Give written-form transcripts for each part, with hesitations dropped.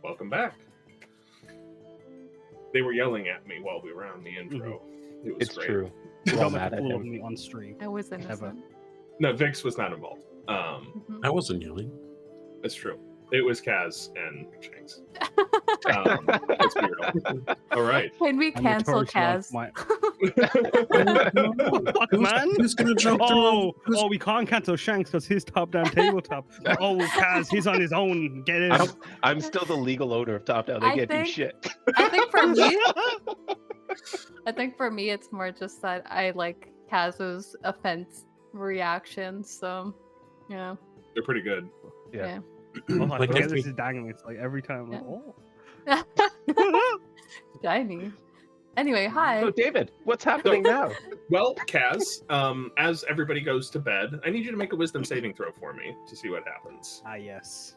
Welcome back. They were yelling at me while we were on the intro. It was It's great. true. You We're all don't make mad a at fool of him. me on stream. I was innocent. No, Vix was not involved. I wasn't yelling. That's true. It was Kaz and Shanks. Let's be real. All right. Can we I'm cancel notorious Kaz? my- Fuck, man. Who's gonna jump Oh, through? we can't cancel Shanks because his top-down tabletop. Oh, Kaz, he's on his own. Get in. I'm still the legal owner of Top Down. They I can't do think- shit. I think for me, it's more just that I like Kaz's offense reactions. So, yeah. They're pretty good. Yeah. Oh, I Like forget every- this is dangling. It's like every time. I'm like, Yeah. oh. Shiny. Anyway, hi. So, David, what's happening now? Well, Kaz, as everybody goes to bed, I need you to make a wisdom saving throw for me to see what happens. Ah, yes.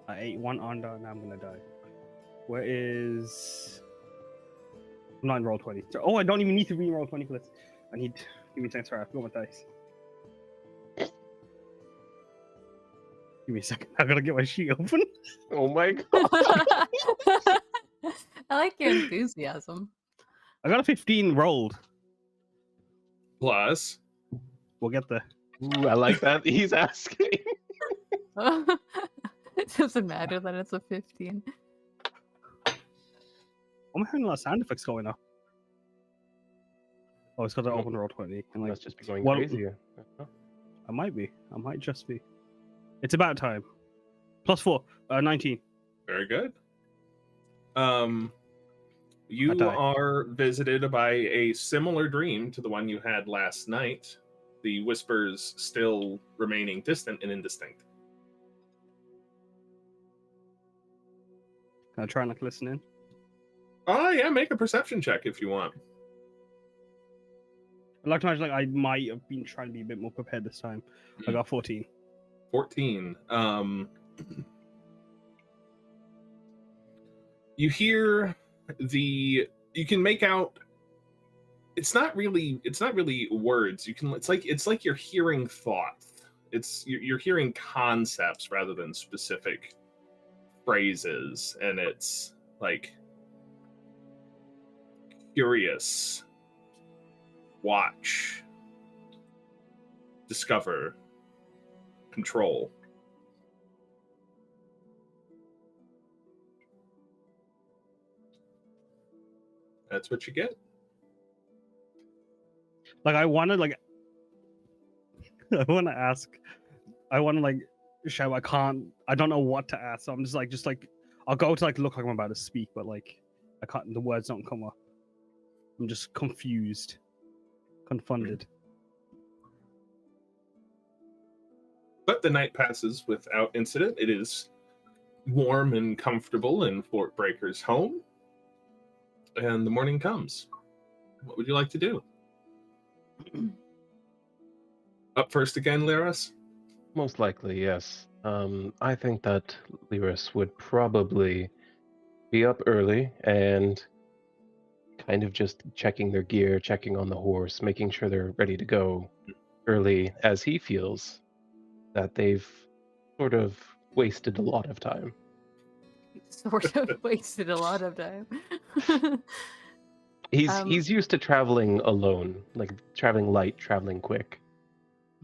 I ate one under and I'm gonna die. Where is... I'm not in roll 20. Oh, I don't even need to be in roll 20 for this. I need... Give me a second. Sorry, I forgot my dice. Give me a second. I gotta get my sheet open. Oh my god. I like your enthusiasm. I got a 15 rolled. Plus, We'll get there. Ooh, I like that. He's asking. It doesn't matter that it's a 15. I'm hearing a lot of sound effects going on. Oh, it's because I Mhm. opened roll 20. And like, Must just be going what- crazier. I might be. I might just be. It's about time. Plus 4. 19. very good. You I die. are visited by a similar dream to the one you had last night. The whispers still remaining distant and indistinct. Can I try and like listen in? Oh yeah, make a perception check if you want. I'd like to imagine like I might have been trying to be a bit more prepared this time. I got 14. 14. You hear you can make out it's not really words. It's like you're hearing thought. You're hearing concepts rather than specific phrases, and it's like curious, watch, discover, control. That's what you get. Like I want to like I want to ask. I want to like shout. I can't. I don't know what to ask. So I'm just like I'll go to like look like I'm about to speak, but like I can't. The words don't come up. I'm just confused, confounded. But the night passes without incident. It is warm and comfortable in Fortbreaker's home. And the morning comes. What would you like to do? Up first again, Lyris? Most likely, yes. I think that Lyris would probably be up early and kind of just checking their gear, checking on the horse, making sure they're ready to go early, as he feels that they've sort of wasted a lot of time. Sort of wasted a lot of time. He's used to traveling alone, like traveling light, traveling quick.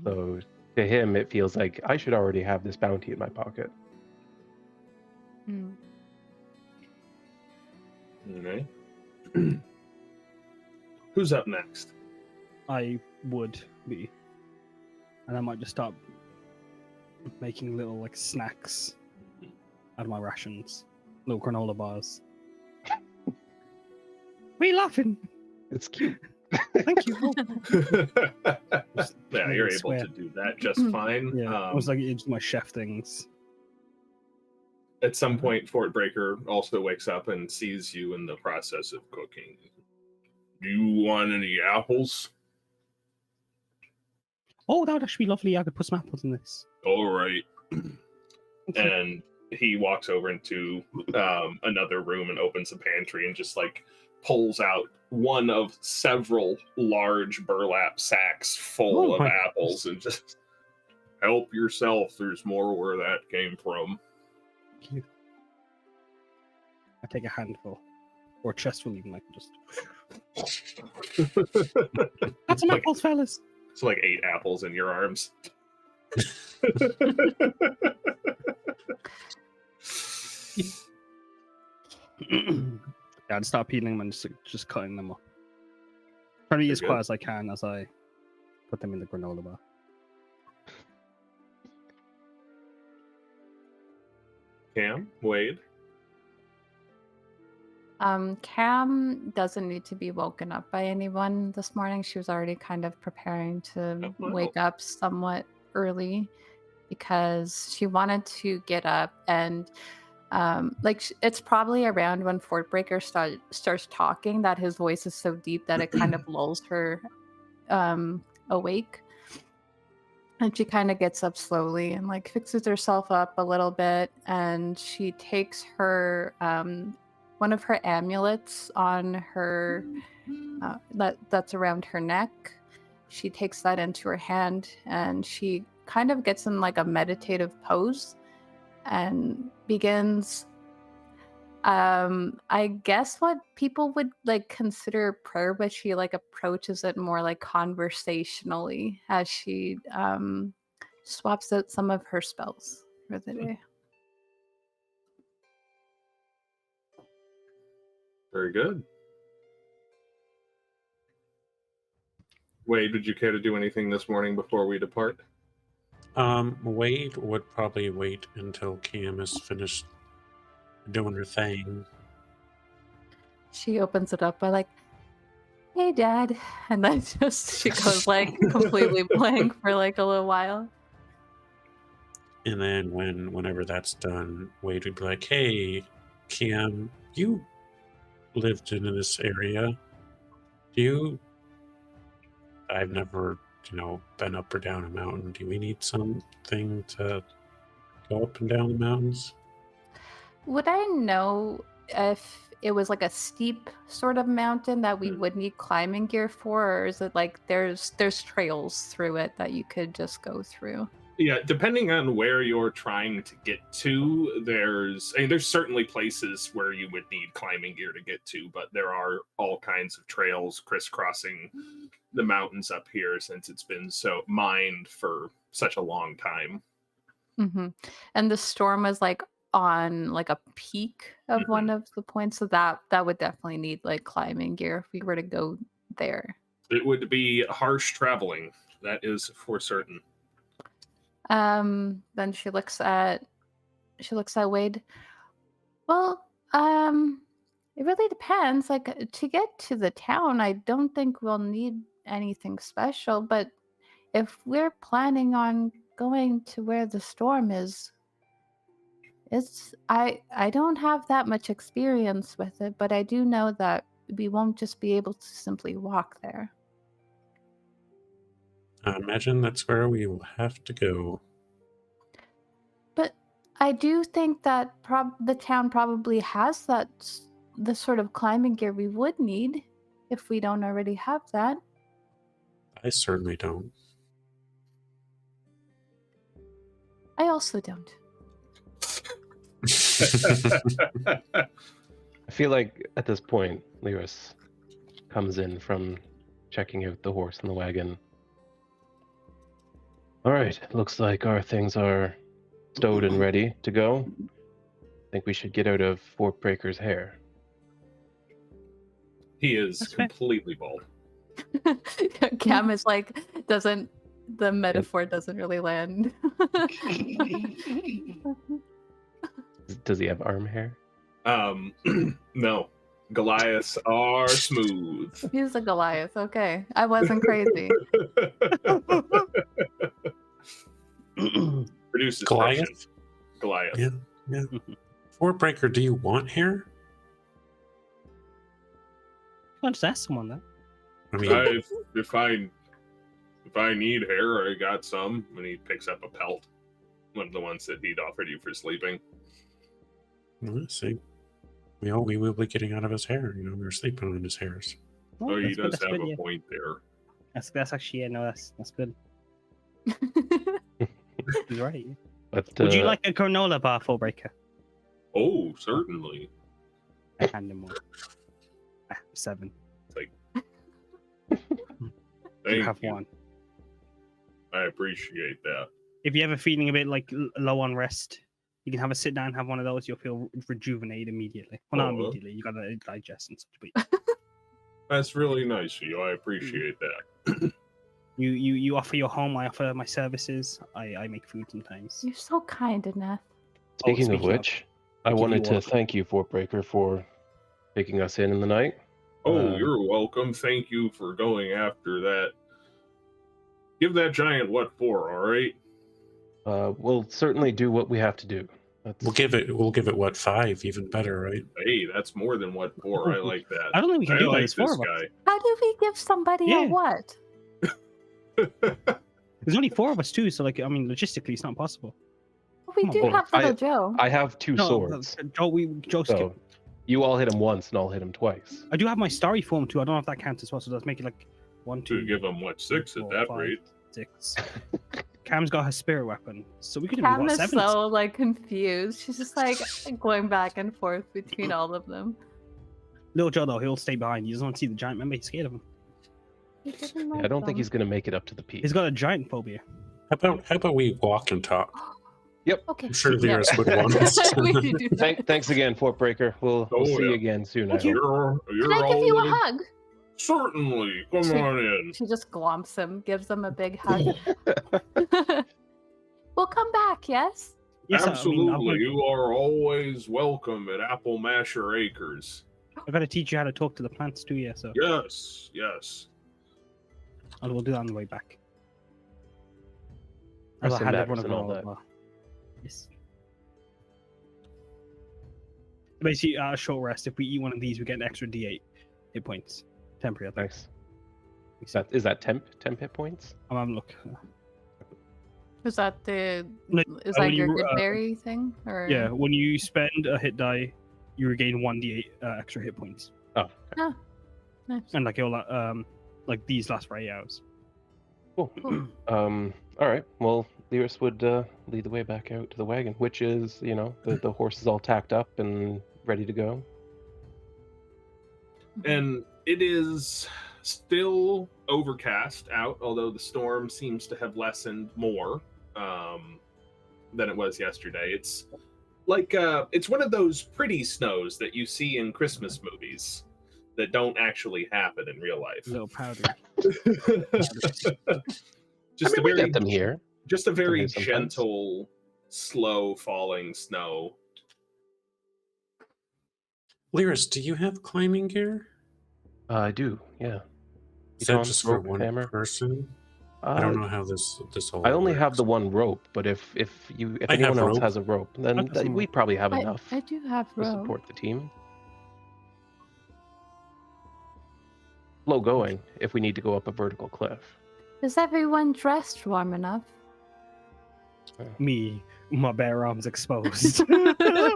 So to him, it feels like I should already have this bounty in my pocket. Hmm. All right. Who's up next? I would be, and I might just start making little like snacks out of my rations, little granola bars. What are you laughing? It's cute. Thank you. Yeah, you're able swear. to do that just fine. Yeah, it was like it's my chef things. At some point, Fortbreaker also wakes up and sees you in the process of cooking. Do you want any apples? Oh, that would actually be lovely. I could put some apples in this. All right. And he walks over into another room and opens a pantry and just like pulls out one of several large burlap sacks full Oh of my apples and just help yourself. There's more where that came from. Cute. I take a handful, or a chestful even. Like just. That's some like, apples, fellas. it's like 8 apples in your arms. Yeah, I'd start peeling them and just cutting them up. Trying to be Very as good. quiet as I can as I put them in the granola bar. Cam, Wade. Cam doesn't need to be woken up by anyone this morning. She was already kind of preparing to Oh, wow. wake up somewhat early because she wanted to get up and it's probably around when Fortbreaker starts talking that his voice is so deep that it kind of lulls her awake. And she kind of gets up slowly and like fixes herself up a little bit, and she takes her one of her amulets on her that's around her neck. She takes that into her hand and she kind of gets in like a meditative pose and begins I guess what people would like consider prayer, but she like approaches it more like conversationally as she swaps out some of her spells for the day. Very good. Wade, would you care to do anything this morning before we depart? Wade would probably wait until Cam is finished doing her thing. She opens it up by like, "Hey, Dad," and then she goes like completely blank for like a little while. And then whenever that's done, Wade would be like, "Hey, Cam, you lived in this area. I've never, been up or down a mountain. Do we need something to go up and down the mountains?" Would I know if it was like a steep sort of mountain that we would need climbing gear for, or is it like there's trails through it that you could just go through? Yeah, depending on where you're trying to get to, there's certainly places where you would need climbing gear to get to, but there are all kinds of trails crisscrossing the mountains up here since it's been so mined for such a long time. Mm-hmm. And the storm was like on like a peak of one of the points, so that would definitely need like climbing gear if we were to go there. It would be harsh traveling, that is for certain. Then she looks at Wade. Well, it really depends. Like to get to the town, I don't think we'll need anything special, but if we're planning on going to where the storm is, I don't have that much experience with it, but I do know that we won't just be able to simply walk there. I imagine that's where we will have to go. But I do think that the town probably has the sort of climbing gear we would need if we don't already have that. I certainly don't. I also don't. I feel like at this point, Lyris comes in from checking out the horse and the wagon. All right, looks like our things are stowed and ready to go. I think we should get out of Fortbreaker's hair. He is That's fair. completely bald. Cam is like, the metaphor doesn't really land. Does he have arm hair? No. Goliaths are smooth. He's a Goliath. Okay. I wasn't crazy. Produces Goliath? friction. Goliath. Yeah. Fortbreaker, do you want hair? I'll just ask someone that. I mean, If I need hair, I got some. And he picks up a pelt, one of the ones that he'd offered you for sleeping. let's see. We will be getting out of his hair. We were sleeping on his hairs. Oh, he that's good, does that's have good, a yeah. point there. That's actually, yeah, no, that's good. He's right. But Would you like a granola bar, Fortbreaker? Oh, certainly. Hand him one. 7. You Thank have you. 1. I appreciate that. If you're ever feeling a bit like low on rest, you can have a sit down, have one of those. You'll feel rejuvenated immediately. Well, not immediately. You gotta digest and such. But That's really nice of you. I appreciate that. you offer your home. I offer my services. I make food sometimes. You're so kind, Annette. Speaking of which, I give wanted you to thank you, Fortbreaker, for taking us in the night. Oh, you're welcome. Thank you for going after that. Give that giant what for, all right? We'll certainly do what we have to do. We'll give it what, 5, even better, right? Hey, that's more than what for. I like that. I don't think we can I do that. like There's 4 this of us. guy. How do we give somebody a Yeah. what? There's only 4 of us too, so like I mean, logistically, it's not possible. We Come on, do well, have little Joe. I have 2 No, swords, Joe so skipped. you all hit him once, and I'll hit him twice. I do have my starry form too. I don't know if that counts as well. So let's make it like 1, 2. To give him what, 6 at 4, that 5, rate? 6. Cam's got her spirit weapon, so we could do Cam what, is 7? so like confused. She's just like going back and forth between all of them. Little Joe though, he'll stay behind. He doesn't want to see the giant. Remember, he's scared of him. He didn't Yeah, I like don't think them. he's gonna make it up to the peak. He's got a giant phobia. How about we walk and talk? Okay. I'm sure yeah. Lyris would want us to. We should do that. Thanks again, Fortbreaker. We'll Oh, see you yeah. again soon. I Thank you. hope. You're Can I give you a always- hug? Certainly. Come She- on in. She just glomps him, gives him a big hug. We'll come back, yes? Yes, Absolutely. You are always welcome at Apple Masher Acres. I've got to teach you how to talk to the plants too. Yeah, so Yes, yes. and we'll do that on the way back. Rest I'll in hand matters everyone and all over that. as well. Yes. Basically, a short rest. If we eat one of these, we get an extra D8 hit points. Temporary, I think. Nice. Is that temp hit points? I'm having a look. Is that the No, is when that your you, good berry thing? Or Yeah, when you spend a hit die, you regain 1d8 extra hit points. Oh, okay. Nice. And like it'll like these last for 8 hours. Cool. All right. Well, Lyris would lead the way back out to the wagon, which is, the horse is all tacked up and ready to go. And it is still overcast out, although the storm seems to have lessened more than it was yesterday. It's like it's one of those pretty snows that you see in Christmas movies that don't actually happen in real life. A little powdery. Just we get them here. Just a very here sometimes. gentle, slow falling snow. Lyris, do you have climbing gear? I do, yeah. Is that Baton, just for rope, one hammer? person? I don't know how this all. I only have works. the one rope, but if I anyone have else rope. has a rope, then I've got some we rope. probably have I, enough I do have to rope. support the team. Slow going if we need to go up a vertical cliff. Is everyone dressed warm enough? Me, my bare arms exposed. I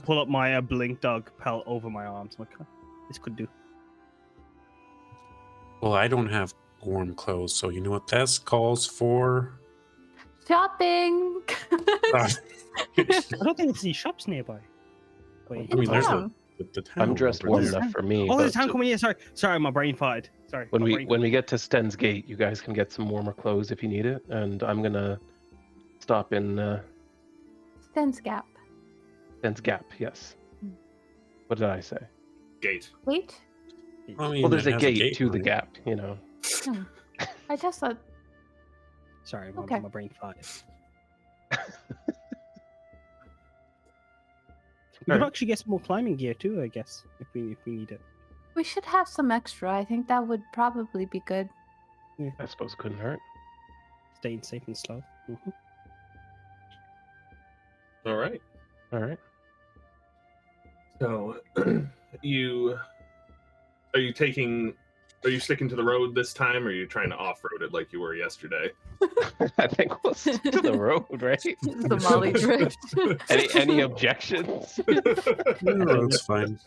pull up my blink dog pelt over my arms. I'm like, "Huh, this could do. Well, I don't have warm clothes, so you know what this calls for? Shopping. Ah, I don't think there's any shops nearby. Wait. I mean, there's town. the town I'm dressed over warm there. enough for me. Oh, but there's a town coming in. Sorry, my brain farted. Sorry. when my we brain when we get to Sten's Gate, you guys can get some warmer clothes if you need it, and I'm gonna stop in Sten's Gap. Sten's Gap. Yes. What did I say? Gate. Wait. I mean, Well, there's it a has gate to the right? gap. I just thought. Sorry, Okay. my brain farted. We could Alright. actually get some more climbing gear too, I guess, if we need it. We should have some extra. I think that would probably be good. I suppose it couldn't hurt. Staying safe and slow. Mhm. All right. All right. So, are you sticking to the road this time, or are you trying to off-road it like you were yesterday? I think we'll stick to the road, right? Somali drift. Any objections? The road's fine.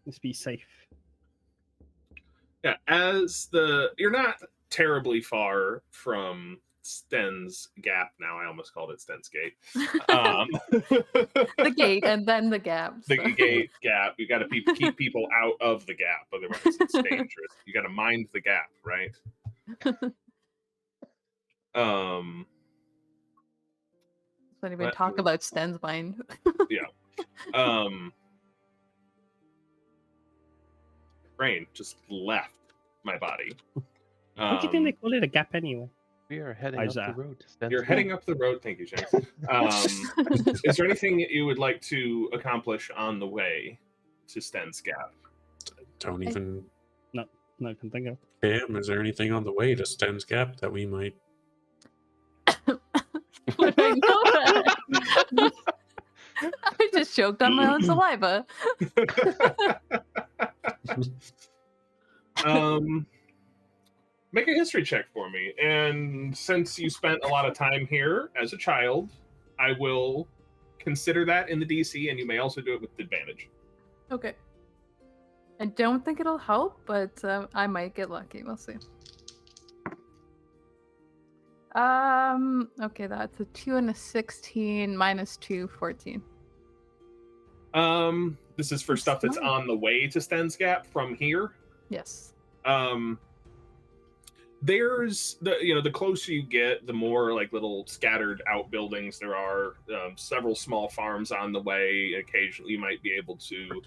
Let's be safe. Yeah, you're not terribly far from Sten's Gap. Now I almost called it Sten's Gate. The gate and then the gap. The so. gate gap. You got to keep people out of the gap, otherwise it's dangerous. You got to mind the gap, right? Don't even talk about Sten's mind. Brain just left my body. What do you think they call it a gap anyway? We are heading up the road to Sten's You're Gap. heading up the road. Thank you, Shanks. Is there anything that you would like to accomplish on the way to Sten's Gap? Don't even. No, I can think of. Damn, is there anything on the way to Sten's Gap that we might? Would I know that? I just choked on my own saliva. Make a history check for me. And since you spent a lot of time here as a child, I will consider that in the DC, and you may also do it with advantage. Okay. I don't think it'll help, but I might get lucky. We'll see. Okay, that's a 2 and a 16 minus 2, 14. This is for stuff that's on the way to Sten's Gap from here. Yes. There's the closer you get, the more like little scattered outbuildings there are. Several small farms on the way. Occasionally, you might be able to,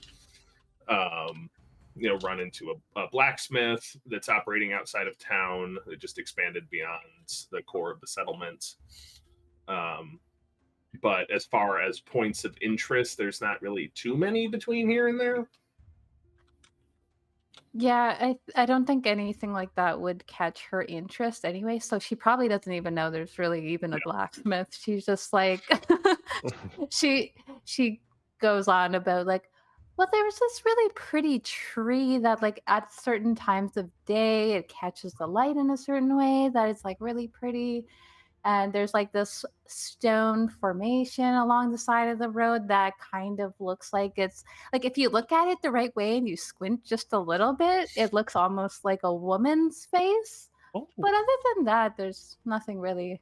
run into a blacksmith that's operating outside of town. It just expanded beyond the core of the settlement. But as far as points of interest, there's not really too many between here and there. Yeah, I don't think anything like that would catch her interest anyway. So she probably doesn't even know there's really even a blacksmith. She's just like she goes on about like, well, there was this really pretty tree that like at certain times of day it catches the light in a certain way that it's like really pretty. And there's like this stone formation along the side of the road that kind of looks like it's like if you look at it the right way and you squint just a little bit, it looks almost like a woman's face. Oh. But other than that, there's nothing really.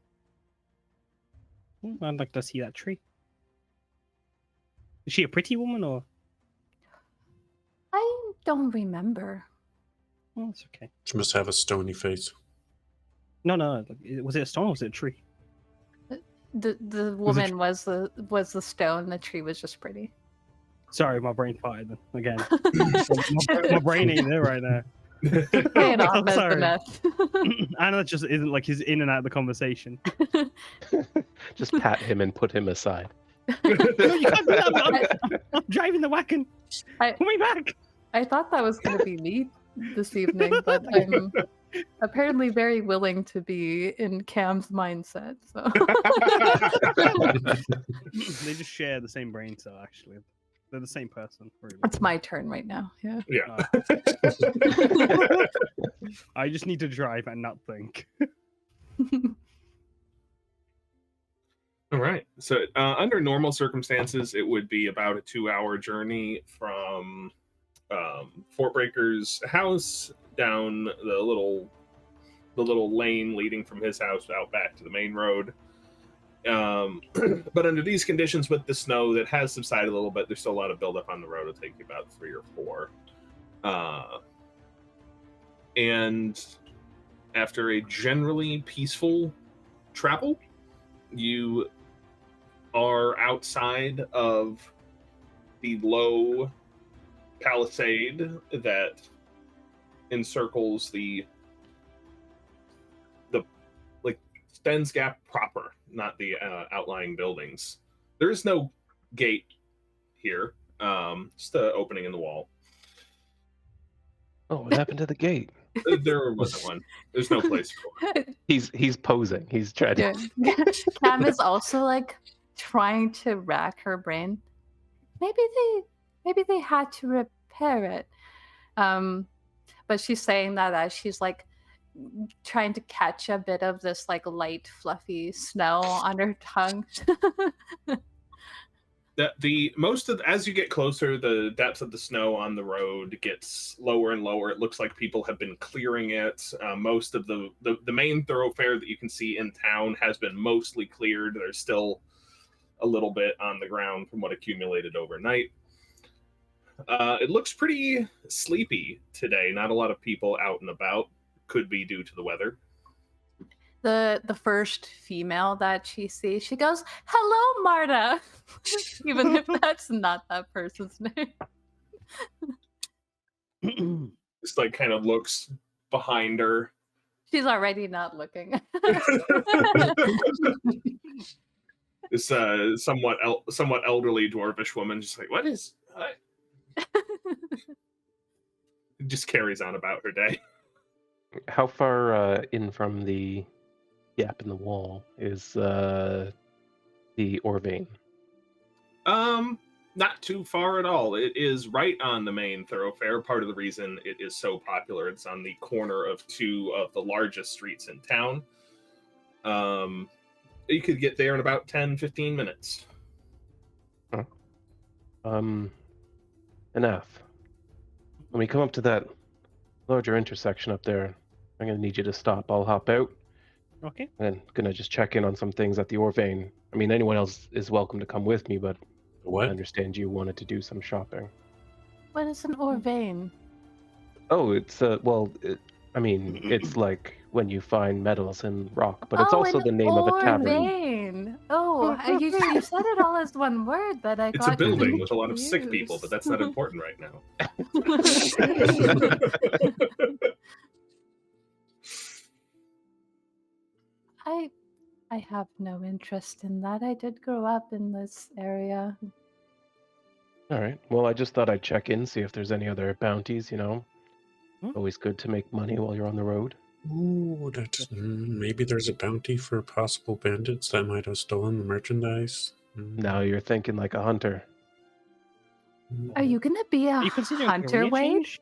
I'd like to see that tree. Is she a pretty woman or? I don't remember. Oh, it's okay. She must have a stony face. No. Was it a stone or was it a tree? The woman was the stone. The tree was just pretty. Sorry, my brain fired again. my brain ain't there right now. Pay it off as the Sorry. meth. Anna just isn't like he's in and out of the conversation. Just pat him and put him aside. No, you can't do that. I'm driving the wagon. Put me back. I thought that was going to be me this evening, but I'm apparently very willing to be in Cam's mindset. So They just share the same brain cell, actually. They're the same person. Really. it's my turn right now. Yeah. Yeah. I just need to drive and not think. All right. So under normal circumstances, it would be about a 2-hour journey from Fortbreaker's house down the little lane leading from his house out back to the main road. But under these conditions with the snow that has subsided a little bit, there's still a lot of buildup on the road. It'll take you about 3 or 4. And after a generally peaceful travel, you are outside of the low palisade that encircles the like Sten's Gap proper, not the outlying buildings. There is no gate here, just an opening in the wall. Oh, what happened to the gate? There wasn't one. There's no place for it. He's posing. He's trying to. Cam is also like trying to rack her brain. Maybe they had to repair it. But she's saying that as she's like trying to catch a bit of this like light fluffy snow on her tongue. As you get closer, the depth of the snow on the road gets lower and lower. It looks like people have been clearing it. Most of the main thoroughfare that you can see in town has been mostly cleared. There's still a little bit on the ground from what accumulated overnight. It looks pretty sleepy today. Not a lot of people out and about. Could be due to the weather. The first female that she sees, she goes, "Hello, Marta," even if that's not that person's name. Just like kind of looks behind her. She's already not looking. This somewhat elderly dwarvish woman, just like, what? Just carries on about her day. How far in from the gap in the wall is the Orvane? Not too far at all. It is right on the main thoroughfare. Part of the reason it is so popular, it's on the corner of two of the largest streets in town. You could get there in about 10-15 minutes. Huh. Enough. When we come up to that larger intersection up there, I'm going to need you to stop. I'll hop out. Okay. And going to just check in on some things at the Orvane. I mean, anyone else is welcome to come with me, but What? I understand you wanted to do some shopping. What is an Orvane? Oh, it's it's like when you find metals in rock, but it's also the name of a tavern. Orvane. Oh, you said it all as one word, but I It's got a building confused. with a lot of sick people, but that's not important right now. I have no interest in that. I did grow up in this area. All right. Well, I just thought I'd check in, see if there's any other bounties, you know. Always good to make money while you're on the road. Ooh, maybe there's a bounty for possible bandits that might have stolen the merchandise. Now you're thinking like a hunter. Are you gonna be a Are you considering hunter, career Wade? change?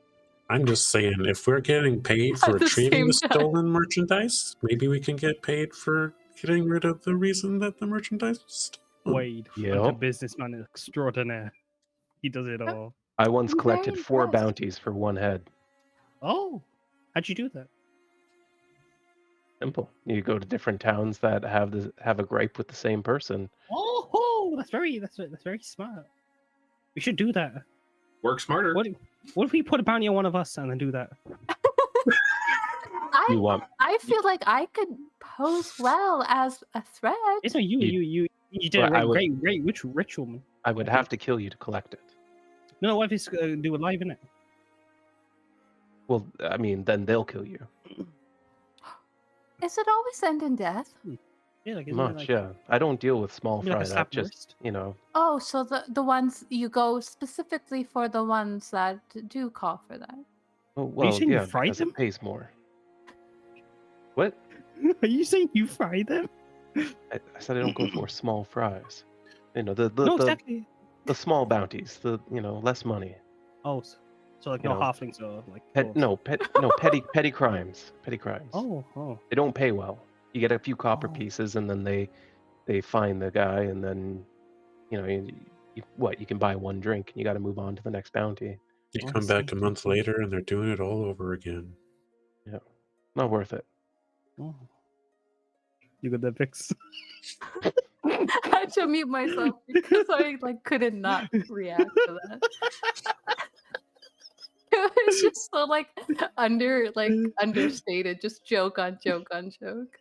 I'm just saying, if we're getting paid for At the retrieving the same time. stolen merchandise, maybe we can get paid for getting rid of the reason that the merchandise was stolen. Wade, Yep. hunter businessman extraordinaire. He does it all. I once I'm collected very 4 impressed. bounties for 1 head. Oh, how'd you do that? Simple. You go to different towns that have a gripe with the same person. Oh, that's very smart. We should do that. Work smarter. What if we put a bounty on one of us and then do that? You want? I feel like I could pose well as a threat. It's not you. You- You did Well, I a would- great ritual, man. I would have to kill you to collect it. No, what if it's do it live in it? Well, I mean, then they'll kill you. Is it always end in death? Yeah, like, isn't it Much, like, yeah. I don't deal with small maybe like fry. a slap That on the just, wrist? you know. Oh, so the ones you go specifically for the ones that do call for that. Oh, well, saying you yeah, fried because them? it pays more. What? Are you saying you fry them? I said I don't go for small fries. You know, the No, exactly. the small bounties. Less money. Oh, so like You no know, halflings or like Petty crimes. Petty crimes. Oh. They don't pay well. You get a few copper Oh. pieces, and then they find the guy, and then you can buy 1 drink, and you got to move on to the next bounty. You Oh, I come back see. a month later and they're doing it all over again. Not worth it. Oh. You got that fix. I had to mute myself because I couldn't not react to that. It was just so understated, just joke on joke on joke.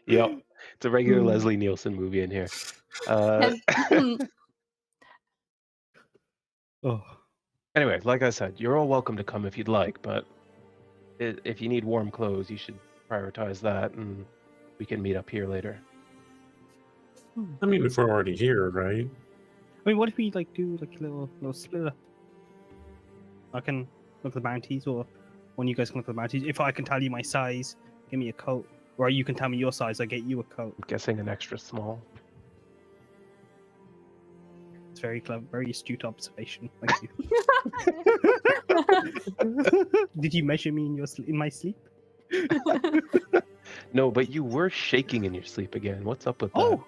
Yep, it's a regular Leslie Nielsen movie in here. And Oh. Anyway, like I said, you're all welcome to come if you'd like, but if you need warm clothes, you should prioritize that, and we can meet up here later. I mean, if we're already here, right? I mean, what if we do like a little split up? I can look at the bounties, or when you guys can look at the bounties. If I can tell you my size, give me a coat, or you can tell me your size, I get you a coat. I'm guessing an extra small. It's very clever, very astute observation. Thank you. Did you measure me in my sleep? No, but you were shaking in your sleep again. What's up with that? Oh,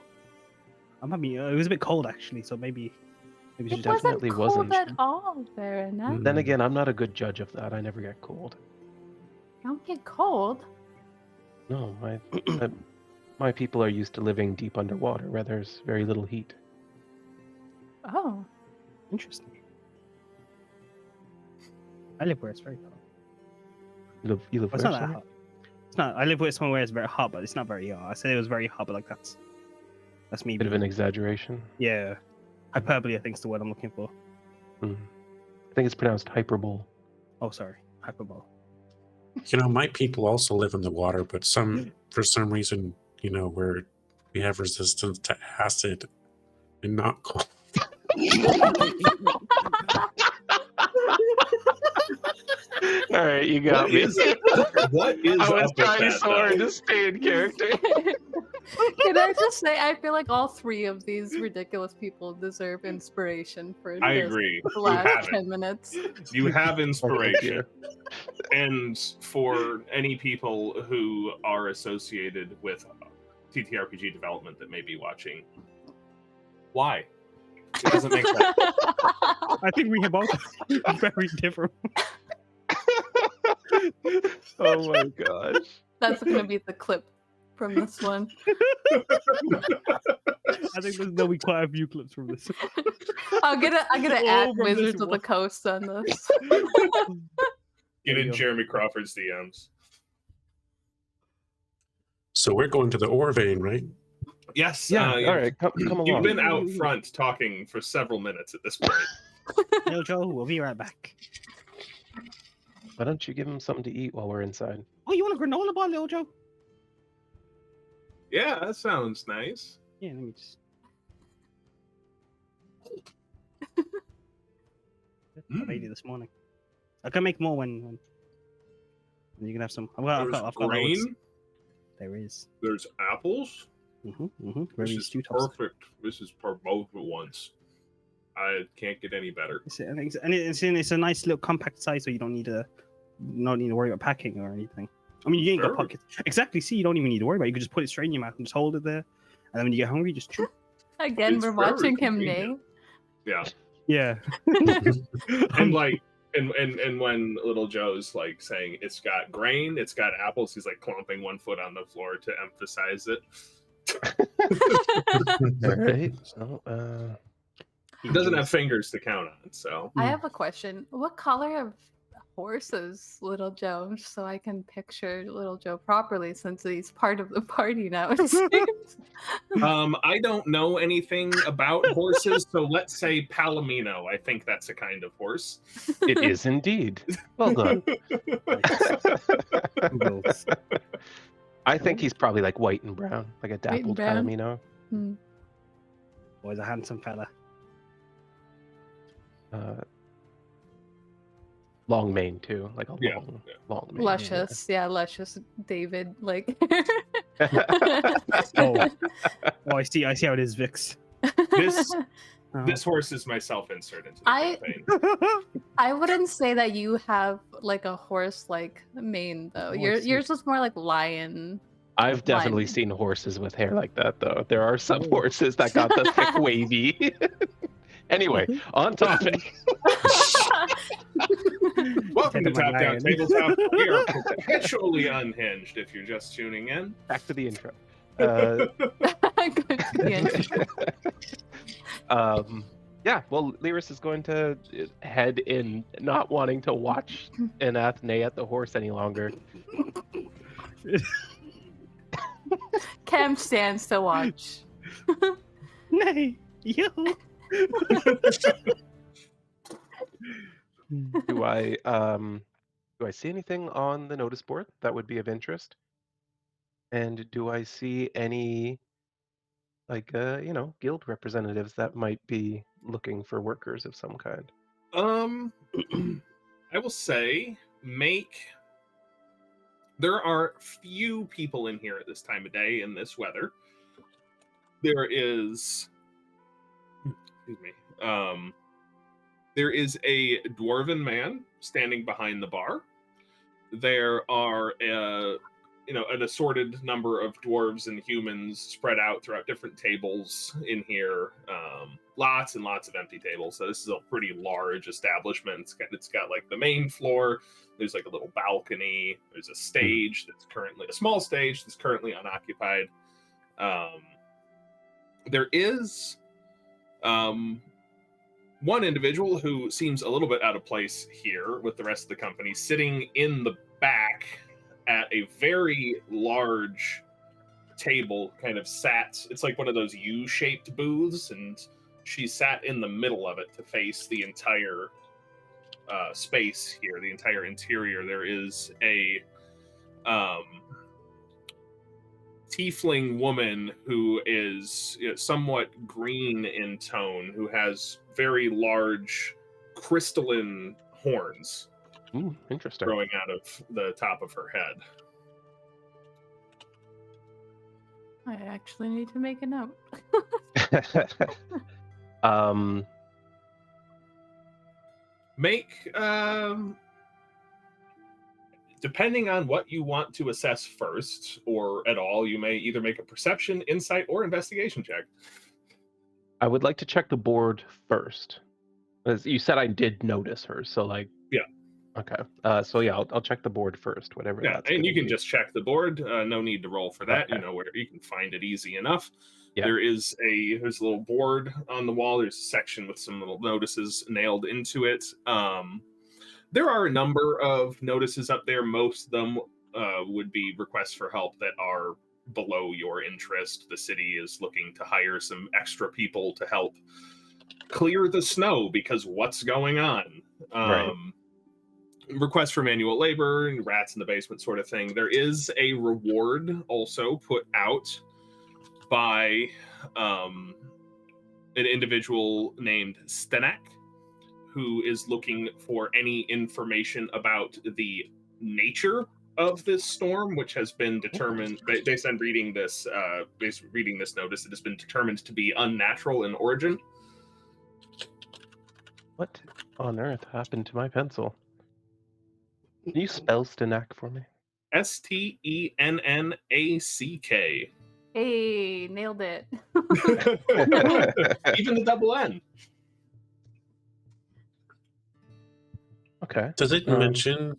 I mean, it was a bit cold actually, so maybe we should It have. wasn't definitely cold wasn't. at all, Verena. Then again, I'm not a good judge of that. I never get cold. Don't get cold. No, my people are used to living deep underwater where there's very little heat. Oh. Interesting. I live where it's very cold. You live Well, it's where, not that sorry? hot. It's not. I live with somewhere where it's very hot, but it's not very hot. I said it was very hot, but like that's me. Bit of an exaggeration. Yeah, hyperbole. I think is the word I'm looking for. I think it's pronounced hyperbole. Oh, sorry, hyperbole. You know, my people also live in the water, but for some reason, you know, we have resistance to acid and not cold. All right, you got me. What is I was up with trying that, so hard though? to stay in character. Can I just say, I feel like all three of these ridiculous people deserve inspiration for I this agree. the You last have 10 minutes. You have inspiration. you. And for any people who are associated with TTRPG development that may be watching, why? It doesn't make sense. I think we have both very different. Oh my gosh. That's going to be the clip from this one. I think there'll be quite a few clips from this. I'm gonna Oh, add from this Wizards of the one. Coast on this. Get There you in go. Jeremy Crawford's DMs. So we're going to the ore vein, right? Yes. Yeah, you've- all right, come You've along. been out front talking for several minutes at this point. Yo, Joe, we'll be right back. Why don't you give him something to eat while we're inside? Oh, you want a granola bar, little Joe? Yeah, that sounds nice. Yeah, let me just. I made it this morning. I can make more when you can have some. I've There's got loads. grain. There is. There's apples. Very This is stew tops. perfect. This is for both at once. I can't get any better. It's a nice little compact size, so you don't need to worry about packing or anything. I mean, you ain't got Sure. pockets. Exactly. See, you don't even need to worry about it. You can just put it straight in your mouth and just hold it there, and then when you get hungry, just chew. Again, It's we're very watching him convenient. neigh. Yeah. Yeah. And like and when little Joe's like saying it's got grain, it's got apples, he's like clomping one foot on the floor to emphasize it. All right. So, He doesn't have fingers to count on, so I have a question. What color of horse is Little Joe? Just so I can picture Little Joe properly, since he's part of the party now. It seems. I don't know anything about horses, so let's say Palomino. I think that's a kind of horse. it is indeed. Well done. Googles. I think he's probably like white and brown, like a and dappled brown? palomino. Boy's a handsome fella. Long mane too, like a Yeah, long mane. Luscious, yeah, luscious David, like. Oh, I see how it is, Vix. This horse is my self-insert into the I- campaign. I wouldn't say that you have like a horse-like mane though. Oh, I see. Yours is more like lion. I've definitely Lion. seen horses with hair like that, though. There are some Oh. horses that got the thick wavy. Anyway, on topic. Welcome to Take my Top Down lion. Tabletop. We are perpetually unhinged if you're just tuning in. Back to the intro. Good to the end. Yeah, well, Lyris is going to head in, not wanting to watch Anath neigh at the horse any longer. Cam stands to watch. Nay, yo. Do I see anything on the notice board that would be of interest? And do I see any guild representatives that might be looking for workers of some kind? I will say, there are few people in here at this time of day in this weather. There is, excuse me, there is a dwarven man standing behind the bar. There are an assorted number of dwarves and humans spread out throughout different tables in here. Lots and lots of empty tables. So this is a pretty large establishment. It's got like the main floor. There's like a little balcony. There's a stage that's currently a small stage that's currently unoccupied. There is one individual who seems a little bit out of place here with the rest of the company, sitting in the back at a very large table, kind of sat. It's like one of those U-shaped booths, and she sat in the middle of it to face the entire space here, the entire interior. There is a tiefling woman who is somewhat green in tone, who has very large crystalline horns interesting. growing out of the top of her head. I actually need to make a note. Make depending on what you want to assess first or at all, you may either make a perception, insight, or investigation check. I would like to check the board first. As you said, I did notice her, so like. Yeah. Okay. So yeah, I'll check the board first, whatever. Yeah, that's and you gonna can be. just check the board. No need to roll for that. Okay. You know where you can find it easy enough. Yeah. There's a little board on the wall. There's a section with some little notices nailed into it. There are a number of notices up there. Most of them would be requests for help that are below your interest. The city is looking to hire some extra people to help clear the snow because what's going on? Right. Requests for manual labor and rats in the basement sort of thing. There is a reward also put out by an individual named Stenak, who is looking for any information about the nature of this storm, which has been determined based on reading this notice. It has been determined to be unnatural in origin. What on earth happened to my pencil? Can you spell Stenak for me? Stennack. Hey, nailed it. Even the double N. Okay. Does it mention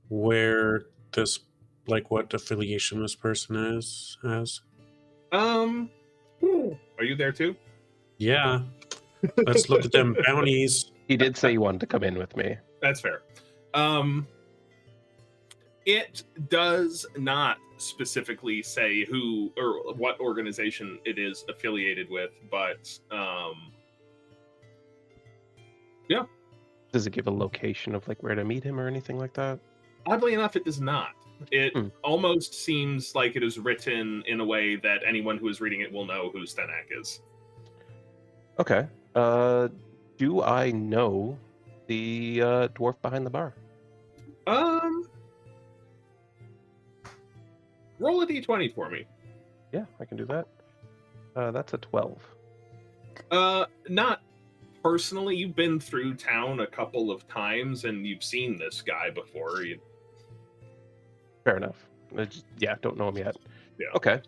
where this, like, what affiliation this person has? Are you there too? Yeah. Let's look at them bounties. He did say he wanted to come in with me. That's fair. It does not specifically say who or what organization it is affiliated with, but yeah. Does it give a location of like where to meet him or anything like that? Oddly enough, it does not. It almost seems like it is written in a way that anyone who is reading it will know who Stenak is. Okay. Do I know the dwarf behind the bar? Roll a d20 for me. Yeah, I can do that. That's a 12. Not personally. You've been through town a couple of times and you've seen this guy before. Fair enough. Yeah, don't know him yet. Yeah. Okay.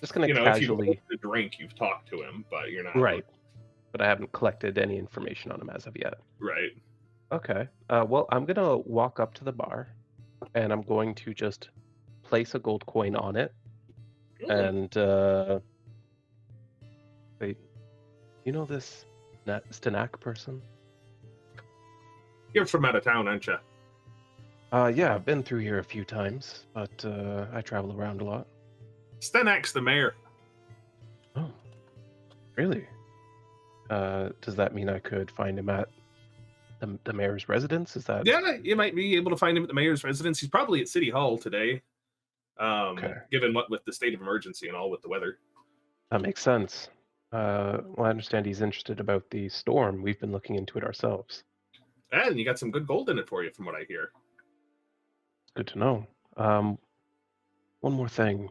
Just gonna casually. If you drink, you've talked to him, but you're not Right. But I haven't collected any information on him as of yet. Right. Okay. Well, I'm gonna walk up to the bar, and I'm going to just place a gold coin on it, and wait, you know this Stenak person? You're from out of town, aren't you? Yeah, I've been through here a few times, but I travel around a lot. Stenak's the mayor. Oh, really? Does that mean I could find him at the mayor's residence? Is that? Yeah, you might be able to find him at the mayor's residence. He's probably at City Hall today. Okay. Given what with the state of emergency and all with the weather. That makes sense. Well, I understand he's interested about the storm. We've been looking into it ourselves. And you got some good gold in it for you, from what I hear. Good to know. One more thing.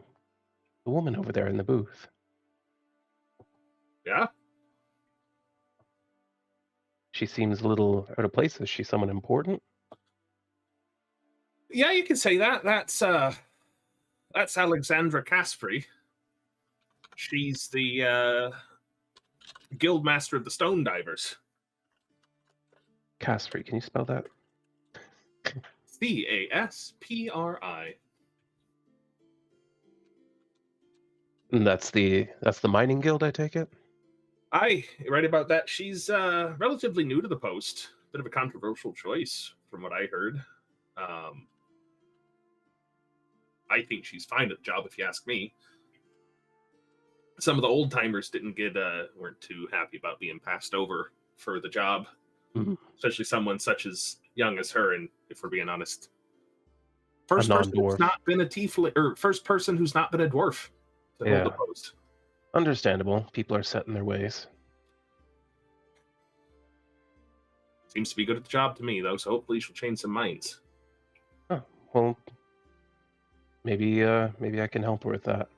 The woman over there in the booth. Yeah? She seems a little out of place. Is she someone important? Yeah, you can say that. That's That's Alexandra Caspary. She's the guild master of the Stone Divers. Caspary, can you spell that? Caspri. And that's the mining guild, I take it? Aye, right about that. She's relatively new to the post. Bit of a controversial choice, from what I heard. I think she's fine at the job, if you ask me. Some of the old timers weren't too happy about being passed over for the job, especially someone such as young as her. And if we're being honest, first person who's not been a tiefling, or first person who's not been a dwarf to hold the post. Understandable. People are set in their ways. Seems to be good at the job to me, though. So hopefully she'll change some minds. Oh, well, maybe I can help her with that.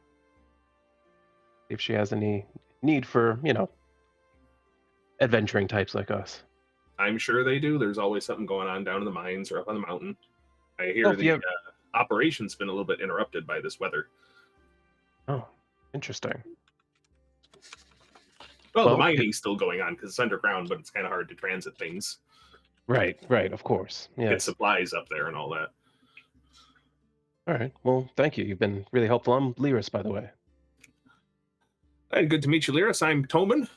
If she has any need for, adventuring types like us. I'm sure they do. There's always something going on down in the mines or up on the mountain. I hear the operation's been a little bit interrupted by this weather. Oh, interesting. Well, the mining's still going on because it's underground, but it's kind of hard to transit things. Right, of course. Yeah. Get supplies up there and all that. All right. Well, thank you. You've been really helpful. I'm Lyris, by the way. Hey, good to meet you, Lyris. I'm Toman.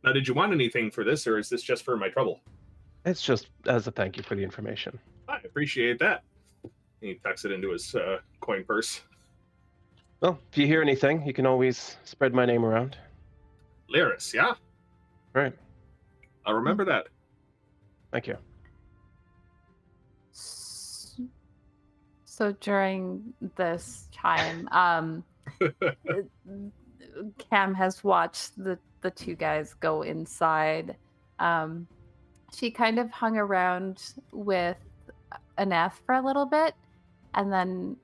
Now, did you want anything for this, or is this just for my trouble? It's just as a thank you for the information. I appreciate that. He tucks it into his coin purse. Well, if you hear anything, you can always spread my name around. Lyris, yeah? Right. I'll remember that. Thank you. So during this time, Cam has watched the two guys go inside. She kind of hung around with Aneth for a little bit and then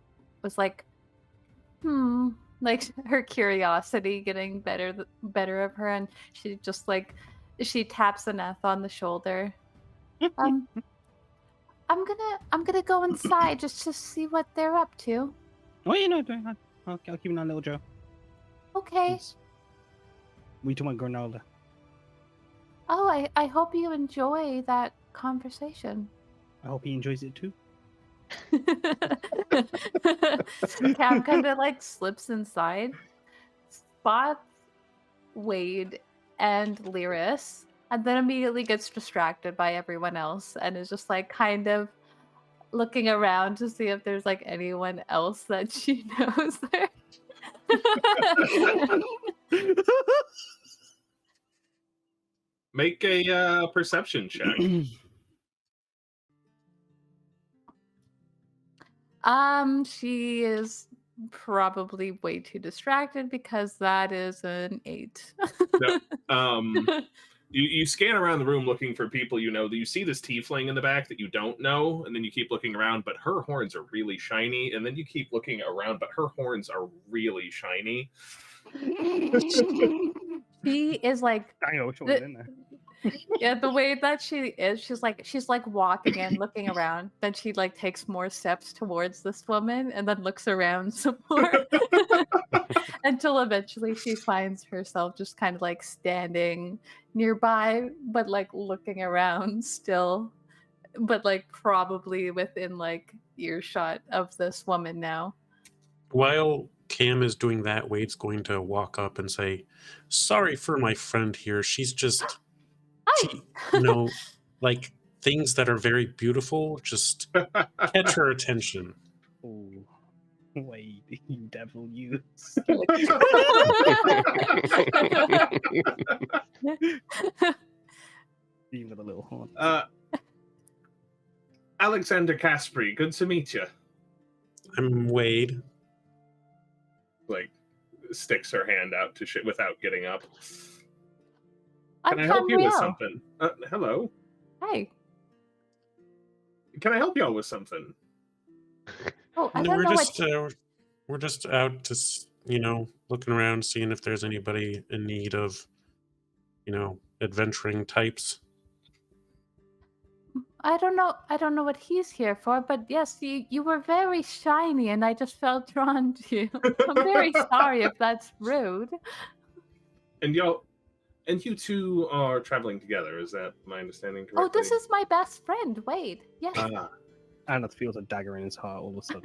was like, like her curiosity getting better of her, and she just she taps Aneth on the shoulder. I'm gonna go inside just to see what they're up to. Oh, I'll keep an eye on little Joe. Okay. We do want granola. Oh, I hope you enjoy that conversation. I hope he enjoys it too. Cam kind of slips inside, spots Wade and Lyris, and then immediately gets distracted by everyone else and is just kind of looking around to see if there's anyone else that she knows there. Make a perception check. She is probably way too distracted because that is an 8. No. You scan around the room looking for people you know. You see this tiefling in the back that you don't know, and then you keep looking around, but her horns are really shiny, and then you keep looking around, but her horns are really shiny. She is I know which one's in there. Yeah, the way that she is, she's walking in, looking around. Then she takes more steps towards this woman, and then looks around some more until eventually she finds herself just kind of standing nearby, but looking around still, but probably within earshot of this woman now. While Cam is doing that, Wade's going to walk up and say, "Sorry for my friend here. She's just." She, things that are very beautiful, just catch her attention. Oh, Wade, you devil, you. Even with a little horn. Alexander Caspary, good to meet you. I'm Wade. Sticks her hand out to shit without getting up. Can I help you with something? Hello. Hi. Can I help y'all with something? Oh, I don't know we're just out to, looking around, seeing if there's anybody in need of, adventuring types. I don't know what he's here for, but yes, you were very shiny, and I just felt drawn to you. I'm very sorry if that's rude. And you two are traveling together. Is that my understanding correctly? Oh, this is my best friend. Wade. Yes. Ah. Anna feels a dagger in his heart all of a sudden.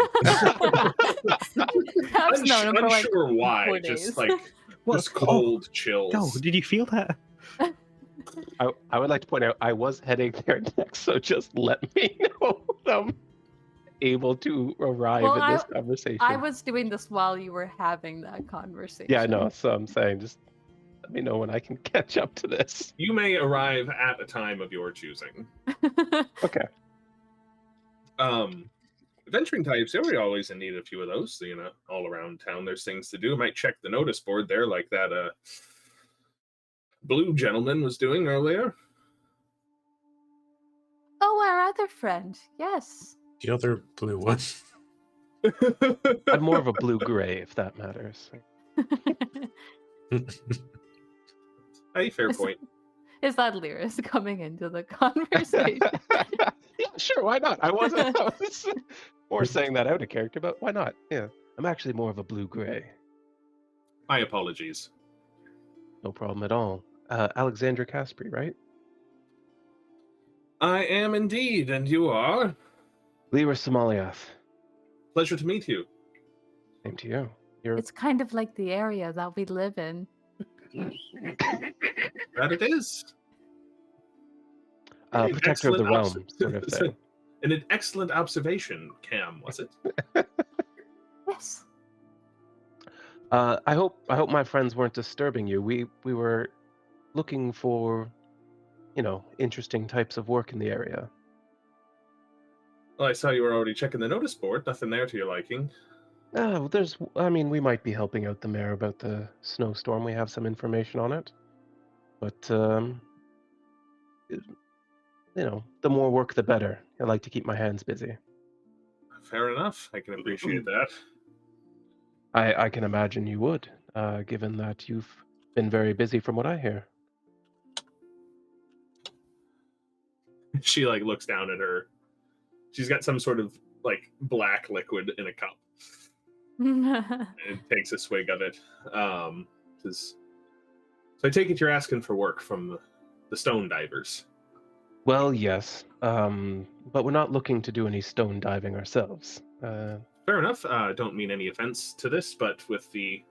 I've known him for like unsure why. 4 Just days. like just cold chills. No, did you feel that? I would like to point out I was heading there next, so just let me know if I'm able to arrive Well, in this conversation. I was doing this while you were having that conversation. Yeah, I know. So I'm saying, just let me know when I can catch up to this. You may arrive at a time of your choosing. Okay. Adventuring types, yeah, we're always in need of a few of those. So, all around town, there's things to do. I might check the notice board there, like that blue gentleman was doing earlier. Oh, our other friend. Yes. The other blue one. I'm more of a blue-gray, if that matters. Hey, fair point. Is that Lyris coming into the conversation? Yeah, sure, why not? I was more saying that out of character, but why not? Yeah, I'm actually more of a blue-gray. My apologies. No problem at all. Alexandra Caspri, right? I am indeed, and you are? Lyra Somaliath. Pleasure to meet you. Same to you. You're It's kind of like the area that we live in. That it is. protector of the realm, sort of thing. An excellent observation, Cam, was it? Yes. I hope my friends weren't disturbing you. We were looking for, interesting types of work in the area. Well, I saw you were already checking the notice board. Nothing there to your liking. We might be helping out the mayor about the snowstorm. We have some information on it. But, the more work, the better. I like to keep my hands busy. Fair enough. I can appreciate that. I can imagine you would, given that you've been very busy from what I hear. She, looks down at her. She's got some sort of, black liquid in a cup. And takes a swig of it. So I take it you're asking for work from the stone divers. Well, yes, but we're not looking to do any stone diving ourselves. Fair enough. Don't mean any offense to this, but with the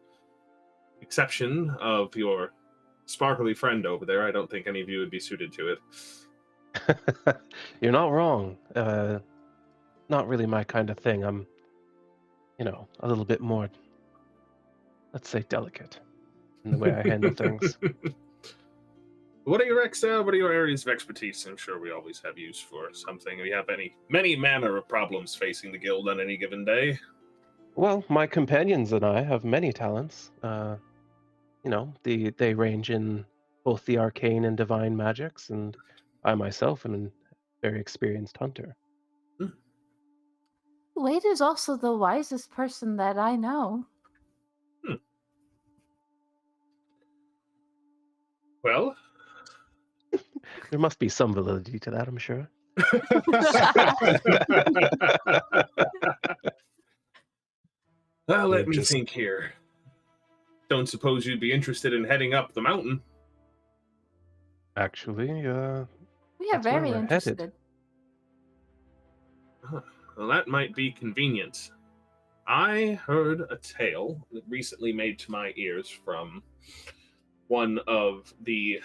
exception of your sparkly friend over there, I don't think any of you would be suited to it. You're not wrong. Not really my kind of thing. I'm, a little bit more, let's say, delicate in the way I handle things. What are your areas of expertise? I'm sure we always have use for something. We have many manner of problems facing the guild on any given day. Well, my companions and I have many talents. They range in both the arcane and divine magics, and I myself am a very experienced hunter. Wade is also the wisest person that I know. Well, there must be some validity to that, I'm sure. Well, let me think here. Don't suppose you'd be interested in heading up the mountain? Actually, We are that's where very we're interested. headed. Well, that might be convenient. I heard a tale that recently made to my ears from one of the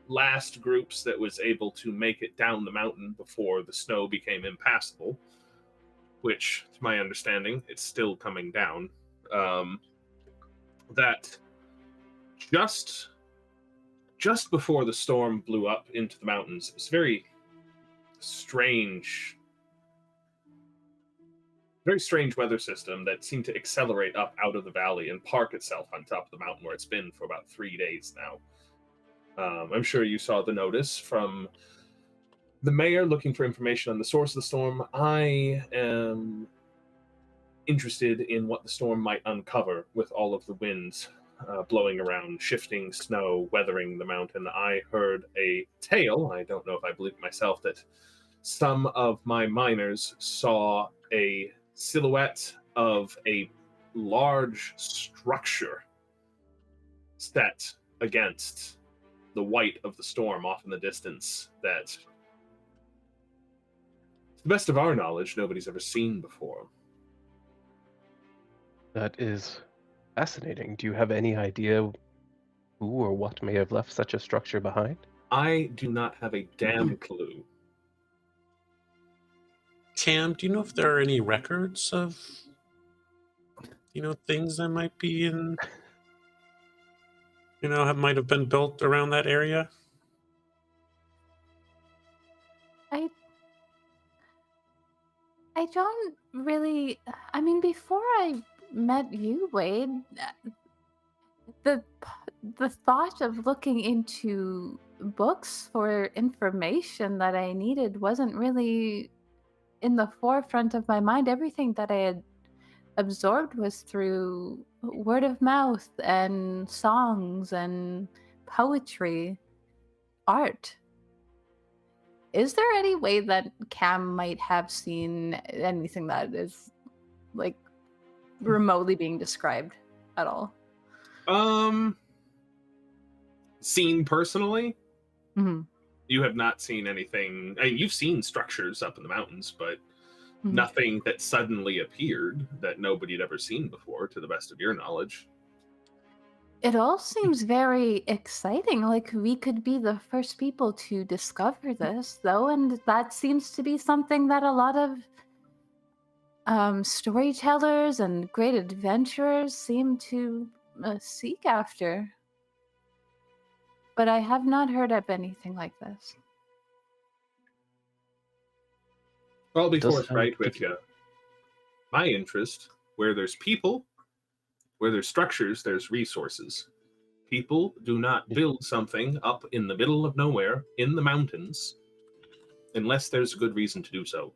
last groups that was able to make it down the mountain before the snow became impassable, which, to my understanding, it's still coming down. That just before the storm blew up into the mountains, it was very strange weather system that seemed to accelerate up out of the valley and park itself on top of the mountain where it's been for about 3 days now. I'm sure you saw the notice from the mayor looking for information on the source of the storm. I am interested in what the storm might uncover with all of the winds blowing around, shifting snow, weathering the mountain. I heard a tale, I don't know if I believe it myself, that some of my miners saw a silhouette of a large structure set against the white of the storm off in the distance that, to the best of our knowledge, nobody's ever seen before. That is fascinating. Do you have any idea who or what may have left such a structure behind? I do not have a damn clue. Cam, do you know if there are any records of, things that might be in, might have been built around that area? I don't really. I mean, before I met you, Wade, the thought of looking into books for information that I needed wasn't really in the forefront of my mind. Everything that I had absorbed was through word of mouth and songs and poetry, art. Is there any way that Cam might have seen anything that is like remotely being described at all? Seen personally? Mhm. You have not seen anything. I mean, you've seen structures up in the mountains, but Mhm. nothing that suddenly appeared that nobody had ever seen before, to the best of your knowledge. It all seems very exciting. Like we could be the first people to discover this, though, and that seems to be something that a lot of storytellers and great adventurers seem to seek after. But I have not heard of anything like this. I'll be Does forthright sound with you. My interest, where there's people, where there's structures, there's resources. People do not build something up in the middle of nowhere in the mountains unless there's a good reason to do so.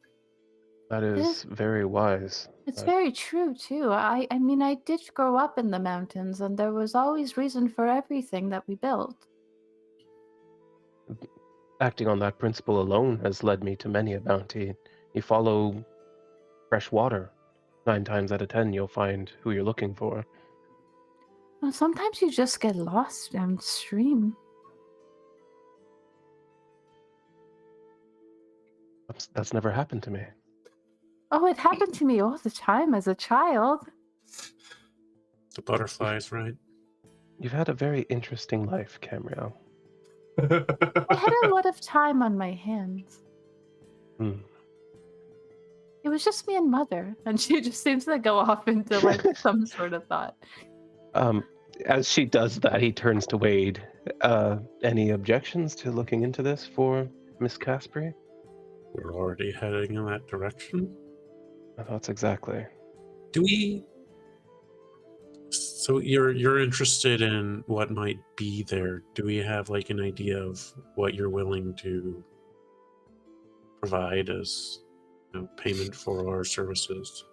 That is very wise. It's very true too. I mean, I did grow up in the mountains, and there was always reason for everything that we built. Acting on that principle alone has led me to many a bounty. You follow fresh water. 9 times out of 10, you'll find who you're looking for. Well, sometimes you just get lost downstream. That's never happened to me. Oh, it happened to me all the time as a child. The butterflies, right? You've had a very interesting life, Camriel. I had a lot of time on my hands. Hmm. It was just me and Mother, and she just seems to go off into like some sort of thought. As she does that, he turns to Wade. Any objections to looking into this for Miss Caspery? We're already heading in that direction. That's exactly. Do we? So you're interested in what might be there. Do we have like an idea of what you're willing to provide as payment for our services?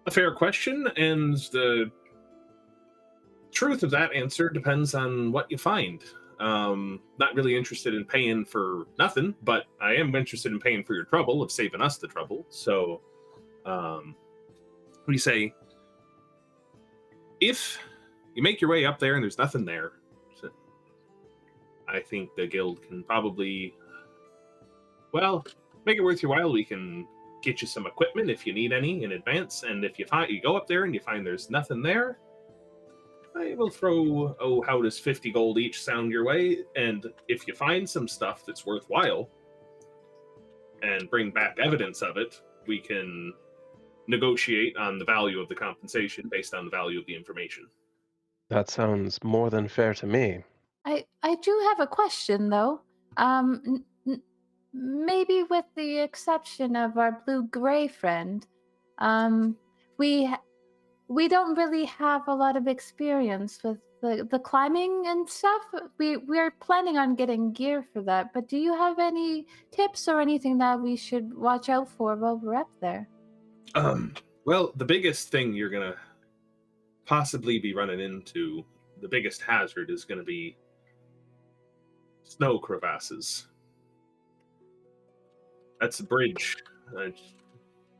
A fair question, and the truth of that answer depends on what you find. Not really interested in paying for nothing, but I am interested in paying for your trouble, of saving us the trouble. So, what do you say? If you make your way up there and there's nothing there, I think the guild can probably, make it worth your while. We can get you some equipment if you need any in advance, and if you go up there and you find there's nothing there, I will throw, how does 50 gold each sound your way? And if you find some stuff that's worthwhile and bring back evidence of it, we can negotiate on the value of the compensation based on the value of the information. That sounds more than fair to me. I do have a question though. Maybe with the exception of our blue-gray friend, we don't really have a lot of experience with the climbing and stuff. We're planning on getting gear for that, but do you have any tips or anything that we should watch out for while we're up there? Well, the biggest thing you're gonna possibly be running into, the biggest hazard is gonna be snow crevasses. That's a bridge. Any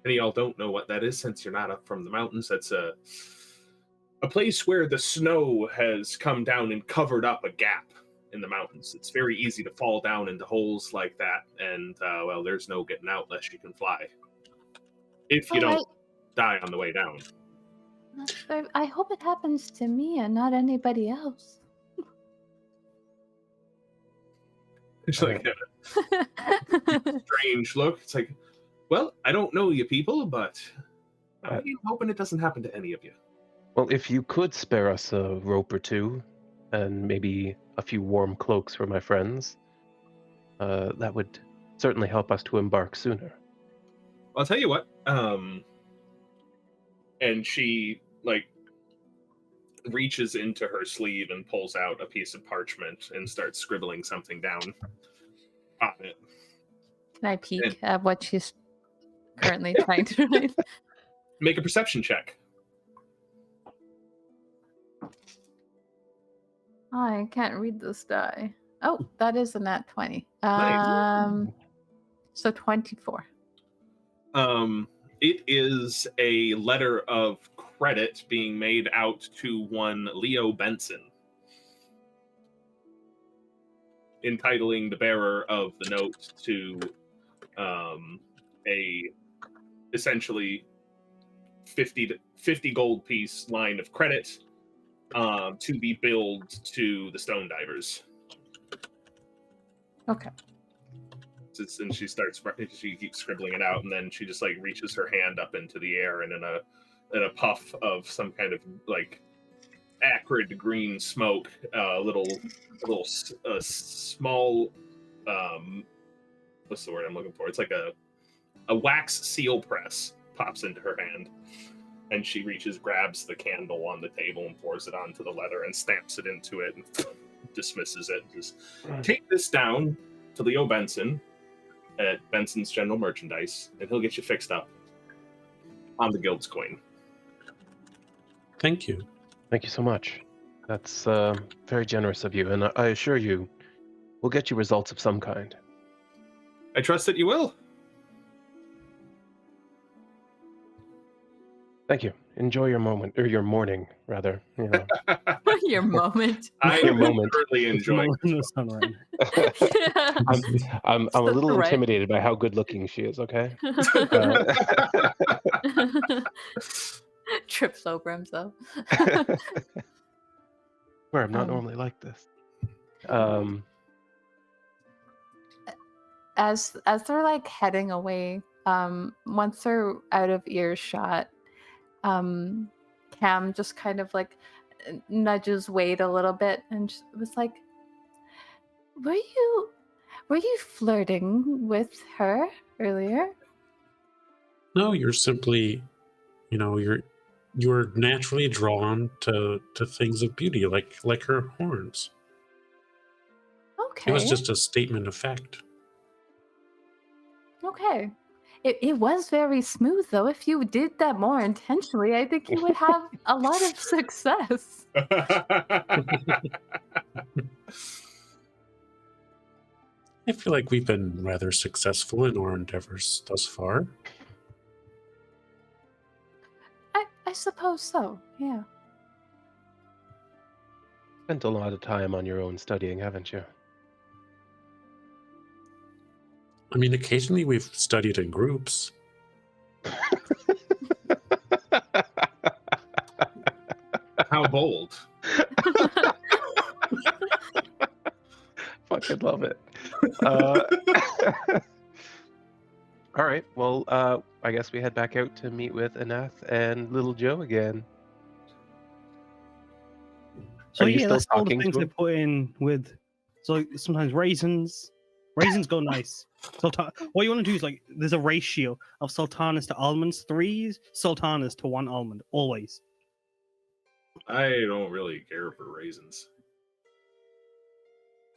of y'all don't know what that is since you're not up from the mountains. That's a place where the snow has come down and covered up a gap in the mountains. It's very easy to fall down into holes like that, and well, there's no getting out unless you can fly. If you don't die on the way down. I hope it happens to me and not anybody else. It's like a strange look. It's like, well, I don't know you people, but I'm hoping it doesn't happen to any of you. Well, if you could spare us a rope or two, and maybe a few warm cloaks for my friends, that would certainly help us to embark sooner. I'll tell you what. And she reaches into her sleeve and pulls out a piece of parchment and starts scribbling something down on it. Can I peek at what she's currently trying to write? Make a perception check. I can't read this die. Oh, that is a nat 20. Nice. So 24. It is a letter of credit being made out to one Leo Benson, entitling the bearer of the note to a essentially 50 gold piece line of credit to be billed to the Stone Divers. Okay. And she keeps scribbling it out, and then she just reaches her hand up into the air, and in a puff of some kind of acrid green smoke, a little small what's the word I'm looking for? It's like a wax seal press pops into her hand, and she grabs the candle on the table and pours it onto the letter and stamps it into it and dismisses it. Just take this down to Leo Benson at Benson's General Merchandise, and he'll get you fixed up on the Guild's coin. Thank you. Thank you so much. That's very generous of you, and I assure you, we'll get you results of some kind. I trust that you will. Thank you. Enjoy your moment, or your morning, rather. You know. Your moment. I Your am moment. really enjoying the sunrise. I'm a little Right. intimidated by how good looking she is. Okay. Trips over himself. Where I'm not normally like this. As they're heading away, once they're out of earshot, Cam just kind of nudges Wade a little bit and was like, were you flirting with her earlier? No, you're simply, you're naturally drawn to things of beauty, like her horns. Okay. It was just a statement of fact. Okay. It was very smooth, though. If you did that more intentionally, I think you would have a lot of success. I feel like we've been rather successful in our endeavors thus far. I suppose so, yeah. Spent a lot of time on your own studying, haven't you? I mean, occasionally we've studied in groups. How bold. Fucking love it. All right. Well, I guess we head back out to meet with Anath and Little Joe again. So Are you yeah, still that's all the talking things to they him? put in with. So sometimes raisins go nice. What you want to do is there's a ratio of sultanas to almonds. 3 sultanas to 1 almond, always. I don't really care for raisins.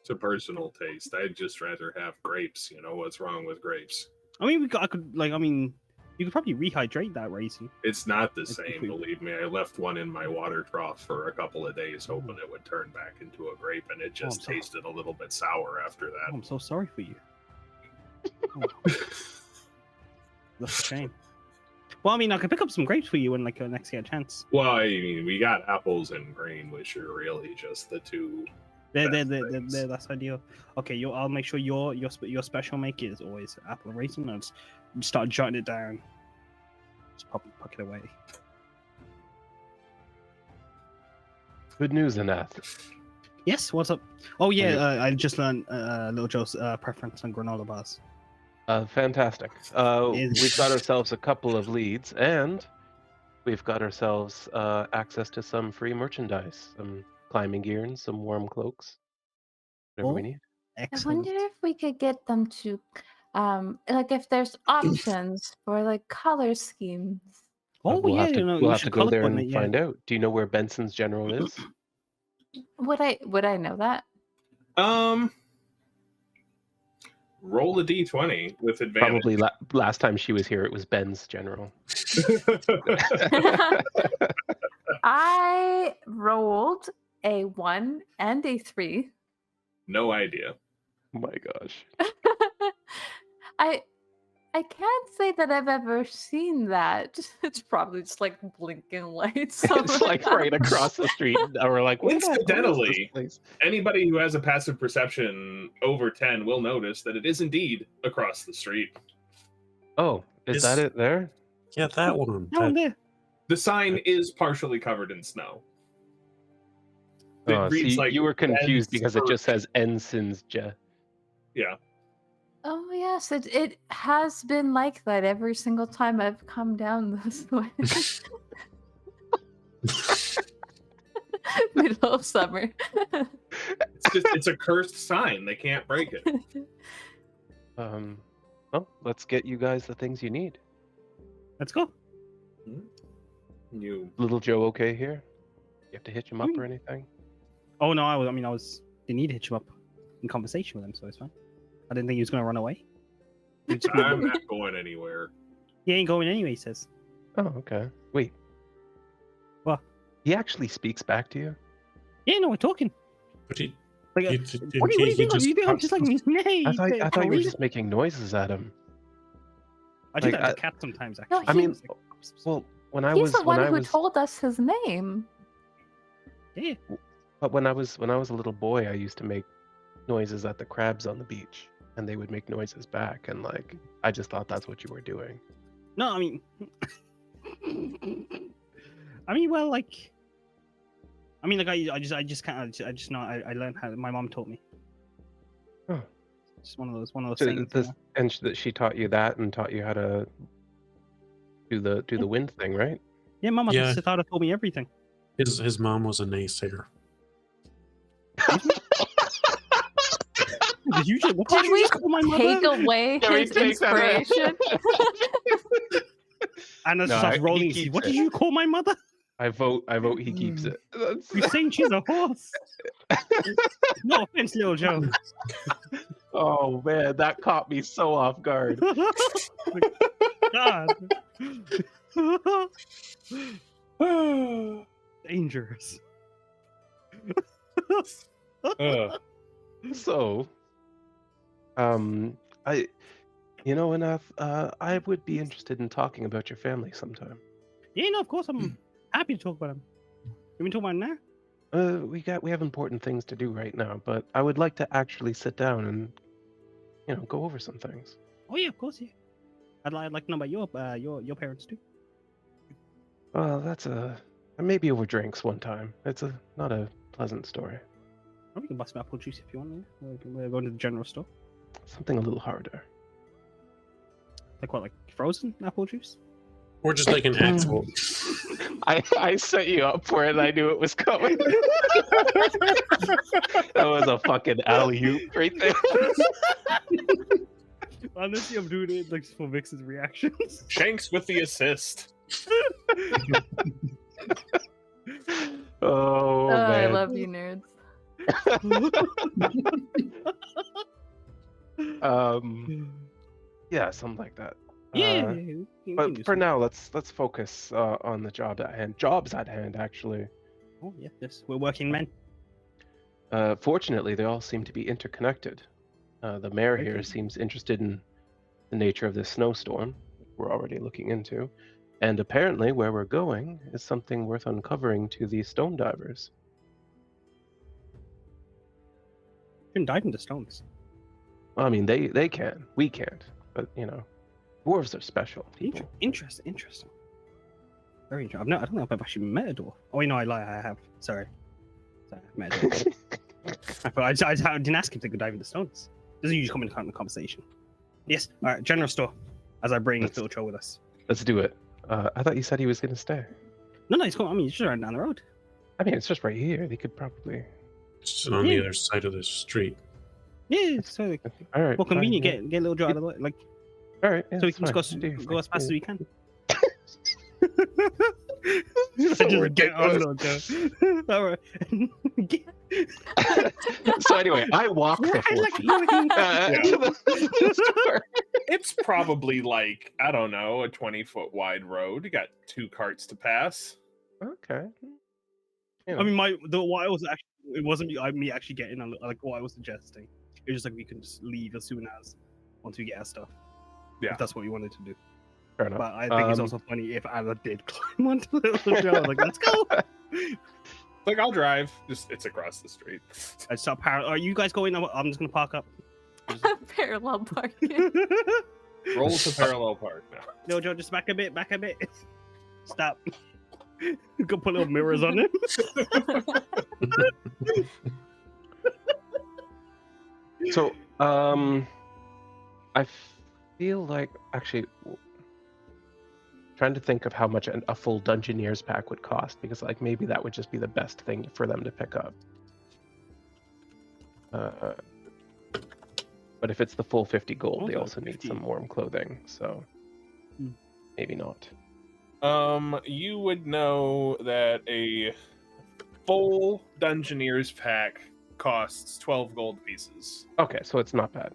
It's a personal taste. I'd just rather have grapes. You know what's wrong with grapes? I mean, you could probably rehydrate that raisin. It's not the It's same, food. believe me. I left one in my water trough for a couple of days, hoping it would turn back into a grape, and it just sorry. tasted a little bit sour after Oh, that. I'm so sorry for you. That's a shame. Well, I mean, I could pick up some grapes for you when like next get a chance. Well, I mean, we got apples and grain, which are really just the two. That's ideal. Okay, I'll make sure your special make is always apple and raisin. I'll just start jotting it down. Just pop it away. Good news, Anath. Yes, what's up? Oh yeah, I just learned Little Joe's preference on granola bars. Fantastic. We've got ourselves a couple of leads, and we've got ourselves access to some free merchandise, some climbing gear and some warm cloaks. Whatever we need. Excellent. I wonder if we could get them to, like, if there's options for like color schemes. Oh we'll yeah, have to, you we'll have to go color there and coordinate, yeah. find out. Do you know where Benson's General is? Would I know that? Roll a d20 with advantage. Probably last time she was here, it was Ben's General. I rolled a 1 and a 3. No idea. Oh my gosh. I can't say that I've ever seen that. It's probably just like blinking lights. It's like right across the street. And we're like, what the hell is this Incidentally, place? anybody who has a passive perception over 10 will notice that it is indeed across the street. Oh, is that it there? Yeah, that one. No, there. The sign is partially covered in snow. It Oh, reads see, like you were confused because it Ben's just says Ensign's Ja. Yeah. Oh yes, it has been like that every single time I've come down this way. Middle of summer. It's a cursed sign. They can't break it. Well, let's get you guys the things you need. Let's go. You Little Joe okay here? You have to hitch him up or anything? Oh no, I didn't need to hitch him up in conversation with him, so it's fine. I didn't think he was going to run away. I'm not going anywhere. He ain't going anyway, he says. Oh, okay. Wait. What? He actually speaks back to you? Yeah, no, we're talking. But he, Like, he- what do you he think? just You think I'm just like, hey, I thought you were please? just making noises at him. I do like, that to cat sometimes, No, actually. I mean, It's like, well, when I He's was the one when I who was told us his name. yeah. but when I was a little boy, I used to make noises at the crabs on the beach, and they would make noises back, and like I just thought that's what you were doing. No, I mean, well, like, I just kind of, I just know, I learned how. My mom taught me. Oh. It's one of those So things. you know? and she taught you that, and taught you how to do the wind thing, right? Yeah, Mama Yeah. Sithara told me everything. his mom was a naysayer. Did you just, what Did did you we just call my take mother? away Can we his take that away? inspiration? And then No, starts he rolling. keeps What it. did you call my mother? I vote he keeps it. That's- You're saying she's a horse. No offense, little Joe. Oh man, that caught me so off guard. God. Dangerous. So, enough. I would be interested in talking about your family sometime. Yeah, no, of course I'm happy to talk about him. You want to talk about him now? We have important things to do right now, but I would like to actually sit down and, go over some things. Oh yeah, of course, yeah. I'd like to know about your parents too. Well, that's maybe over drinks one time. It's not a pleasant story. Oh, we can buy some apple juice if you want. Yeah. We're going to the general store. Something a little harder. Like what? Like frozen apple juice? Or just like an actual. I set you up for it, and I knew it was coming. That was a fucking alley-oop right there. Honestly, I'm doing it like for Vix's reactions. Shanks with the assist. Oh, I man. love you, nerds. Yeah, something like that. Yeah. But for now, let's focus on the job at hand. Jobs at hand, actually. Oh yeah, yes, we're working men. Fortunately, they all seem to be interconnected. The mayor here Okay. seems interested in the nature of this snowstorm, which we're already looking into, and apparently where we're going is something worth uncovering to the stone divers. You can dive into stones. I mean, they can, we can't, but you know, dwarves are special people. Interesting. Very interesting. I don't know if I've actually met a dwarf. Oh, wait, no, I lie. I have. Sorry, I've met a dwarf. I didn't ask if they could dive into stones. Doesn't usually come into the conversation. Yes. All right. General store. As I bring Filtro with us. Let's do it. I thought you said he was going to stay. No, he's coming. I mean, he's just right down the road. I mean, it's just right here. They could probably. It's on the other side of the street. Yeah, so like, All right. more convenient. fine, Get a little draw out of the way, like, All right. Yeah, so we it's can just fine. go as fast as we can. So Just get on, Joe. All right. So anyway, I walk the 4 Like, feet Yeah. to the store. It's probably like, I don't know, a 20-foot wide road. You got 2 carts to pass. Okay. I mean, what I was actually, it wasn't me actually getting on, like what I was suggesting. It was just like we can just leave as soon as once we get our stuff. Yeah. If that's what you wanted to do. Fair enough. But I think it's also funny if Anna did climb onto the little Joe. Like, let's go. Like, I'll drive. Just it's across the street. I stop. Are you guys going? I'm just gonna park up. Parallel parking. Roll to parallel park now. No, Joe, just back a bit. Stop. Go put little mirrors on it. So, I feel like actually trying to think of how much a full Dungeoneer's pack would cost, because like maybe that would just be the best thing for them to pick up. But if it's the full 50 gold, they Okay, also need 50. some warm clothing, so maybe not. You would know that a full Dungeoneer's pack costs 12 gold pieces. Okay, so it's not bad.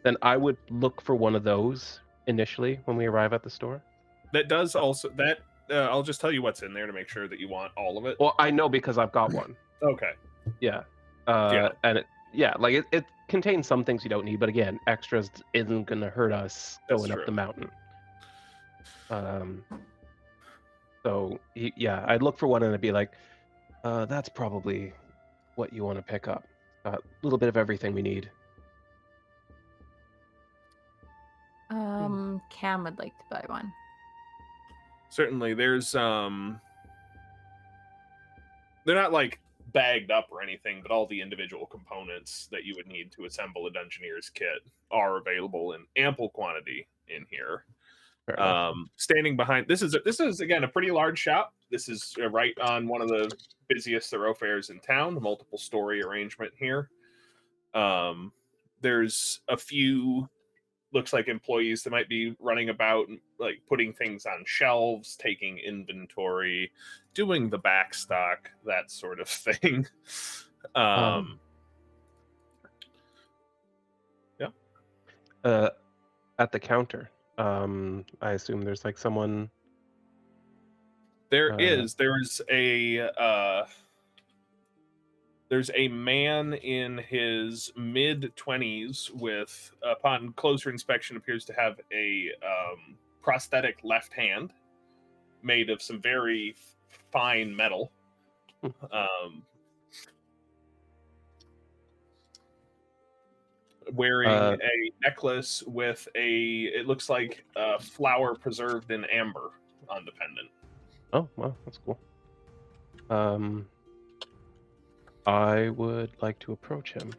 Then I would look for one of those initially when we arrive at the store. That does also that I'll just tell you what's in there to make sure that you want all of it. Well, I know because I've got one. Okay. Yeah. Yeah. And it contains some things you don't need, but again, extras isn't going to hurt us That's going true. up the mountain. So yeah, I'd look for one and I'd be like, that's probably what you want to pick up. A little bit of everything we need. Cam would like to buy one. Certainly, there's they're not like bagged up or anything, but all the individual components that you would need to assemble a Dungeoneer's kit are available in ample quantity in here. Fair enough. Standing behind this is again a pretty large shop. This is right on one of the busiest thoroughfares in town. A multiple story arrangement here. There's a few looks like employees that might be running about, like putting things on shelves, taking inventory, doing the back stock, that sort of thing. Yeah. At the counter, I assume there's like someone. There's a man in his mid-20s with, upon closer inspection, appears to have a prosthetic left hand made of some very fine metal. Wearing a necklace with it looks like a flower preserved in amber on the pendant. Oh, wow, that's cool. I would like to approach him,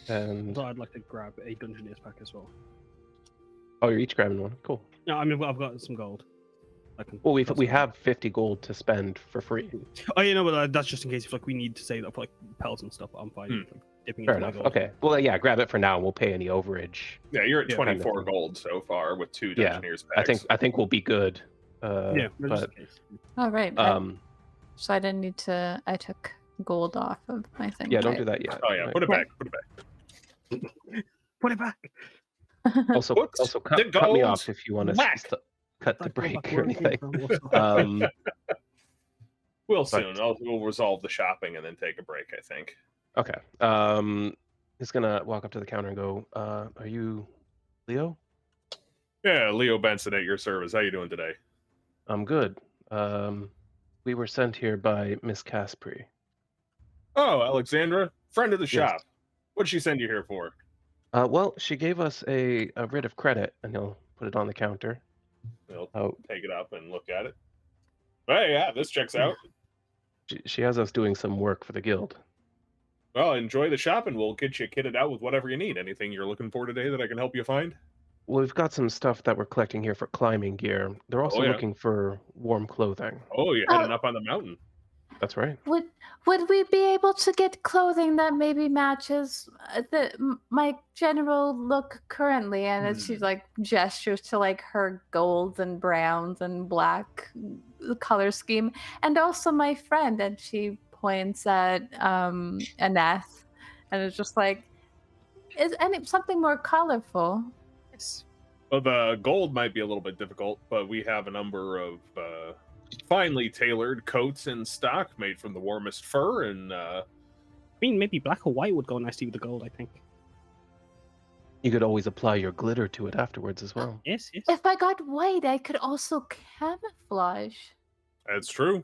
and So I'd like to grab a Dungeoneer's pack as well. oh, you're each grabbing one. Cool. No, I mean I've got some gold. Well, we have 50 gold to spend for free. Oh, you know, but that's just in case if like we need to save up for like pelts and stuff. I'm fine. with, like, dipping Fair into my enough. gold. Okay. Well, yeah, grab it for now. We'll pay any overage. Yeah, you're at Yeah, 24 kind of. gold so far with 2 Yeah, Dungeoneer's packs. I think we'll be good. Yeah, just But in case. All right. So I didn't need to. I took gold off of my thing. yeah, don't right? do that yet. Oh yeah, Right. put it back. Put it back. Put it back. Also, Put also the cut me gold off if you want to back. cut the Back, go break back or where it came anything. from. We'll But- soon. We'll resolve the shopping and then take a break, I think. Okay. He's gonna walk up to the counter and go, "Are you Leo? Yeah, Leo Benson at your service. How you doing today? I'm good. We were sent here by Miss Caspri. Oh, Alexandra, friend of the Yes. shop. What'd she send you here for? Well, she gave us a writ of credit, and he'll put it on the counter. We'll Oh, take it up and look at it. Hey, yeah, this checks out. she has us doing some work for the guild. Well, enjoy the shop, and we'll get you kitted out with whatever you need. Anything you're looking for today that I can help you find? Well, we've got some stuff that we're collecting here for climbing gear. They're also yeah. looking for warm clothing. Oh, you're heading up on the mountain. That's right. Would we be able to get clothing that maybe matches my general look currently? And she like gestures to like her golds and browns and black color scheme, and also my friend. And she points at Aneth, and it's just like, is something more colorful? Well, the gold might be a little bit difficult, but we have a number of finely tailored coats in stock made from the warmest fur, and I mean, maybe black or white would go nicely with the gold, I think. You could always apply your glitter to it afterwards as well. Yes, yes. If I got white, I could also camouflage. that's true.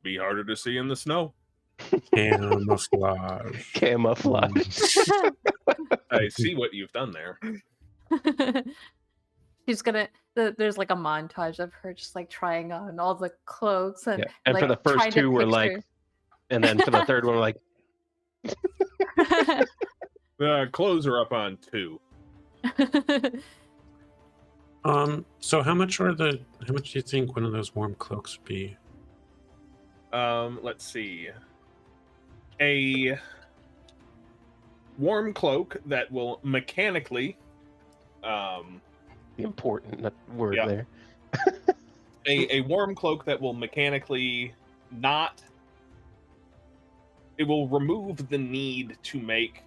Be harder to see in the snow. Camouflage. Camouflage. I see what you've done there. She's gonna. There's like a montage of her just like trying on all the clothes and. Yeah. And like, for the first trying to two, we're like, picture- and then for the third one, we're like, The clothes are up on 2. So how much do you think one of those warm cloaks would be? Let's see. A warm cloak that will mechanically the important word Yeah. there. a warm cloak that will mechanically not, it will remove the need to make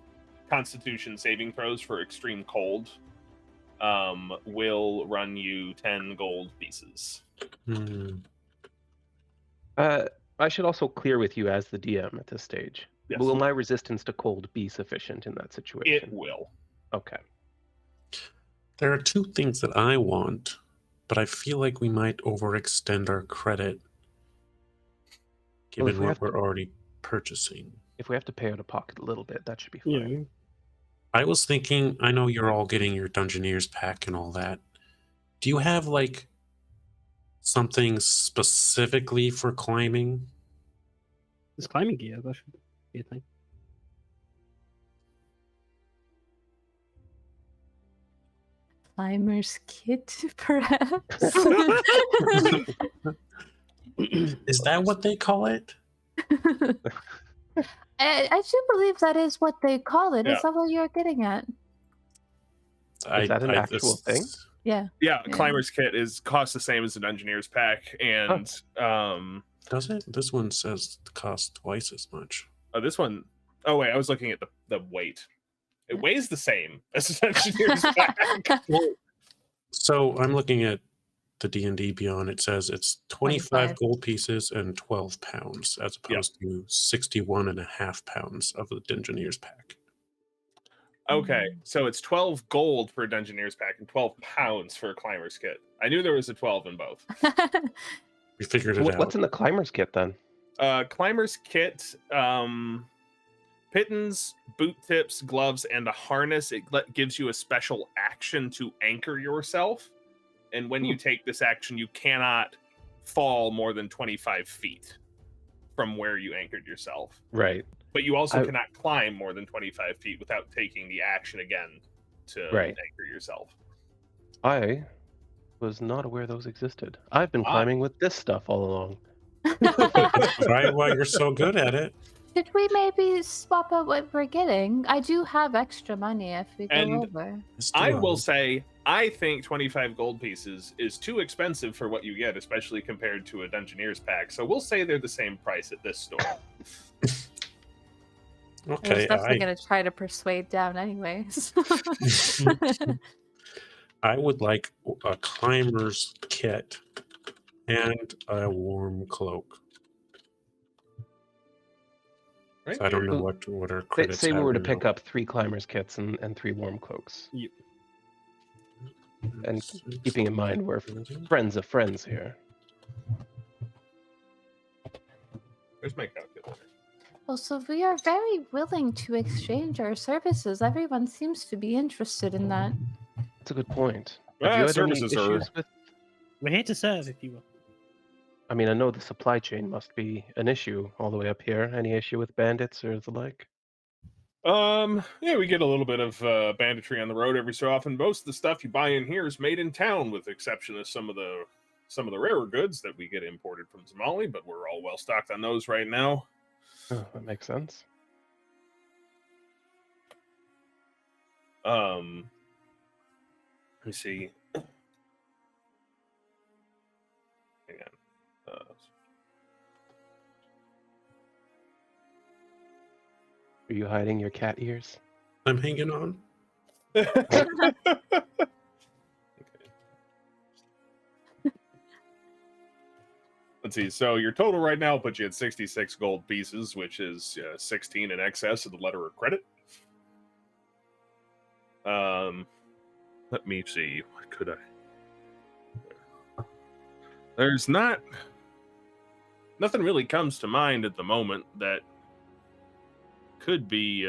constitution saving throws for extreme cold, will run you 10 gold pieces. I should also clear with you as the DM at this stage. Yes. Will my resistance to cold be sufficient in that situation? It will. Okay. There are 2 things that I want, but I feel like we might overextend our credit Well, if given we what have we're already purchasing. If we have to pay out of pocket a little bit, that should be Yeah. fine. I was thinking, I know you're all getting your Dungeoneers pack and all that. Do you have like something specifically for climbing? It's climbing gear. That should be a thing. Climber's kit, perhaps. Is that what they call it? I do believe that is what they call it. Yeah. Is that what you're getting at? Is that an actual thing? Yeah. Yeah, Yeah. Climber's kit costs the same as the Dungeoneer's pack, and Does it? This one says it costs twice as much. this one, oh wait, I was looking at the weight. It weighs the same as the Dungeoneer's pack. So I'm looking at the D&D Beyond. It says it's 25 25. gold pieces and 12 pounds, as opposed to 61.5 pounds of the Dungeoneer's pack. Okay, so it's 12 gold for a Dungeoneer's pack and 12 pounds for a Climber's kit. I knew there was a 12 in both. We figured it out. What's in the climber's kit then? Climber's kit, pittons, boot tips, gloves, and a harness. It gives you a special action to anchor yourself. And when you take this action, you cannot fall more than 25 feet from where you anchored yourself. Right. But you also cannot climb more than 25 feet without taking the action again to anchor yourself. I was not aware those existed. I've been climbing with this stuff all along. Try why you're so good at it. Should we maybe swap out what we're getting? I do have extra money if we go over. I will say, I think 25 gold pieces is too expensive for what you get, especially compared to a Dungeoneer's pack. So we'll say they're the same price at this store. I was Okay, definitely going to try to persuade down anyways. I would like a climber's kit and a warm cloak. Right? So I don't know what our credits Say we were to have pick now. up 3 climbers kits and 3 warm cloaks. And keeping in mind we're friends of friends here. Where's my calculator? Well, so we are very willing to exchange our services. Everyone seems to be interested in that. That's a good point. Have you had Services any are issues with? We're here to serve, if you will. I mean, I know the supply chain must be an issue all the way up here. Any issue with bandits or the like? Yeah, we get a little bit of banditry on the road every so often. Most of the stuff you buy in here is made in town, with the exception of some of the rarer goods that we get imported from Zemali, but we're all well stocked on those right now. Oh, that makes sense. Let me see. Hang on. Are you hiding your cat ears? I'm hanging on. Let's see. So your total right now puts you at 66 gold pieces, which is 16 in excess of the letter of credit. Let me see. What could I? There's nothing really comes to mind at the moment that could be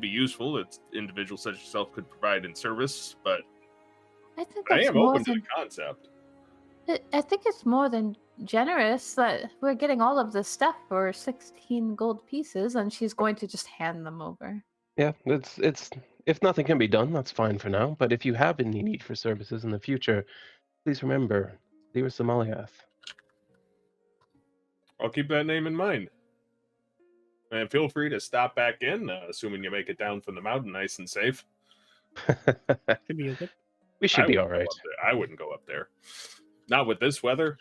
useful that individuals such as yourself could provide in service, but I think I that's am more open to than. the concept. I think it's more than generous that we're getting all of this stuff for 16 gold pieces, and she's going to just hand them over. Yeah, it's if nothing can be done, that's fine for now. But if you have any need for services in the future, please remember, Lear Somaliath. I'll keep that name in mind. And feel free to stop back in, assuming you make it down from the mountain nice and safe. Could be good. We should be all wouldn't go right. up there. I wouldn't go up there. Not with this weather.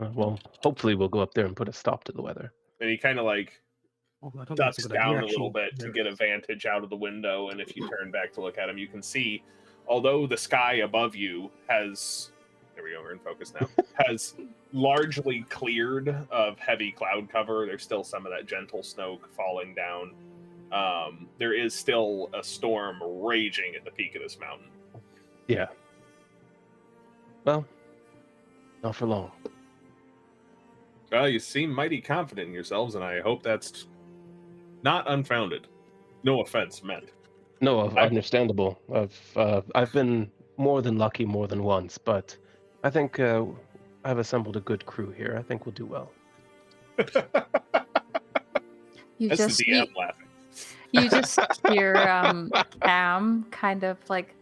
Well, hopefully we'll go up there and put a stop to the weather. And he kind of like Oh, I don't think that's ducks a good idea, down a little actually. bit to get a vantage out of the window. And if you turn back to look at him, you can see, although the sky above you has, there we go, we're in focus now, has largely cleared of heavy cloud cover. There's still some of that gentle snow falling down. There is still a storm raging at the peak of this mountain. Yeah. Well, not for long. Well, you seem mighty confident in yourselves, and I hope that's not unfounded. No offense meant. No, understandable. I've been more than lucky more than once, but I think I've assembled a good crew here. I think we'll do well. You That's just the DM laughing. you just hear Cam kind of like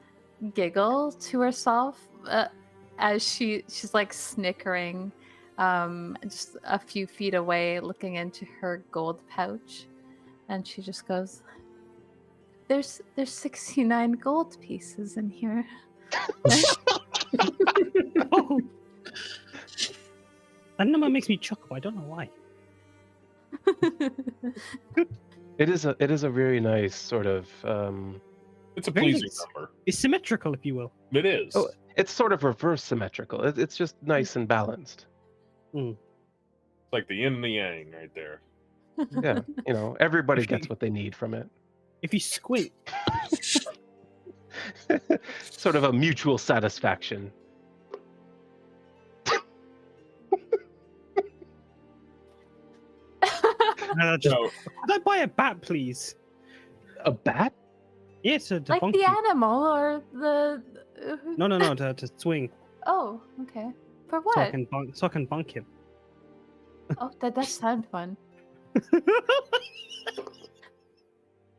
giggle to herself as she's like snickering just a few feet away, looking into her gold pouch, and she just goes, there's 69 gold pieces in here. Oh. That number makes me chuckle. I don't know why. It is a very nice sort of It's a Very pleasing nice. number. It's symmetrical, if you will. It is. oh, it's sort of reverse symmetrical. It's just nice and balanced. It's like the yin and the yang right there. Yeah, everybody gets what they need from it. If you squint, Sort of a mutual satisfaction. just, So, could I buy a bat, please? A bat? Yes, to Like bonk the you. animal or the. No, to swing. Oh, okay. For So I what? can bonk him. Oh, that does sound fun.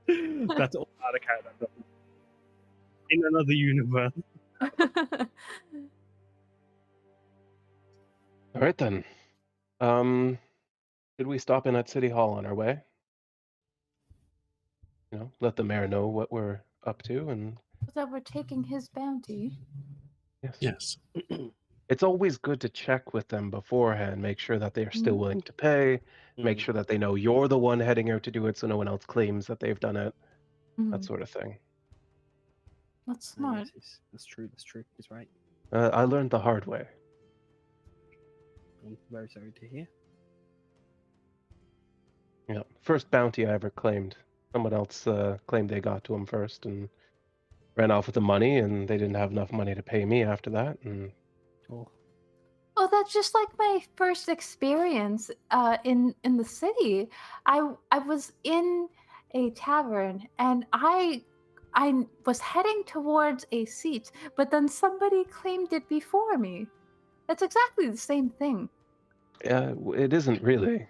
That's all out of character. In another universe. All right then. Should we stop in at City Hall on our way? Let the mayor know what we're up to, and That we're taking his bounty. yes. Yes. It's always good to check with them beforehand, make sure that they are still willing to pay, make sure that they know you're the one heading out to do it so no one else claims that they've done it, that sort of thing. That's smart. That's true. He's right. I learned the hard way. I'm very sorry to hear. First bounty I ever claimed. Someone else claimed they got to him first, and ran off with the money, and they didn't have enough money to pay me after that. And Oh. Oh, that's just like my first experience in the city. I was in a tavern and I was heading towards a seat, but then somebody claimed it before me. That's exactly the same thing. it isn't really.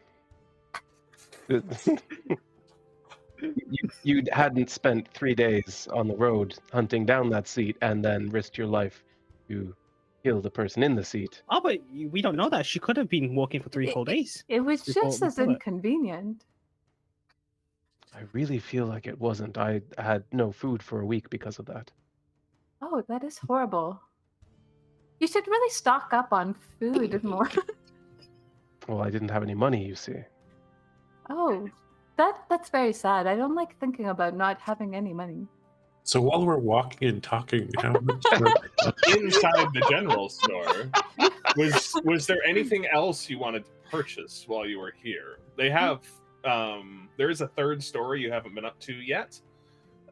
You hadn't spent 3 days on the road hunting down that seat and then risked your life to kill the person in the seat. Oh, but we don't know that. She could have been walking for 3 whole days. It was Before- just as before that. inconvenient. I really feel like it wasn't. I had no food for a week because of that. Oh, that is horrible. You should really stock up on food more. Well, I didn't have any money, you see. Oh, that's very sad. I don't like thinking about not having any money. So while we're walking and talking, how much? Inside the general store, was there anything else you wanted to purchase while you were here? They have there is a third store you haven't been up to yet.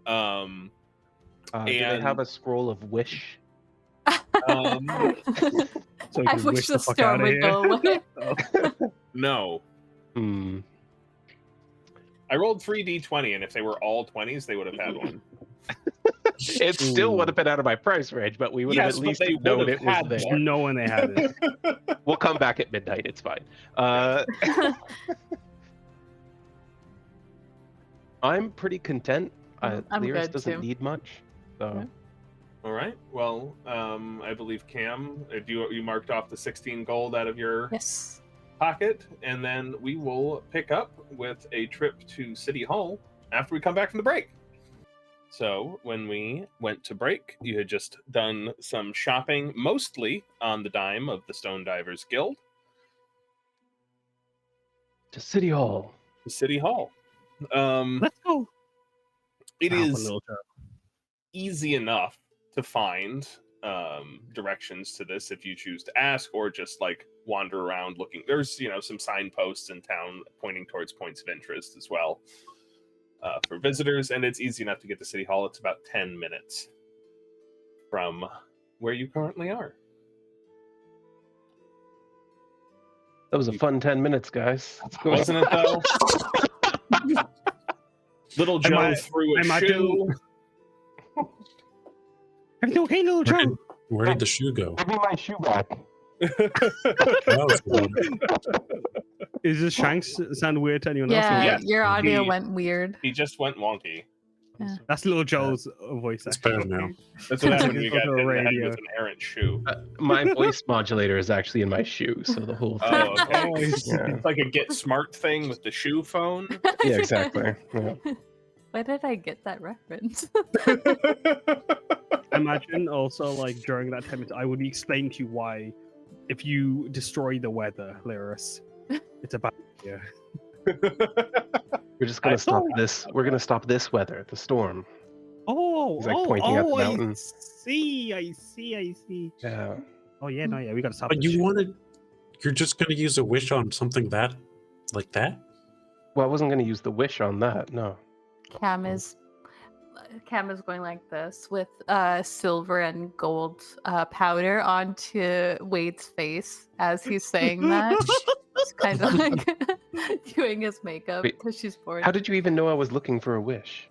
Do they have a scroll of wish? So we I can wish the fuck storm outta would here. go away. Oh. No. Hmm. I rolled 3d20, and if they were all 20s, they would have had one. It still would have been out of my price range, but we would Yes, have but at least they known would it have was had there. one. No one they had it. We'll come back at midnight. It's fine. I'm pretty content. I'm Lyris good, doesn't too. need much. So Yeah. All right. Well, I believe Cam, you marked off the 16 gold out of your Yes. pocket, and then we will pick up with a trip to City Hall after we come back from the break. So when we went to break, you had just done some shopping, mostly on the dime of the Stone Divers Guild. to City Hall. The City Hall. Let's go. It Wow, a is little joke. easy enough to find directions to this if you choose to ask, or just like wander around looking. There's some signposts in town pointing towards points of interest as well for visitors, and it's easy enough to get to City Hall. It's about 10 minutes from where you currently are. That was a fun 10 minutes, guys. Let's go. Wasn't it though? Little Joe I threw a might shoe. Everything okay, little Where Joe? did, where did the shoe go? Give me my shoe back. That was good. Is this Shanks sound weird to anyone else? Yeah, Yes, your audio he- went weird. He just went wonky. That's little Joe's voice. It's actually. better now. That's what happened when you got Go to a hit in the head radio. with an errant shoe. My voice modulator is actually in my shoe, so the whole thing. Oh, okay. Oh, Yeah. It's like a Get Smart thing with the shoe phone. Yeah, exactly. Yeah. Where did I get that reference? Imagine also like during that 10 minutes, I would be explaining to you why, if you destroy the weather, Lyris, it's about yeah. We're just gonna I stop saw- this. We're gonna stop this weather, the storm. Oh, He's, like, pointing at the I mountain. see. Yeah. Oh yeah, no, yeah, we gotta stop. But this shit. you're just going to use a wish on something like that? Well, I wasn't gonna use the wish on that. No. Cam is going like this with silver and gold powder onto Wade's face as he's saying that. He's kind of like doing his makeup Wait, because she's bored. How did you even know I was looking for a wish?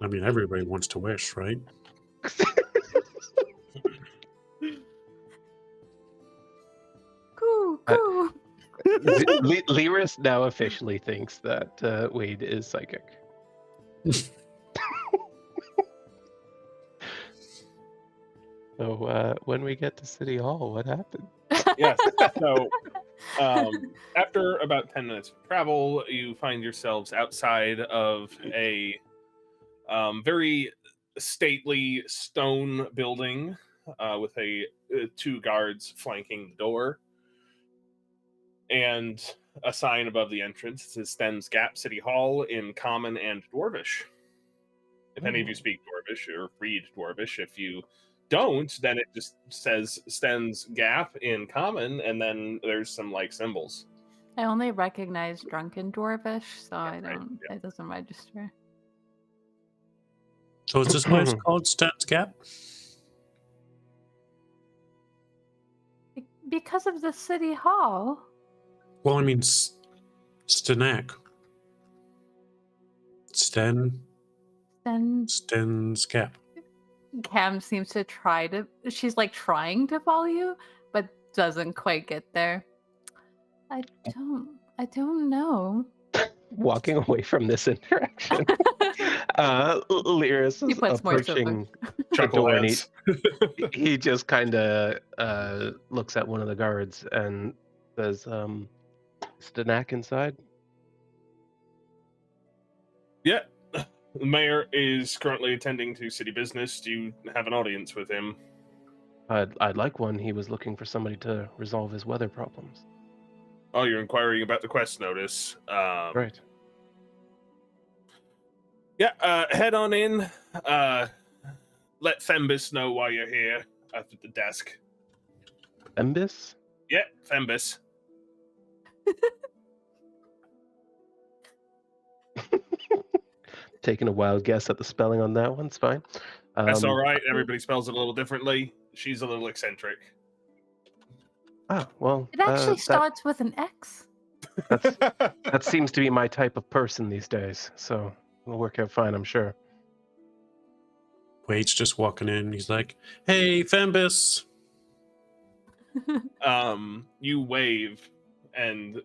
I mean, everybody wants to wish, right? Coo, coo. Lyris now officially thinks that Wade is psychic. So when we get to City Hall, what happened? Yes. So after about 10 minutes of travel, you find yourselves outside of a very stately stone building with two guards flanking the door, and a sign above the entrance. It says Sten's Gap City Hall in Common and Dwarvish. If any of you speak Dwarvish or read Dwarvish, if you don't, then it just says Sten's Gap in Common, and then there's some like symbols. I only recognize Drunken Dwarvish, so I right, don't. yeah. It doesn't register. So is this place called Stan's Gap? Because of the city hall. Well, I mean, Stanak. Then Stan's Gap. Cam seems to she's like trying to follow you, but doesn't quite get there. I don't know. Walking away from this interaction, Lyris He is puts more approaching the door, and Chuckleheads. he just kind of looks at one of the guards and says, "Is Danak inside?" Yeah. The mayor is currently attending to city business. Do you have an audience with him? I'd like one. He was looking for somebody to resolve his weather problems. Oh, you're inquiring about the quest notice. Right. Yeah, head on in. Let Fembus know why you're here at the desk. Embis? Yeah, Fembus. Taking a wild guess at the spelling on that one's fine. That's all right. Everybody spells it a little differently. She's a little eccentric. Ah, well. It actually starts with an X. That seems to be my type of person these days, so it'll work out fine, I'm sure. Wade's just walking in. He's like, "Hey, Fembus." You wave and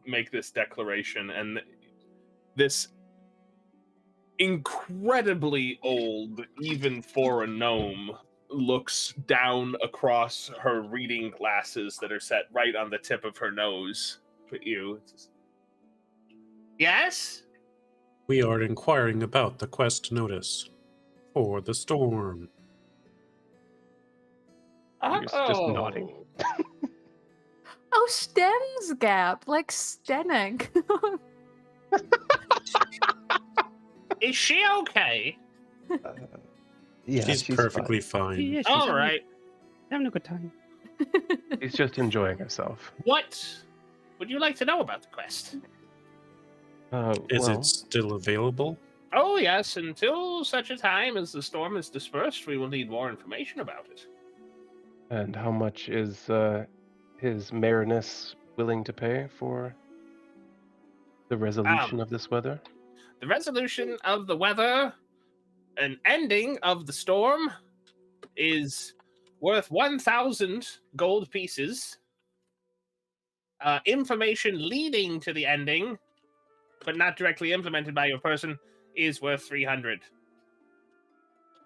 make this declaration, and this incredibly old, even for a gnome, looks down across her reading glasses that are set right on the tip of her nose at you. Yes? We are inquiring about the quest notice for the storm. You're just nodding. Oh, Sten's Gap, like Stenek. Is she okay? Yeah, She's perfectly fine. Yeah, she's All right. having a good time. She's just enjoying herself. What would you like to know about the quest? Is it still available? Oh, yes. Until such a time as the storm is dispersed, we will need more information about it. And how much is his mayorness willing to pay for the resolution of this weather? The resolution of the weather, an ending of the storm, is worth 1,000 gold pieces. Information leading to the ending, but not directly implemented by your person, is worth 300.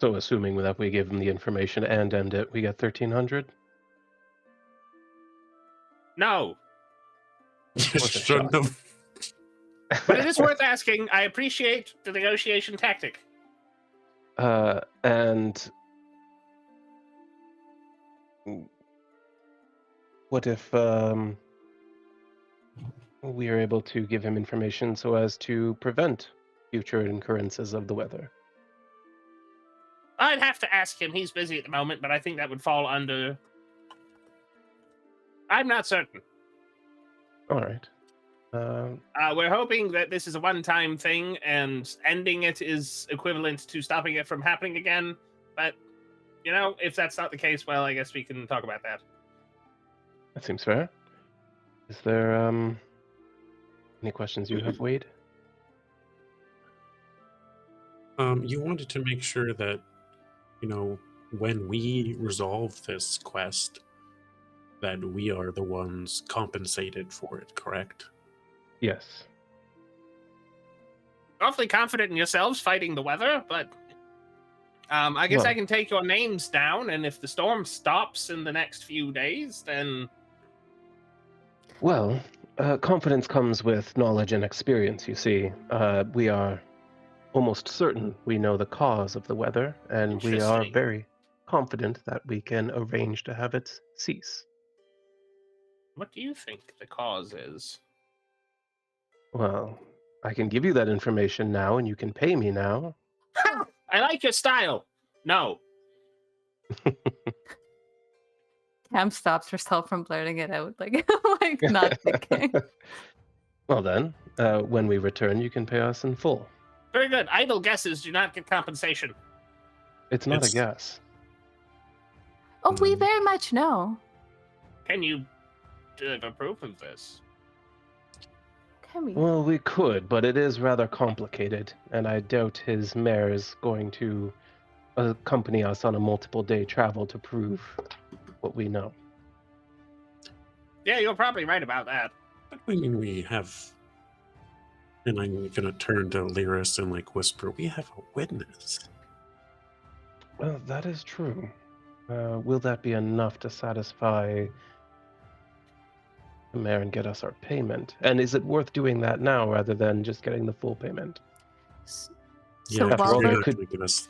So assuming that we give him the information and end it, we get 1,300? No, Shouldn't have. but it is worth asking. I appreciate the negotiation tactic. And what if we are able to give him information so as to prevent future occurrences of the weather? I'd have to ask him. He's busy at the moment, but I think that would fall under... I'm not certain. All right. We're hoping that this is a one-time thing, and ending it is equivalent to stopping it from happening again. But, you know, if that's not the case, well, I guess we can talk about that. That seems fair. Is there any questions you have, Wade? You wanted to make sure that, you know, when we resolve this quest, that we are the ones compensated for it, correct? Yes. Awfully confident in yourselves fighting the weather, but I guess Well- I can take your names down, and if the storm stops in the next few days, then... Well, confidence comes with knowledge and experience, you see. We are almost certain we know the cause of the weather, and we are Interesting. very confident that we can arrange to have it cease. What do you think the cause is? Well, I can give you that information now, and you can pay me now. I like your style. No. Cam stops herself from blurting it out, like not thinking. Well then, when we return, you can pay us in full. Very good. Idle guesses do not get compensation. It's not a It's- guess. Oh, we Mm. very much know. Can you deliver proof of this? Can we? Well, we could, but it is rather complicated, and I doubt his mare is going to accompany us on a multiple-day travel to prove what we know. Yeah, you're probably right about that. But I mean, we have, and I'm gonna turn to Lyris and like whisper, "We have a witness." Well, that is true. Will that be enough to satisfy the mayor and get us our payment? And is it worth doing that now rather than just getting the full payment? S- Yeah, So after while all, you're there not could- gonna give us.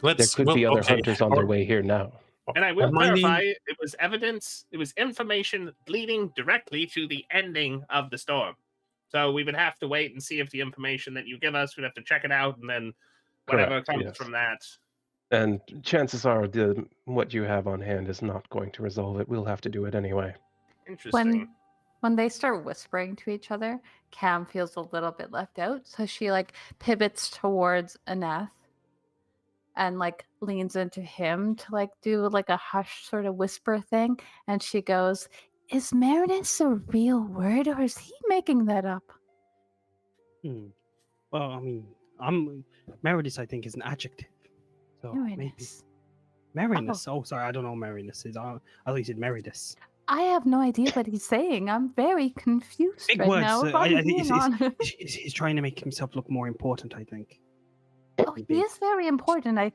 There Let's. could well, be other okay, hunters on their our- way here now. And I will our mining- clarify, it was evidence, it was information leading directly to the ending of the storm. So we would have to wait and see if the information that you give us, we'd have to check it out, and then whatever Correct, comes yes. from that. And chances are what you have on hand is not going to resolve it. We'll have to do it anyway. Interesting. When they start whispering to each other, Cam feels a little bit left out, so she like pivots towards Aneth and like leans into him to like do like a hush sort of whisper thing, and she goes, "Is Meredith a real word, or is he making that up?" Well, I mean, Meredith, I think, is an adjective. So maybe Uranus. Merriness. Oh, sorry, I don't know what Merriness is. I thought you said Meredith. I have no idea what he's saying. I'm very confused Big right words. now. if I I'm think being it's- honest. He's trying to make himself look more important, I think. Oh, he is very important. I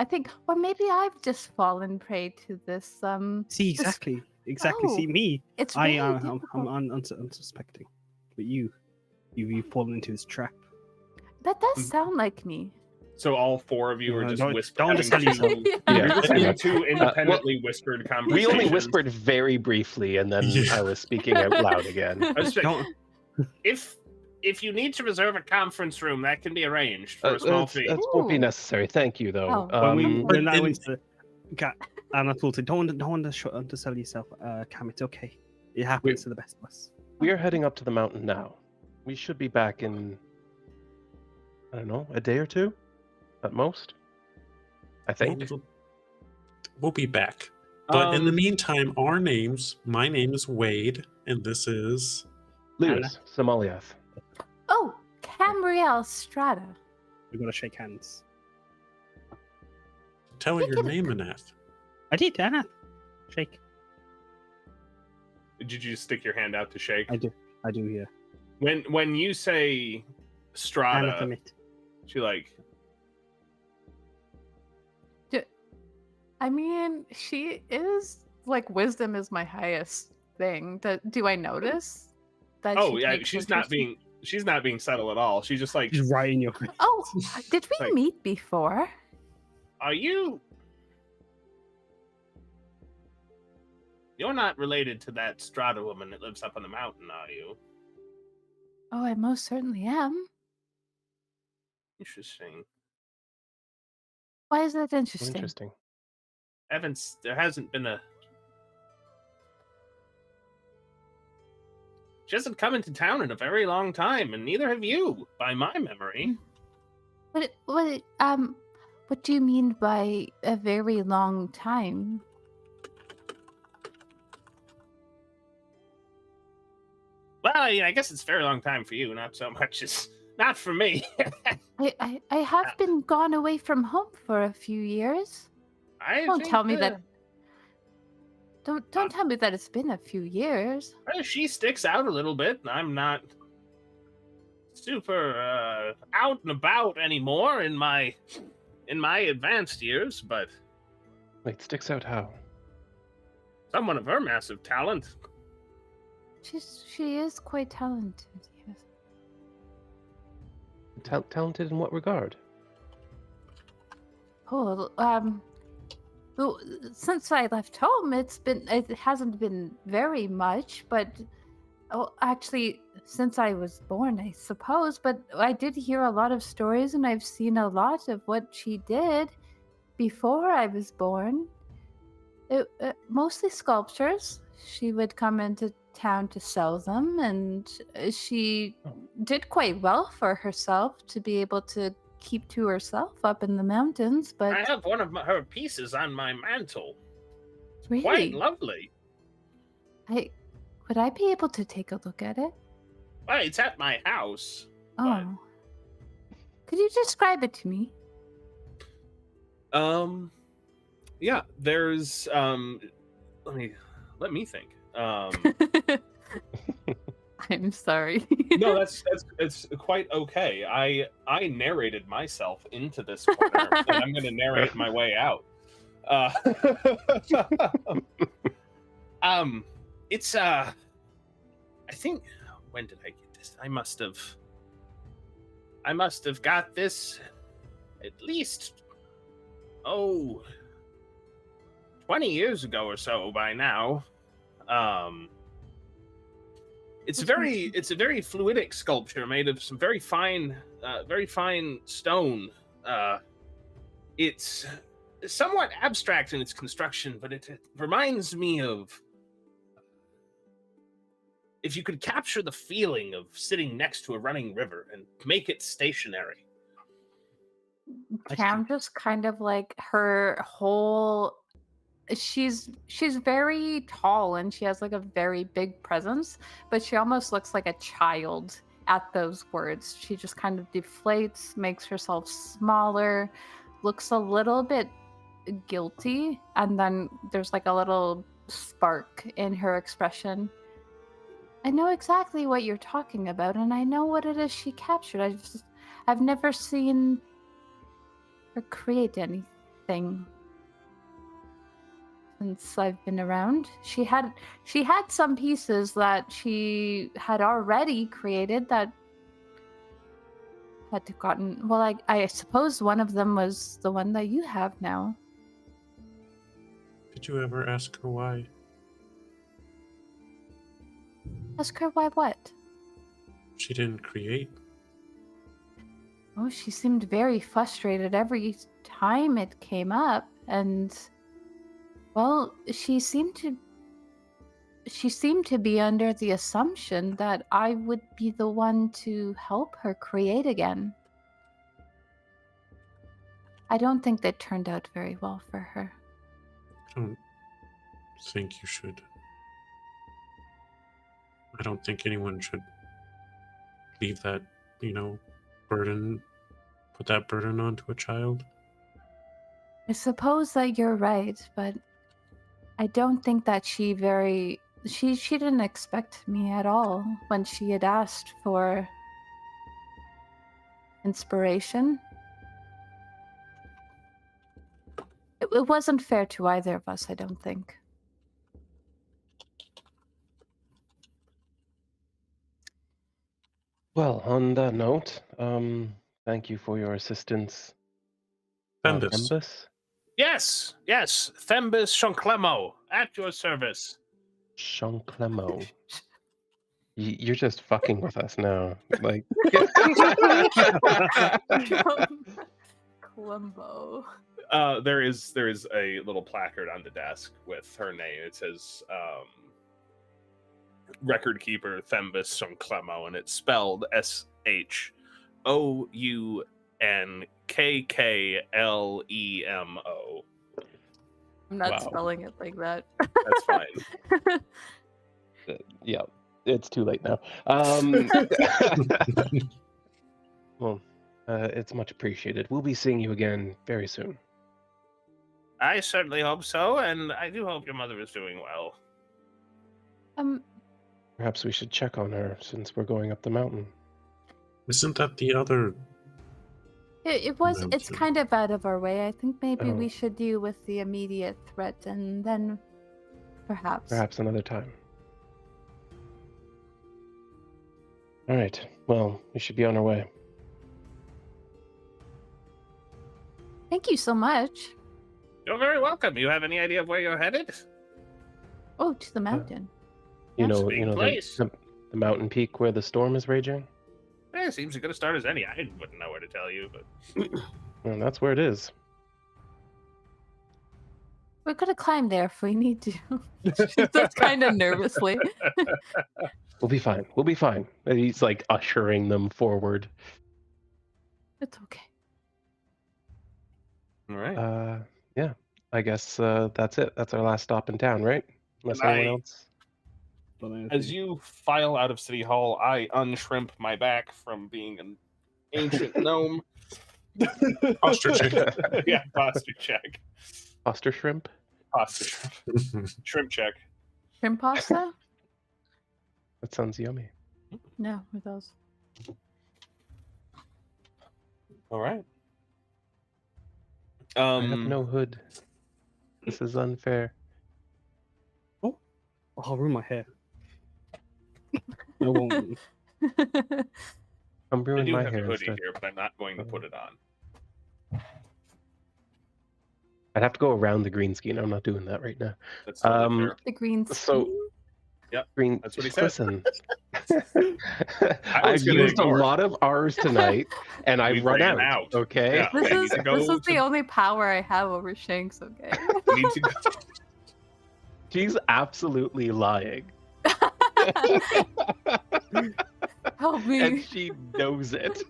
think, or maybe I've just fallen prey to this. See, this- exactly. Oh, See, me. It's I really I'm difficult. unsuspecting. But you've fallen into his trap. That does sound like me. So all four of you No, are just don't whispering. undersell yourself. Yeah, You're just pretty having much. two independently whispered We conversations. only whispered very briefly, and then Yeah. I was speaking out loud again. I was like, Don't. if you need to reserve a conference room, that can be arranged for a small fee. That won't be Ooh. necessary. Thank you, though. Oh. When I in- went to, and I told her, don't undersell yourself, Cam. It's okay. It happens to the best of us. We are heading up to the mountain now. We should be back in, I don't know, a day or two, at most. I think. We'll be back. But in the Um, meantime, my name is Wade, and this is Lyris, Somaliath. Oh, Cambrielle Strata. We're gonna shake hands. tell her your Thinking- name, Anath. I did, Anna. Shake. Did you just stick your hand out to shake? I do. Yeah. When you say Strata, Anathemate. she like, I mean, she is like wisdom is my highest thing. Do I notice that? oh she yeah, takes she's interest not being subtle at all. She's just like, She's right in your face. Oh, did we Like- meet before? are you? You're not related to that Strata woman that lives up on the mountain, are you? Oh, I most certainly am. Interesting. Why is that interesting? Interesting. There hasn't been a. She hasn't come into town in a very long time, and neither have you, by my memory. What do you mean by a very long time? Well, I guess it's a very long time for you, not so much as not for me. I have been gone away from home for a few years. Don't tell me that. Don't tell me that it's been a few years. Well, she sticks out a little bit. I'm not super out and about anymore in my advanced years, but Wait, sticks out how? someone of her massive talent. She is quite talented. Yes. Talented in what regard? Oh, well, since I left home, it hasn't been very much, but actually, since I was born, I suppose. But I did hear a lot of stories, and I've seen a lot of what she did before I was born. Mostly sculptures. She would come into town to sell them, and she did quite well for herself to be able to keep to herself up in the mountains, but I have one of her pieces on my mantle. really, Quite lovely. would I be able to take a look at it? Well, it's at my house. Oh, could you describe it to me? Yeah, there's let me think. I'm sorry. No, that's quite okay. I narrated myself into this corner, and I'm going to narrate my way out. It's I think, when did I get this? I must have got this at least 20 years ago or so by now. It's a very fluidic sculpture made of some very fine stone. It's somewhat abstract in its construction, but it reminds me of if you could capture the feeling of sitting next to a running river and make it stationary. I Cam just kind of like her whole. She's very tall and she has like a very big presence, but she almost looks like a child at those words. She just kind of deflates, makes herself smaller, looks a little bit guilty, and then there's like a little spark in her expression. I know exactly what you're talking about, and I know what it is she captured. I've never seen her create anything since I've been around. She had some pieces that she had already created that had gotten, well, I suppose one of them was the one that you have now. Did you ever ask her why? Ask her why what? She didn't create. Oh, she seemed very frustrated every time it came up, and well, she seemed to be under the assumption that I would be the one to help her create again. I don't think that turned out very well for her. I don't think you should. I don't think anyone should leave that, burden, put that burden onto a child. I suppose that you're right, but I don't think that she didn't expect me at all when she had asked for inspiration. It wasn't fair to either of us, I don't think. Well, on that note, thank you for your assistance, Thembus. Thembus? Yes, Thembus Shonclemo, at your service. Shonclemo. You're just fucking with us now. Like, Columbo. There is a little placard on the desk with her name. It says record keeper Thembus Shonclemo, and it's spelled SHOUNKKLEMO. I'm not Wow. spelling it like that. That's fine. yeah, it's too late now. Well, it's much appreciated. We'll be seeing you again very soon. I certainly hope so, and I do hope your mother is doing well. Perhaps we should check on her since we're going up the mountain. Isn't that the other? It's Mountain. kind of out of our way. I think maybe Oh. we should deal with the immediate threat and then perhaps. Perhaps another time. All right. Well, we should be on our way. Thank you so much. You're very welcome. You have any idea of where you're headed? Oh, to the mountain. You That's a know, big you know place. the mountain peak where the storm is raging. It seems as good a start as any. I wouldn't know where to tell you, but Well, that's where it is. We're gonna climb there if we need to. She says kind of nervously. We'll be fine. We'll be fine. And he's like ushering them forward. It's okay. All right. Yeah, I guess that's it. That's our last stop in town, right? Unless And anyone I- else. As you file out of City Hall, I unshrimp my back from being an ancient gnome. Posture check. Yeah, posture check. Foster shrimp. Posture shrimp. Shrimp check. Shrimp pasta? That sounds yummy. No, with those. All right. I have no hood. This is unfair. I'll ruin my hair. I won't. I'm I ruining do my have a hair hoodie instead. here, but I'm not going to put it on. I'd have to go around the green screen. I'm not doing that right now. That's totally fair. The green So- skin? Green. That's what he said. Listen, I I've was gonna used a ignore it. lot of R's tonight, and I We've run ran out. out. Okay. Yeah. This I is need to go this is the to- only power I have over Shanks, okay? Need to go. She's absolutely lying, Help me. and she knows it.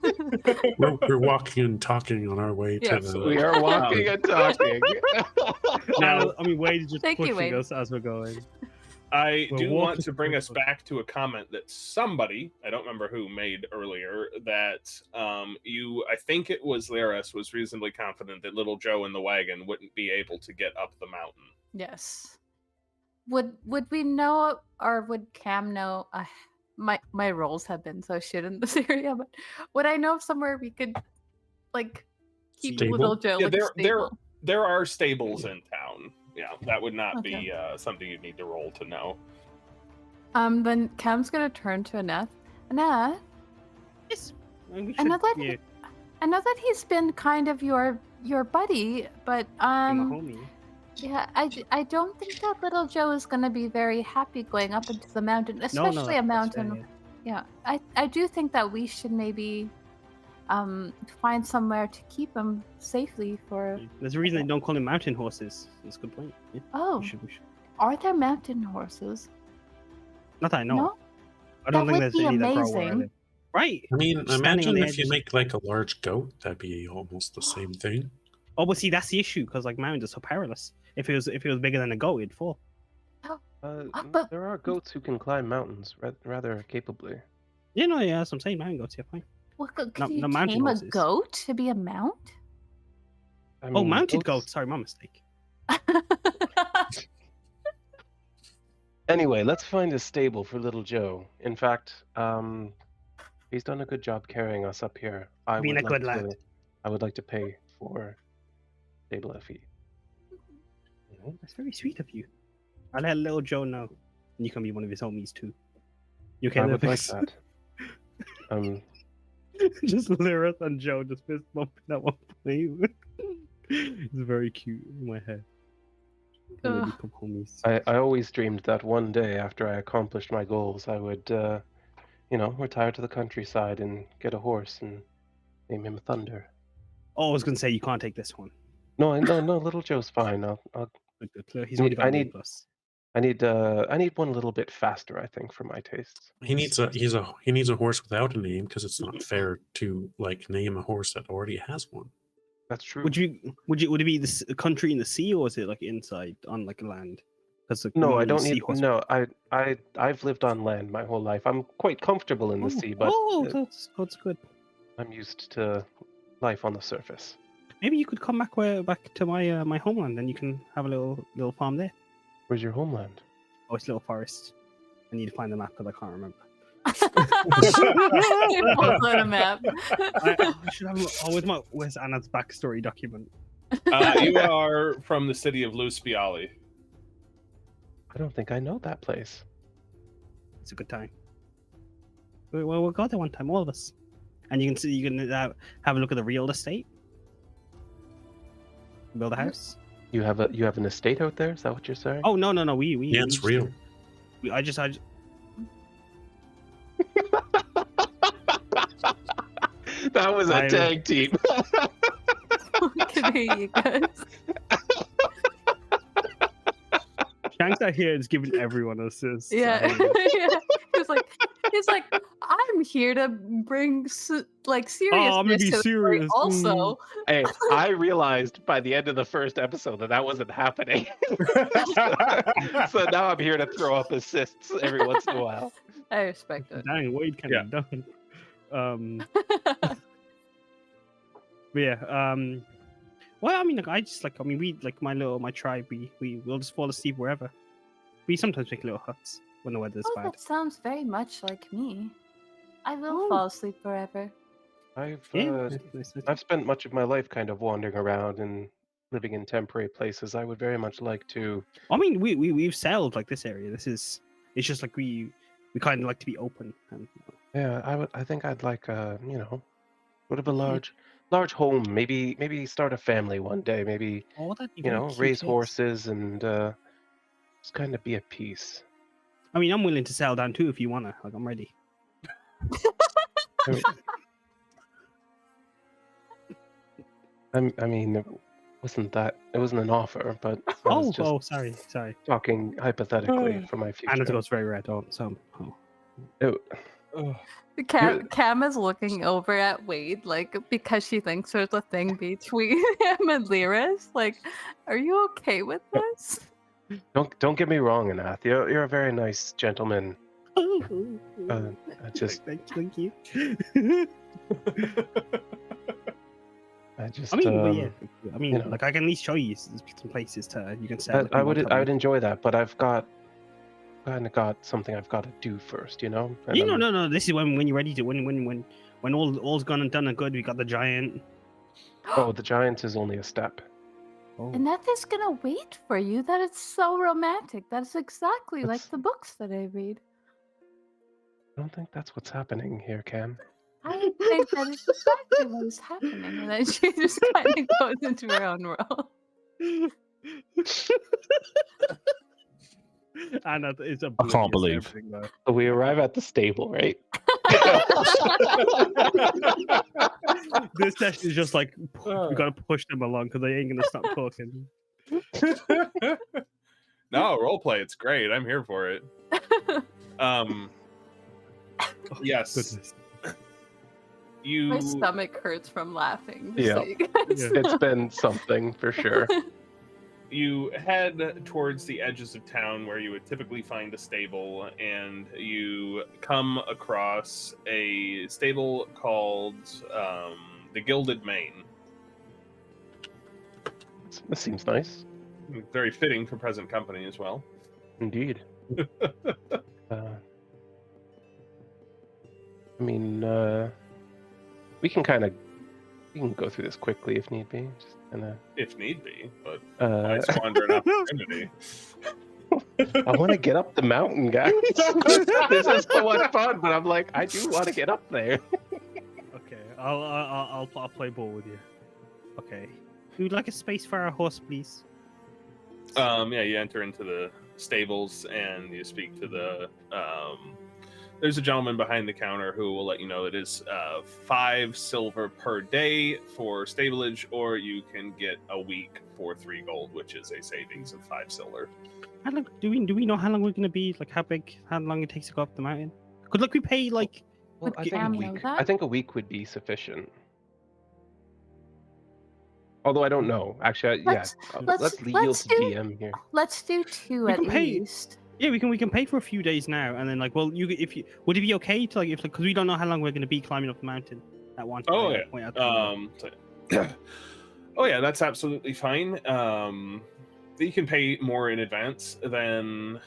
We're walking and talking on our way Yeah, to so the. We are walking and talking. No, I mean Wade is just Thank you, pushing Wade. us as we're going. I We're do want walking to bring us quickly. back to a comment that somebody, I don't remember who, made earlier, that I think it was Laris, was reasonably confident that little Joe in the wagon wouldn't be able to get up the mountain. Yes. Would we know, or would Cam know? My roles have been so shit in this area, but would I know of somewhere we could like keep Stable? little Joe? Yeah, like, there- stable? There are stables in town. Yeah, that would not Okay. be something you'd need to roll to know. Then Cam's gonna turn to Aneth. Aneth, Yes. We I know should- that yeah, I know that he's been kind of your buddy, but be my homie. yeah, I don't think that little Joe is gonna be very happy going up into the mountain, especially No, a that's fair, mountain. yeah. Yeah, I do think that we should maybe find somewhere to keep him safely for. There's a reason they don't call him mountain horses. That's a good point. Yeah, Oh, we should. are there mountain horses? Not that I know. No? of. I don't That think would there's be any that grow where I amazing. live. Right. I mean, Standing on imagine the if you edges. make like a large goat, that'd be almost the same thing. Oh, but see, that's the issue because like mountains are so perilous. If it was bigger than a goat, it'd fall. But- There are goats who can climb mountains rather capably. Yeah, no, yeah, that's what I'm saying. Mountain goats, yeah, fine. What, could No- you no mountain tame a horses. goat to be a mount? I Oh, mean, mounted goats- goats. Sorry, my mistake. Anyway, let's find a stable for little Joe. In fact, he's done a good job carrying us up here. Being a good lad. I would like to pay for stable fee. That's very sweet of you. I'll let little Joe know. And you can be one of his homies too. You okay, I would like Lewis? that. Just Lyrith and Joe just fist bumping at one point. It's very cute in my head. And they Ugh. become homies. I always dreamed that one day after I accomplished my goals, I would, retire to the countryside and get a horse and name him Thunder. Oh, I was gonna say you can't take this one. No, little Joe's fine. He's only got I an A need- plus. I need one a little bit faster, I think, for my tastes. He needs a horse without a name because it's not fair to like name a horse that already has one. That's true. Would it be this country in the sea or is it like inside on like land? Because No, I don't need. No, I've lived on land my whole life. I'm quite comfortable in the sea, but that's good. I'm used to life on the surface. Maybe you could come back to my my homeland, and you can have a little farm there. Where's your homeland? Oh, it's a little forest. I need to find the map because I can't remember. He pulls out a map. I should have. Where's Anna's backstory document? You are from the city of Luspiali. I don't think I know that place. It's a good time. Well, we'll go there one time, all of us, and you can have a look at the real estate. Build a house. You have an estate out there? Is that what you're saying? Oh no, we Yeah, it's real. I just That was a I- tag team. Can hear you guys. Shanks out here is giving everyone assist. Yeah. Yeah. He's like, I'm here to bring like I'm gonna seriousness be to the story serious. also. Hey, I realized by the end of the first episode that wasn't happening. So now I'm here to throw up assists every once in a while. I respect it. Dang, Wade can Yeah. be done. But yeah, well, I mean, like, we like my tribe. We'll just fall asleep wherever. We sometimes make little huts when the weather's Oh, bad. that sounds very much like me. I will Oh. fall asleep forever. I've spent much of my life kind of wandering around and living in temporary places. I would very much like to. I mean, we've settled like this area. It's just like we kind of like to be open. And Yeah, I think I'd like sort of a large home. Maybe start a family one day. Maybe oh, that'd be very cute, raise yes. horses and just kind of be at peace. I mean, I'm willing to settle down too if you wanna. Like, I'm ready. I mean, it wasn't an offer, but I was just sorry. talking hypothetically for my future. And it goes very red on. So, Cam is looking over at Wade, like, because she thinks there's a thing between him and Lyris. Like, are you okay with this? Don't get me wrong, Anath. You're a very nice gentleman. I just thank you. I just. I mean, but yeah. I mean, you know. like, I can at least show you some places you can settle. I would enjoy that, but I've got something I've got to do first, you know. And No. This is when you're ready to when all's gone and done and good. We got the giant. Oh, the giant is only a step. Oh. And that is gonna wait for you. That is so romantic. That's exactly like That's- the books that I read. I don't think that's what's happening here, Cam. I think that is exactly what is happening. And then she just kind of goes into her own world. And it's a. I can't believe. So we arrive at the stable, right? This session is just like we gotta push them along because they ain't gonna stop talking. No, roleplay. It's great. I'm here for it. Yes. Goodness. My stomach hurts from laughing. Yeah. So you guys Yeah. know. It's been something for sure. You head towards the edges of town where you would typically find a stable, and you come across a stable called the Gilded Mane. This seems nice. Very fitting for present company as well. Indeed. I mean, we can go through this quickly if need be. Just If need be, but I I squander an opportunity. want to get up the mountain, guys. This is so much fun, but I'm like, I do want to get up there. Okay, I'll play ball with you. Okay, we'd like a space for our horse, please. Yeah, you enter into the stables and you speak to the there's a gentleman behind the counter who will let you know it is 5 silver per day for stablage, or you can get a week for 3 gold, which is a savings of 5 silver. How long do we know how long we're gonna be? Like how long it takes to go up the mountain? Could we pay like? Well, Would Cam know that? I think a week would be sufficient. Although I don't know. Actually, Let's- let's yield let's to do- DM here. Let's do 2 We at can pay- least. Yeah, we can pay for a few days now, and then like, well, would it be okay to like, because we don't know how long we're gonna be climbing up the mountain at one time. Oh, yeah. Point out the- Oh yeah, that's absolutely fine. You can pay more in advance than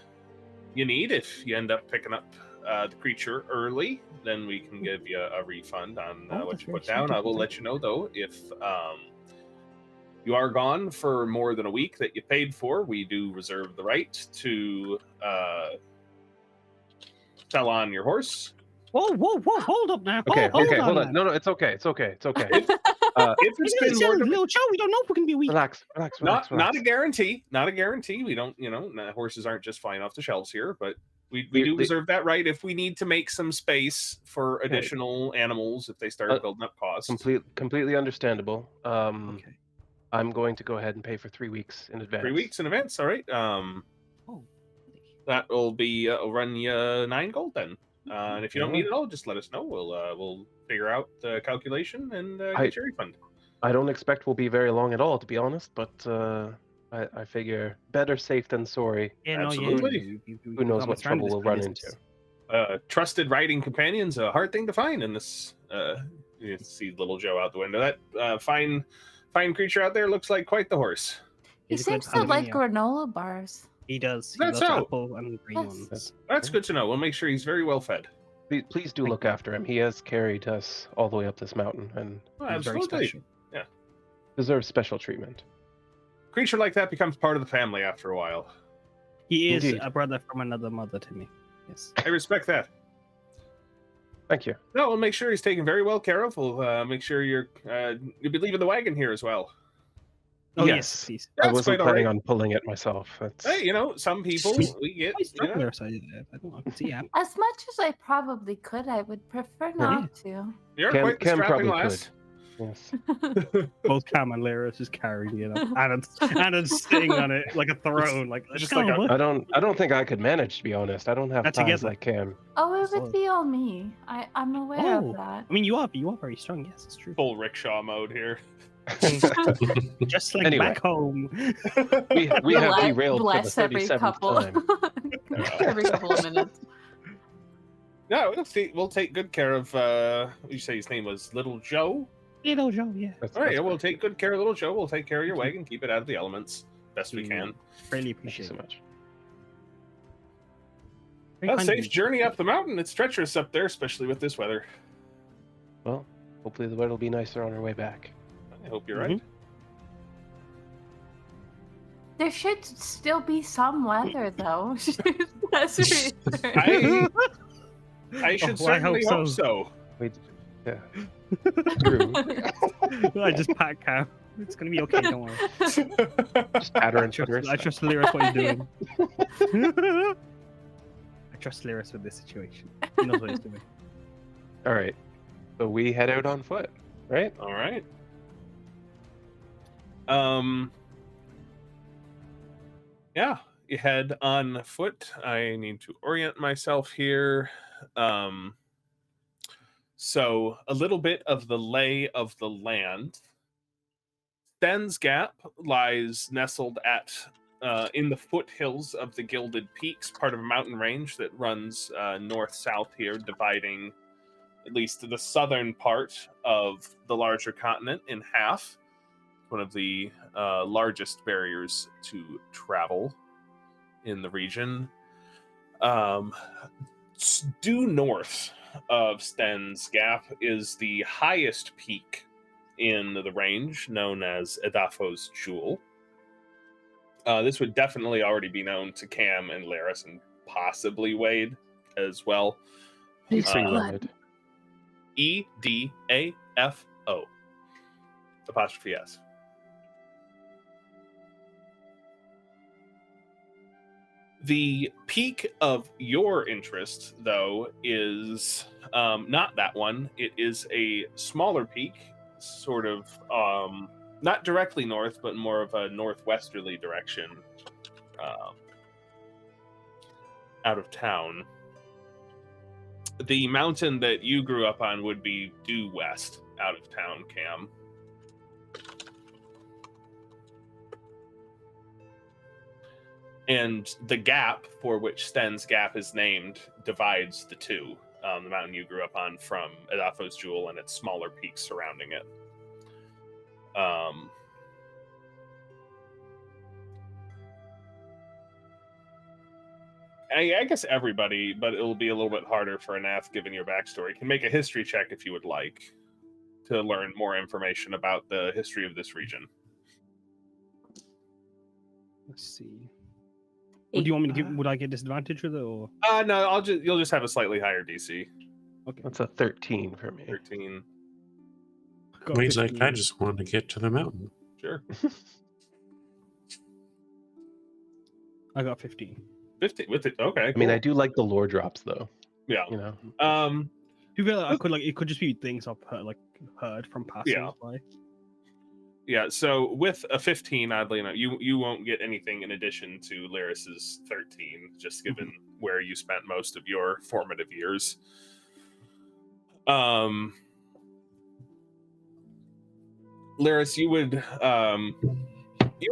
you need if you end up picking up the creature early. Then we can give you a refund on Oh, what that's you put very down. sweet. I will let you know though if you are gone for more than a week that you paid for. We do reserve the right to sell on your horse. Whoa! Hold up now. Okay, hold hold on. on. No, it's okay. It's okay. It's okay. If it's been more than little show, we don't know if we're gonna be weak. Relax. not a guarantee. Not a guarantee. We don't, horses aren't just flying off the shelves here, but we do reserve that right if we need to make some space for additional animals if they start building up costs. Completely understandable. Okay. I'm going to go ahead and pay for 3 weeks in advance. 3 weeks in advance, all right. Oh. That will be run you 9 gold then. And if you don't need it all, just let us know. We'll figure out the calculation and get your refund. I don't expect we'll be very long at all, to be honest, but I figure better safe than sorry. Yeah, Absolutely. Who knows what trouble we'll run into. Trusted riding companion's a hard thing to find in this. You see little Joe out the window. That fine creature out there looks like quite the horse. He seems to like granola bars. He does. That's loves so. apple and green ones. That's good to know. We'll make sure he's very well fed. Please do look after him. He has carried us all the way up this mountain and Absolutely. deserves special treatment. Creature like that becomes part of the family after a while. He is Indeed. a brother from another mother to me. Yes. I respect that. Thank you. No, we'll make sure he's taken very well care of. We'll make sure you'll be leaving the wagon here as well. Oh Yes. yes, please. I That's wasn't quite planning alright. on pulling it myself. That's... Hey, some people we get. He's stuck there, so I can see him. As much as I probably could, I would prefer not to. You're Cam- quite the Cam strapping probably lass. Yes. Both Cam and Lyra just carrying it up, and it's sitting on it like a throne, like Just just like like a- I don't think I could manage, to be honest. I don't have Not thighs together. like Cam. Oh, it Solid. would be all me. I'm aware Oh. of that. I mean, you are very strong. Yes, it's true. Full rickshaw mode here. Just like Anyway. back home. We have derailed for the bless every 37th couple. time. Every couple of minutes. No, we'll take good care of. You say his name was Little Joe. Little Joe, yeah. All right, we'll take good care of Little Joe. We'll take care of your wagon, keep it out of the elements best we can. Really Thank you appreciate so it. much. Very Well, kind of safe you. journey up the mountain. It's treacherous up there, especially with this weather. Well, hopefully the weather will be nicer on our way back. I hope you're right. There should still be some weather, though. That's reassuring. I should Oh, I certainly hope hope so. Wait, yeah. True. I just pat Cam. It's gonna be okay. Don't worry. Just pat her and put her I aside. trust Lyris what he's doing. I trust Lyris with this situation. He knows what he's doing. All right. So we head out on foot, right? All right. Yeah, you head on foot. I need to orient myself here. So a little bit of the lay of the land. Sten's Gap lies nestled at in the foothills of the Gilded Peaks, part of a mountain range that runs north-south here, dividing at least the southern part of the larger continent in half. One of the largest barriers to travel in the region. Due north of Sten's Gap is the highest peak in the range, known as Edafo's Jewel. This would definitely already be known to Cam and Laris, and possibly Wade as well. Please say Wade. EDAFO. Apostrophe S. The peak of your interest, though, is not that one. It is a smaller peak, sort of not directly north, but more of a northwesterly direction out of town. The mountain that you grew up on would be due west out of town, Cam. And the gap for which Sten's Gap is named divides the two. The mountain you grew up on from Edafo's Jewel and its smaller peaks surrounding it. I guess everybody, but it'll be a little bit harder for Anath given your backstory. Can make a history check if you would like to learn more information about the history of this region. Let's see. Would you want me to give? Would I get disadvantage with it or? No, you'll just have a slightly higher DC. Okay. That's a 13 for me. 13. Got He's like, 15. I just want to get to the mountain. Sure. I got 15. 15 with it. Okay. I mean, cool. I do like the lore drops, though. Yeah. You know. You feel like I could it could just be things I've heard from passing Yeah. by. Yeah, so with a 15, oddly enough, you won't get anything in addition to Lyris's 13, just given where you spent most of your formative years. Lyris, you would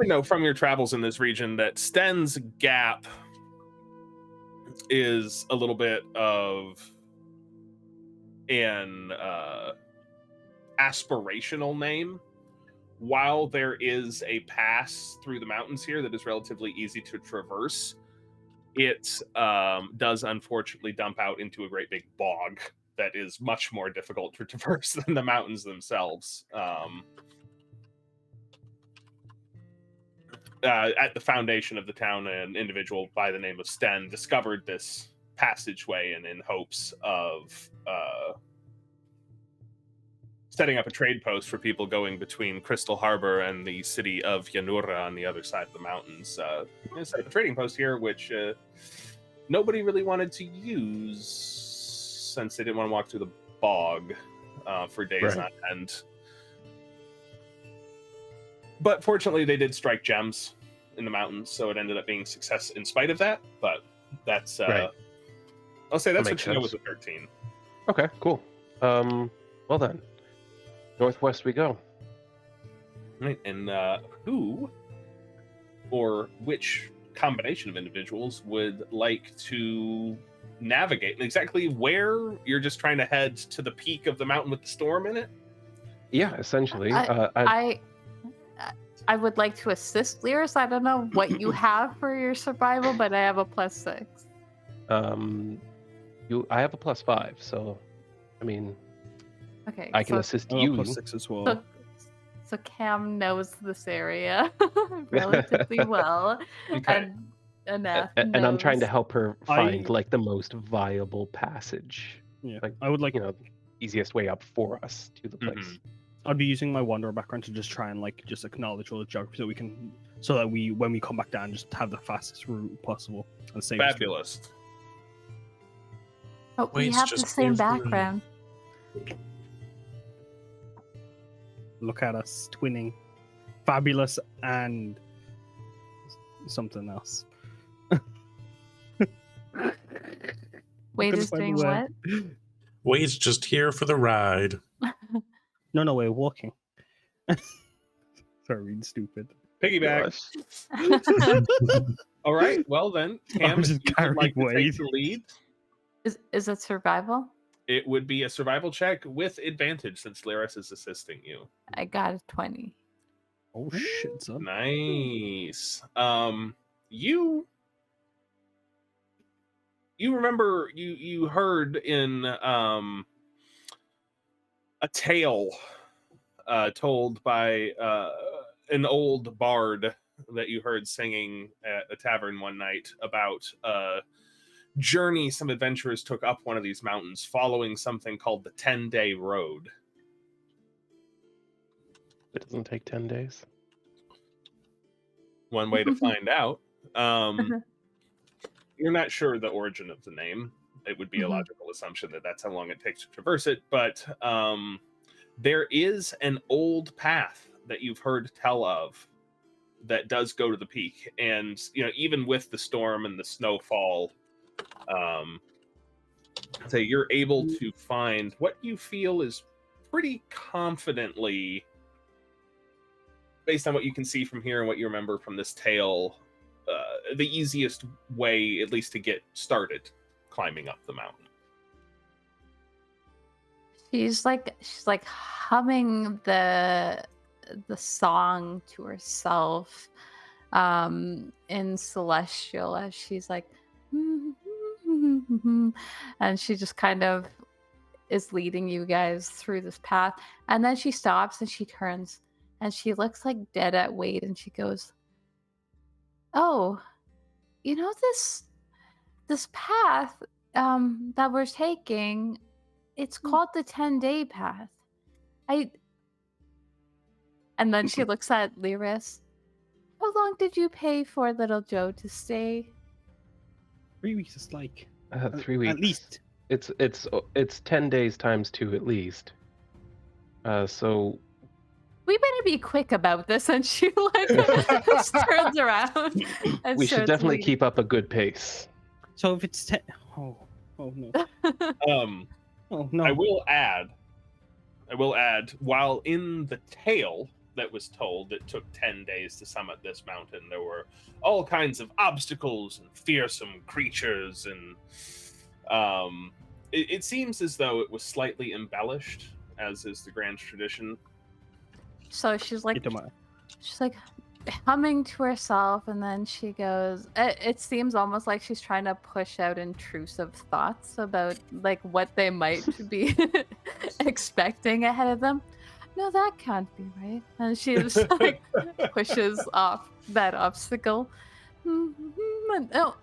know from your travels in this region that Sten's Gap is a little bit of an aspirational name. While there is a pass through the mountains here that is relatively easy to traverse, it does unfortunately dump out into a great big bog that is much more difficult to traverse than the mountains themselves. At the foundation of the town, an individual by the name of Sten discovered this passageway and in hopes of setting up a trade post for people going between Crystal Harbor and the city of Yanura on the other side of the mountains. Set up a trading post here, which nobody really wanted to use since they didn't want to walk through the bog for days on end. But fortunately, they did strike gems in the mountains, so it ended up being success in spite of that. But that's, I'll say that's what you know with the 13. Okay, cool. Well then, northwest we go. Right, and who or which combination of individuals would like to navigate? Exactly where? You're just trying to head to the peak of the mountain with the storm in it? Yeah, essentially. I would like to assist Lyris. I don't know what you have for your survival, but I have a +6. I have a +5, so I mean, okay, I can assist you. +6 as well. So Cam knows this area relatively well, Okay. and I'm trying to help her find I- like the most viable passage. Yeah, Like, I would like. Easiest way up for us to the place. Mhm. I'd be using my wanderer background to just try and just acknowledge all the geography so that we, when we come back down, just have the fastest route possible and save. Fabulous. Oh, we Wade's have the just same here for the- background. Look at us twinning, fabulous and something else. Wade Couldn't is find doing the what? word. Wade's just here for the ride. No, we're walking. Sorry, being stupid. Piggyback. Gosh. All right. Well then, Cam, just if you would carrying like to take Wade. the lead, Is it survival? it would be a survival check with advantage since Lyris is assisting you. I got a 20. Oh shit, son. Nice. You remember you heard in a tale told by an old bard that you heard singing at a tavern one night about a journey some adventurers took up one of these mountains following something called the 10-day road. It doesn't take 10 days. One way to find out. You're not sure the origin of the name. It would be a logical assumption that that's how long it takes to traverse it, but there is an old path that you've heard tell of that does go to the peak, and even with the storm and the snowfall, so you're able to find what you feel is pretty confidently, based on what you can see from here and what you remember from this tale, the easiest way, at least, to get started climbing up the mountain. She's like humming the song to herself in Celestial as she's like and she just kind of is leading you guys through this path, and then she stops and she turns and she looks like dead at Wade and she goes, "Oh, this path that we're taking, it's called the 10-day path. And then she looks at Lyris. How long did you pay for little Joe to stay? 3 weeks is like 3 weeks. at least. It's 10 days times 2 at least. So we better be quick about this. And she like just turns around and We should starts definitely leaving. keep up a good pace. So if it's 10... Oh no. Oh no. I will add, while in the tale that was told, it took 10 days to summit this mountain. There were all kinds of obstacles and fearsome creatures, and it seems as though it was slightly embellished, as is the grand tradition. So she's like, Get to my- humming to herself, and then she goes, it seems almost like she's trying to push out intrusive thoughts about like what they might be expecting ahead of them. No, that can't be right. And she just like pushes off that obstacle. Oh,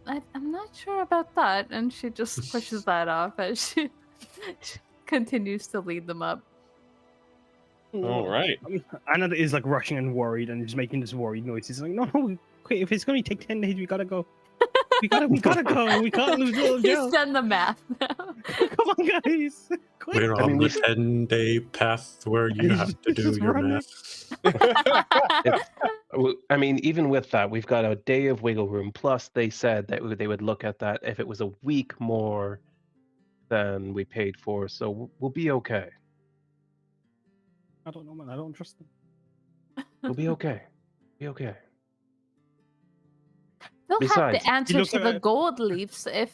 I'm not sure about that. And she just pushes that off as she continues to lead them up. All right. Anna is like rushing and worried and just making this worried noise. He's like, no, quick, if it's going to take 10 days, we gotta go. We gotta go. We can't lose little He's Joe. done the math now. Come on, guys. Quick. We're on the 10-day path where you He's have to do just your running. math. I mean, even with that, we've got a day of wiggle room. Plus, they said that they would look at that if it was a week more than we paid for. So we'll be okay. I don't know, man. I don't trust them. We'll be okay. Be okay. They'll have Besides, the answer looks to like the gold leafs if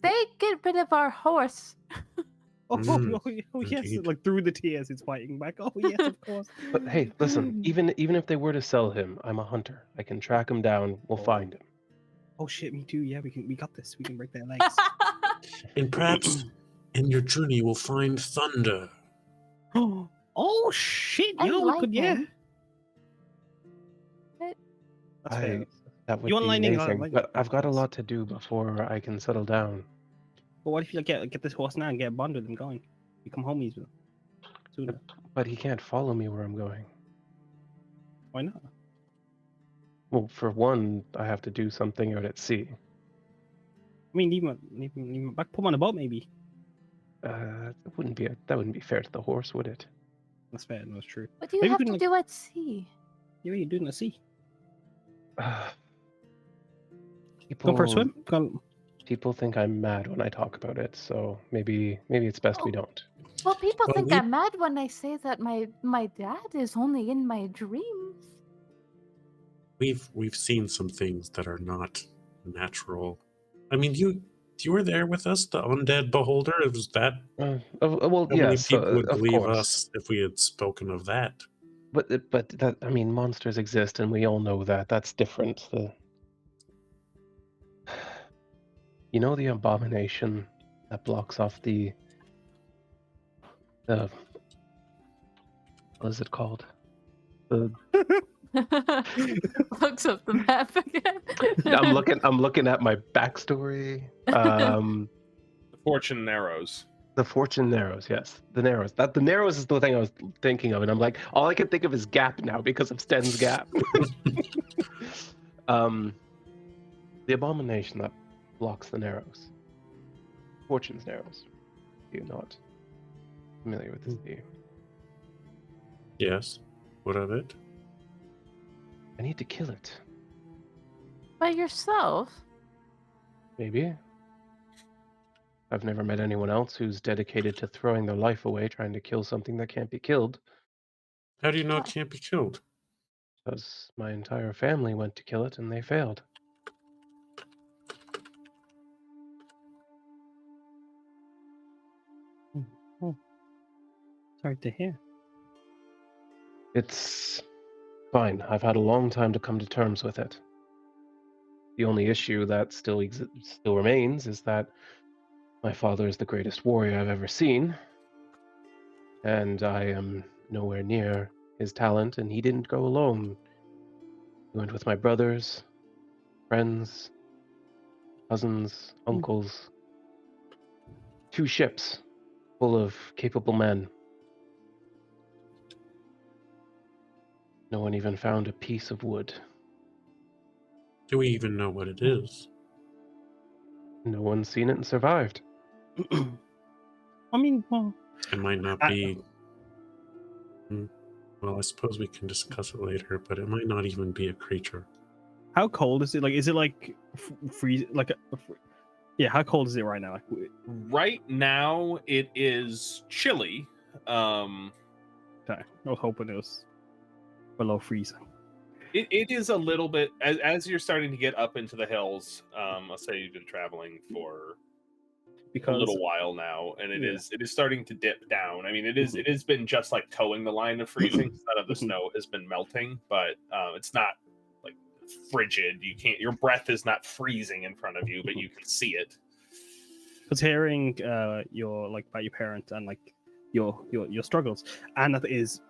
they get rid of our horse. Oh, Mm, yes. indeed. Like through the tears, it's fighting back. Oh, yes, of course. But hey, listen. Even if they were to sell him, I'm a hunter. I can track him down. We'll find him. Oh, shit, me too. Yeah, we got this. We can break their legs. And perhaps in your journey, you will find thunder. Oh, shit. I Yo, like yeah. him. That's fair. That would You be want lightning? amazing. Lightning. But I've got a lot to do before I can settle down. But what if you get this horse now and get a bond with him going? Become homies with him sooner. But he can't follow me where I'm going. Why not? Well, for one, I have to do something out at sea. I mean, leave him back. Put him on a boat, maybe. That wouldn't be fair to the horse, would it? That's fair. That's true. What do you Maybe we have can, to like- do at sea? Yeah, what are you doing at sea? People, Go for a swim? Go... People think I'm mad when I talk about it, so maybe it's best we Oh. don't. Well, people Well, think we- I'm mad when I say that my dad is only in my dreams. We've seen some things that are not natural. I mean, you were there with us, the undead beholder. It was that. Well, How many yes, people would of believe course. us if we had spoken of that? But that, I mean, monsters exist, and we all know that. That's different. You know the abomination that blocks off the what is it called? The Looks up the map again. I'm looking at my backstory. The fortune narrows. The fortune narrows, yes. The narrows. The narrows is the thing I was thinking of, and I'm like, all I can think of is gap now because of Sten's gap. The abomination that blocks the narrows. Fortune's narrows. You're not familiar with this, are you? Yes. What of it? I need to kill it. By yourself? Maybe. I've never met anyone else who's dedicated to throwing their life away trying to kill something that can't be killed, How do you know it can't be killed? because my entire family went to kill it and they failed. Sorry to hear. It's fine. I've had a long time to come to terms with it. The only issue that still remains is that my father is the greatest warrior I've ever seen, and I am nowhere near his talent, and he didn't go alone. He went with my brothers, friends, cousins, uncles. 2 ships full of capable men. No one even found a piece of wood. Do we even know what it is? No one's seen it and survived. I mean, well, It might not I- be. Well, I suppose we can discuss it later, but it might not even be a creature. How cold is it? Like, is it like freeze? Like, yeah. How cold is it right now? Like, Right now, it is chilly. okay. I was hoping it was below freezing. It is a little bit as you're starting to get up into the hills. Let's say you've been traveling for a little while now, and it is starting to dip down. I mean, it has been just like towing the line of freezing. None of the snow has been melting, but it's not like frigid. Your breath is not freezing in front of you, but you can see it. Because hearing your like about your parents and like your struggles, and that is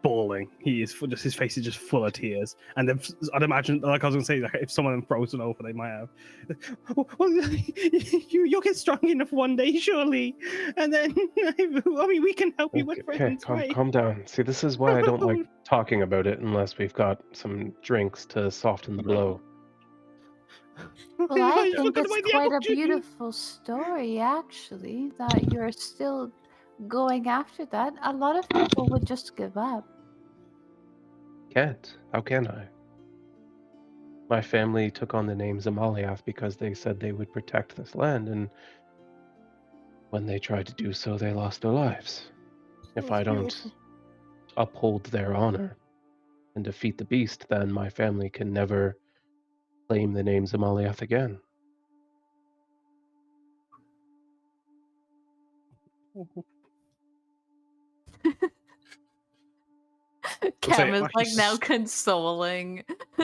bawling. He is just, his face is just full of tears. And then I'd imagine, like I was gonna say, like if someone frozen over, they might have. Well, you'll get strong enough one day, surely. And then I mean, we can help you with friends, right? Calm down. See, this is why I don't like talking about it unless we've got some drinks to soften the blow. Well, I think it's quite a beautiful story, actually, that you're still going after that. A lot of people would just give up. Can't. How can I? My family took on the name Zemali because they said they would protect this land, and when they tried to do so, they lost their lives. If I don't uphold their honor and defeat the beast, then my family can never claim the name Zemali again. Cam is like now consoling.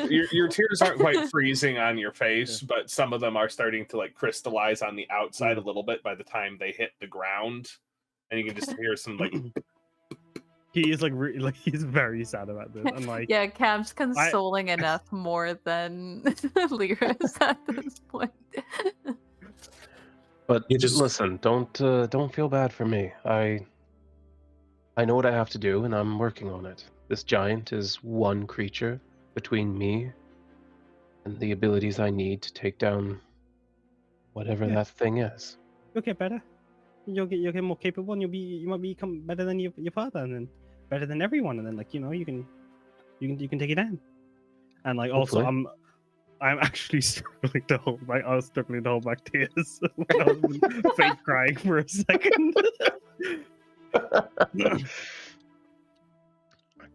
Your tears aren't quite freezing on your face, but some of them are starting to like crystallize on the outside a little bit by the time they hit the ground, and you can just hear some like. He is like he's very sad about this. And like, yeah, Cam's consoling enough more than Lyris at this point. But you just listen. Don't feel bad for me. I know what I have to do, and I'm working on it. This giant is one creature between me and the abilities I need to take down whatever that thing is. You'll get better. You'll get more capable, and you might become better than your father, and then better than everyone, and then like you can take it down. And like Hopefully. also I'm actually struggling to hold back. I was struggling to hold back tears when I was fake crying for a second.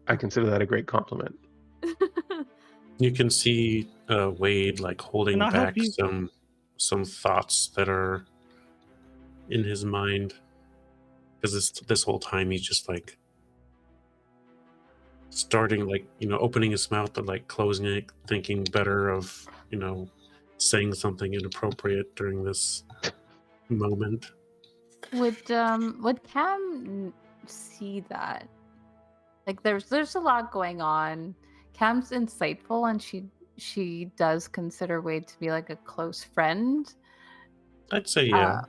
I consider that a great compliment. You can see Wade like holding back some thoughts that are in his mind, because this whole time he's just like starting like opening his mouth but like closing it, thinking better of saying something inappropriate during this moment. Would Cam see that? Like there's a lot going on. Cam's insightful, and she does consider Wade to be like a close friend. I'd say yeah.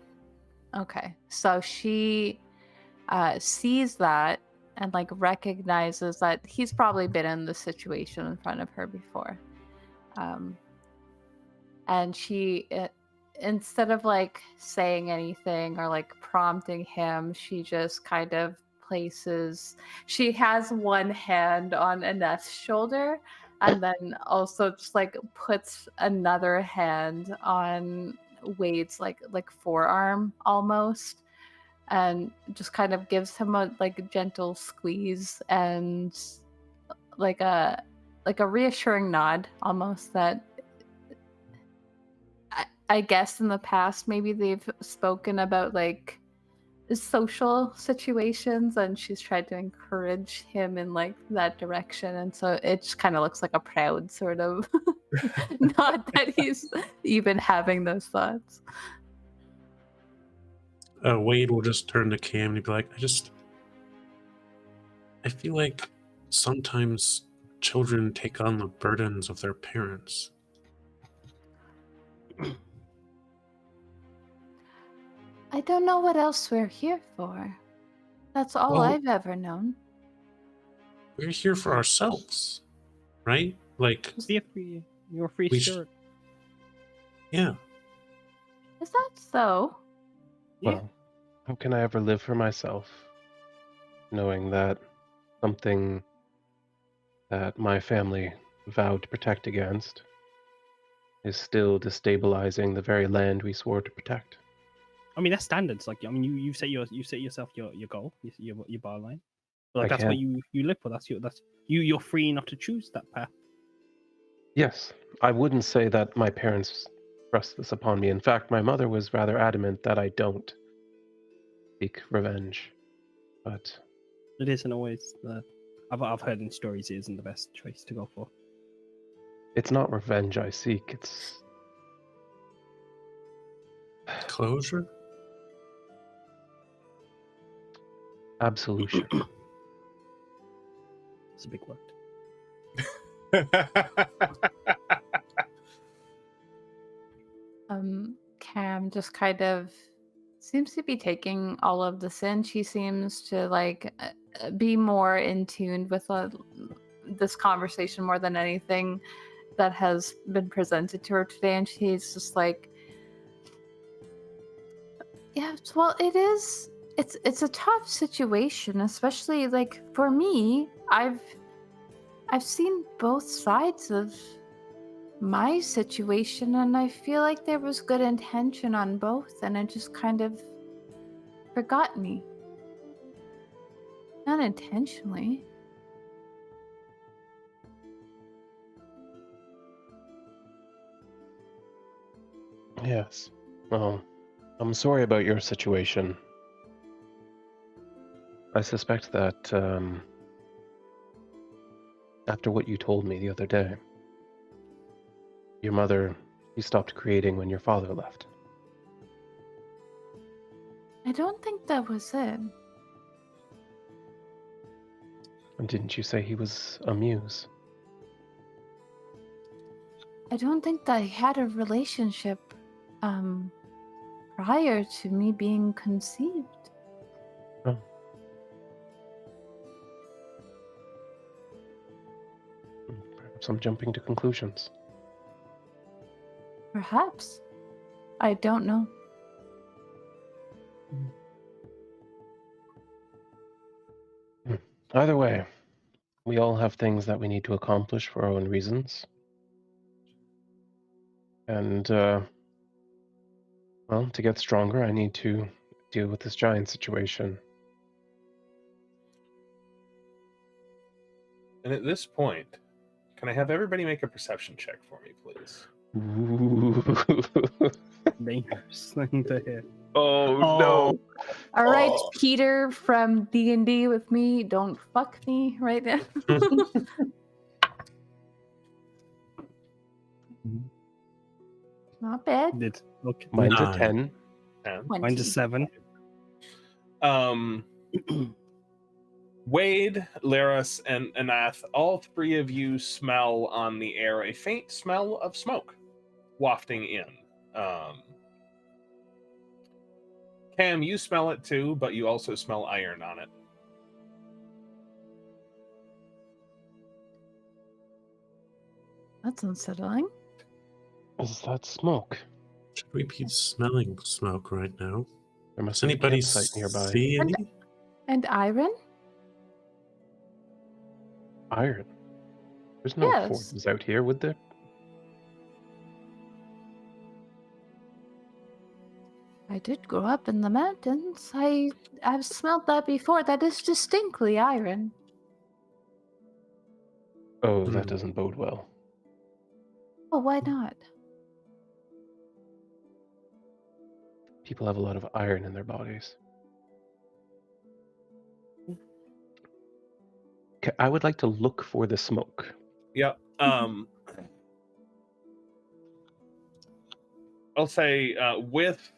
Okay, so she sees that and like recognizes that he's probably been in this situation in front of her before, and she instead of like saying anything or like prompting him, she just kind of she has one hand on Annette's shoulder and then also just like puts another hand on Wade's like forearm almost, and just kind of gives him a like gentle squeeze and like a reassuring nod almost that I guess in the past maybe they've spoken about like social situations, and she's tried to encourage him in like that direction, and so it just kind of looks like a proud sort of not that he's even having those thoughts. Wade will just turn to Cam and be like, I feel like sometimes children take on the burdens of their parents. I don't know what else we're here for. That's all I've ever known. We're here for ourselves, right? Like, you're free spirit. Yeah. Is that so? Well, how can I ever live for myself, knowing that something that my family vowed to protect against is still destabilizing the very land we swore to protect. I mean, that's standards. Like, I mean, you set yourself your goal, your bar line. But, like, I that's what can't- you live for. You're free not to choose that path. Yes, I wouldn't say that my parents thrust this upon me. In fact, my mother was rather adamant that I don't seek revenge. But It isn't always the. I've heard in stories it isn't the best choice to go for. it's not revenge I seek, it's Closure? absolution. It's a big word. Cam just kind of seems to be taking all of this in. She seems to like be more in tune with this conversation more than anything that has been presented to her today, and she's just like, yeah, well, it's a tough situation, especially like for me. I've seen both sides of my situation, and I feel like there was good intention on both, and it just kind of forgot me. Not intentionally. Yes. Well, I'm sorry about your situation. I suspect that after what you told me the other day, your mother, she stopped creating when your father left. I don't think that was it. And didn't you say he was a muse? I don't think that I had a relationship prior to me being conceived. Oh. Perhaps I'm jumping to conclusions. Perhaps. I don't know. Either way, we all have things that we need to accomplish for our own reasons. And, well, to get stronger, I need to deal with this giant situation. And at this point, can I have everybody make a perception check for me, please? Ooh. Dangerous thing to hear. Oh, Oh. no. All right, Oh. Peter from D&D with me. Don't fuck me right now. Not bad. Did okay. Mine's a Nine. 10. 10. Mine's a 20. 7. Wade, Laris, and Anath, all three of you smell on the air a faint smell of smoke wafting in. Cam, you smell it too, but you also smell iron on it. That's unsettling. Is that smoke? Should we be smelling smoke right now? There must Does be a anybody campsite nearby. see any? And iron? Iron. There's no Yes. forges out here, would there? I did grow up in the mountains. I've smelled that before. That is distinctly iron. Oh, that Hmm. doesn't bode well. Oh, why not? People have a lot of iron in their bodies. Okay, I would like to look for the smoke. Yep. I'll say with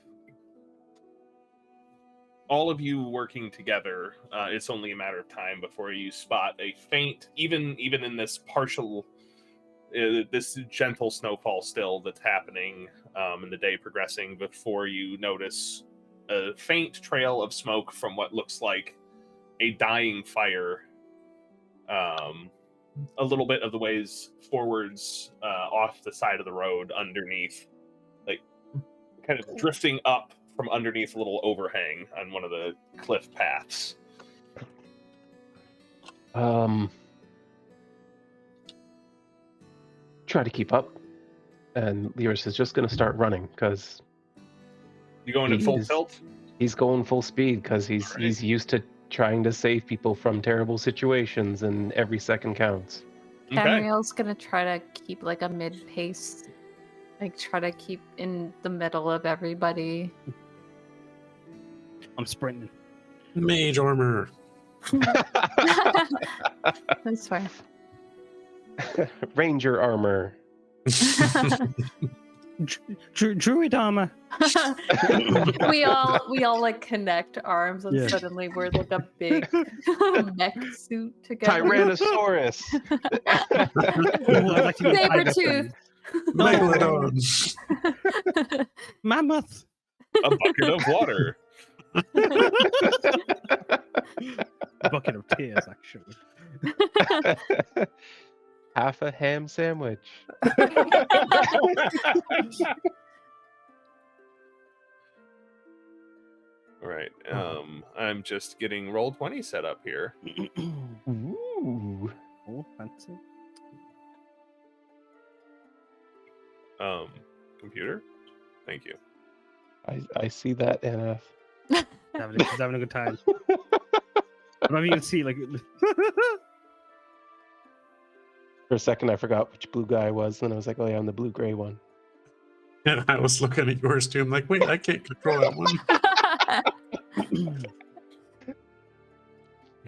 all of you working together, it's only a matter of time before you spot a faint, even in this partial, this gentle snowfall still that's happening, and the day progressing, before you notice a faint trail of smoke from what looks like a dying fire. A little bit of the ways forwards, off the side of the road underneath, like kind of drifting up from underneath a little overhang on one of the cliff paths. try to keep up. And Lyris is just going to start running because You going at full He's- tilt? he's going full speed because he's Alright. he's used to trying to save people from terrible situations, and every second counts. Okay. Tamriel's gonna try to keep like a mid pace, like try to keep in the middle of everybody. I'm sprinting. Mage armor. That's fine. Ranger armor. Druid armor. we all like connect arms and Yeah. suddenly we're like a big mech suit together. Tyrannosaurus. Ooh, I'd like to be a tiger Saber-tooth. Megalodon. Mammoth. A bucket of water. A bucket of tears, actually. Half a ham sandwich. All right. I'm just getting Roll20 set up here. Ooh. Oh, fancy. Computer. Thank you. I see that, NF. He's having a good time. I don't know if you can see, like... For a second, I forgot which blue guy I was, and I was like, oh yeah, I'm the blue-gray one. And I was looking at yours too. I'm like, wait, I can't control that one.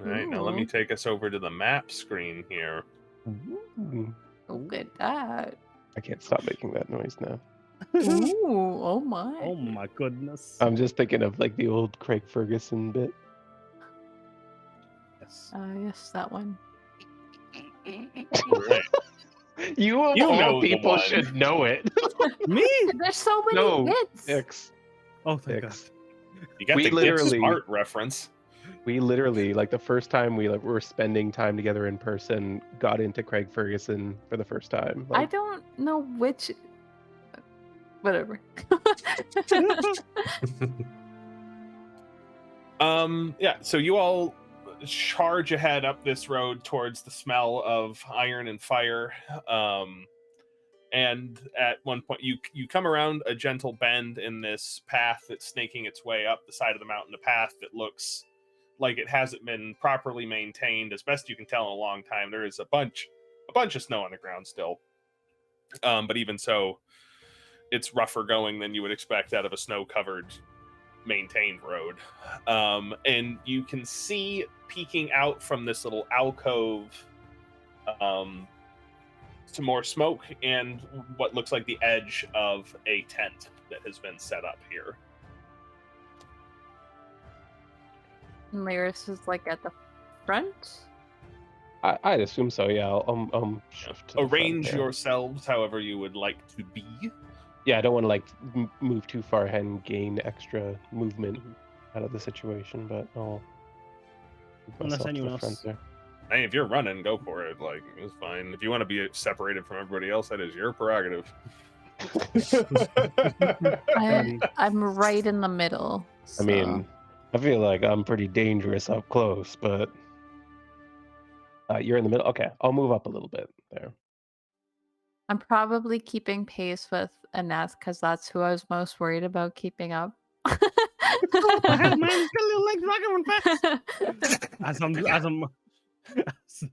All right. Now let me Ooh. take us over to the map screen here. Ooh. Look at that. I can't stop making that noise now. Ooh, oh my. Oh my goodness. I'm just thinking of like the old Craig Ferguson bit. Yes. Yes, that one. All right. You of You know all the people one. should know it. Me? There's so many No, hits. X. Oh, thank God. X. You got We the Get literally- Smart reference. We literally, like the first time we like, were spending time together in person, got into Craig Ferguson for the first time. I Like, don't know which. Whatever. Yeah, so you all charge ahead up this road towards the smell of iron and fire. And at one point you come around a gentle bend in this path that's snaking its way up the side of the mountain, a path that looks like it hasn't been properly maintained as best you can tell in a long time. There is a bunch of snow on the ground still. But even so, it's rougher going than you would expect out of a snow-covered maintained road. And you can see peeking out from this little alcove some more smoke and what looks like the edge of a tent that has been set up here. Lyris is like at the front. I'd assume so. Yeah, I'll shift to the front Arrange there. yourselves however you would like to be. Yeah, I don't want to like move too far ahead and gain extra movement out of the situation, but I'll move Unless myself to anyone the front else- there. Hey, if you're running, go for it. Like, it's fine. If you want to be separated from everybody else, that is your prerogative. I'm right in the middle. I mean, I feel like I'm pretty dangerous up close, but you're in the middle. Okay, I'll move up a little bit there. I'm probably keeping pace with Aneth because that's who I was most worried about keeping up. As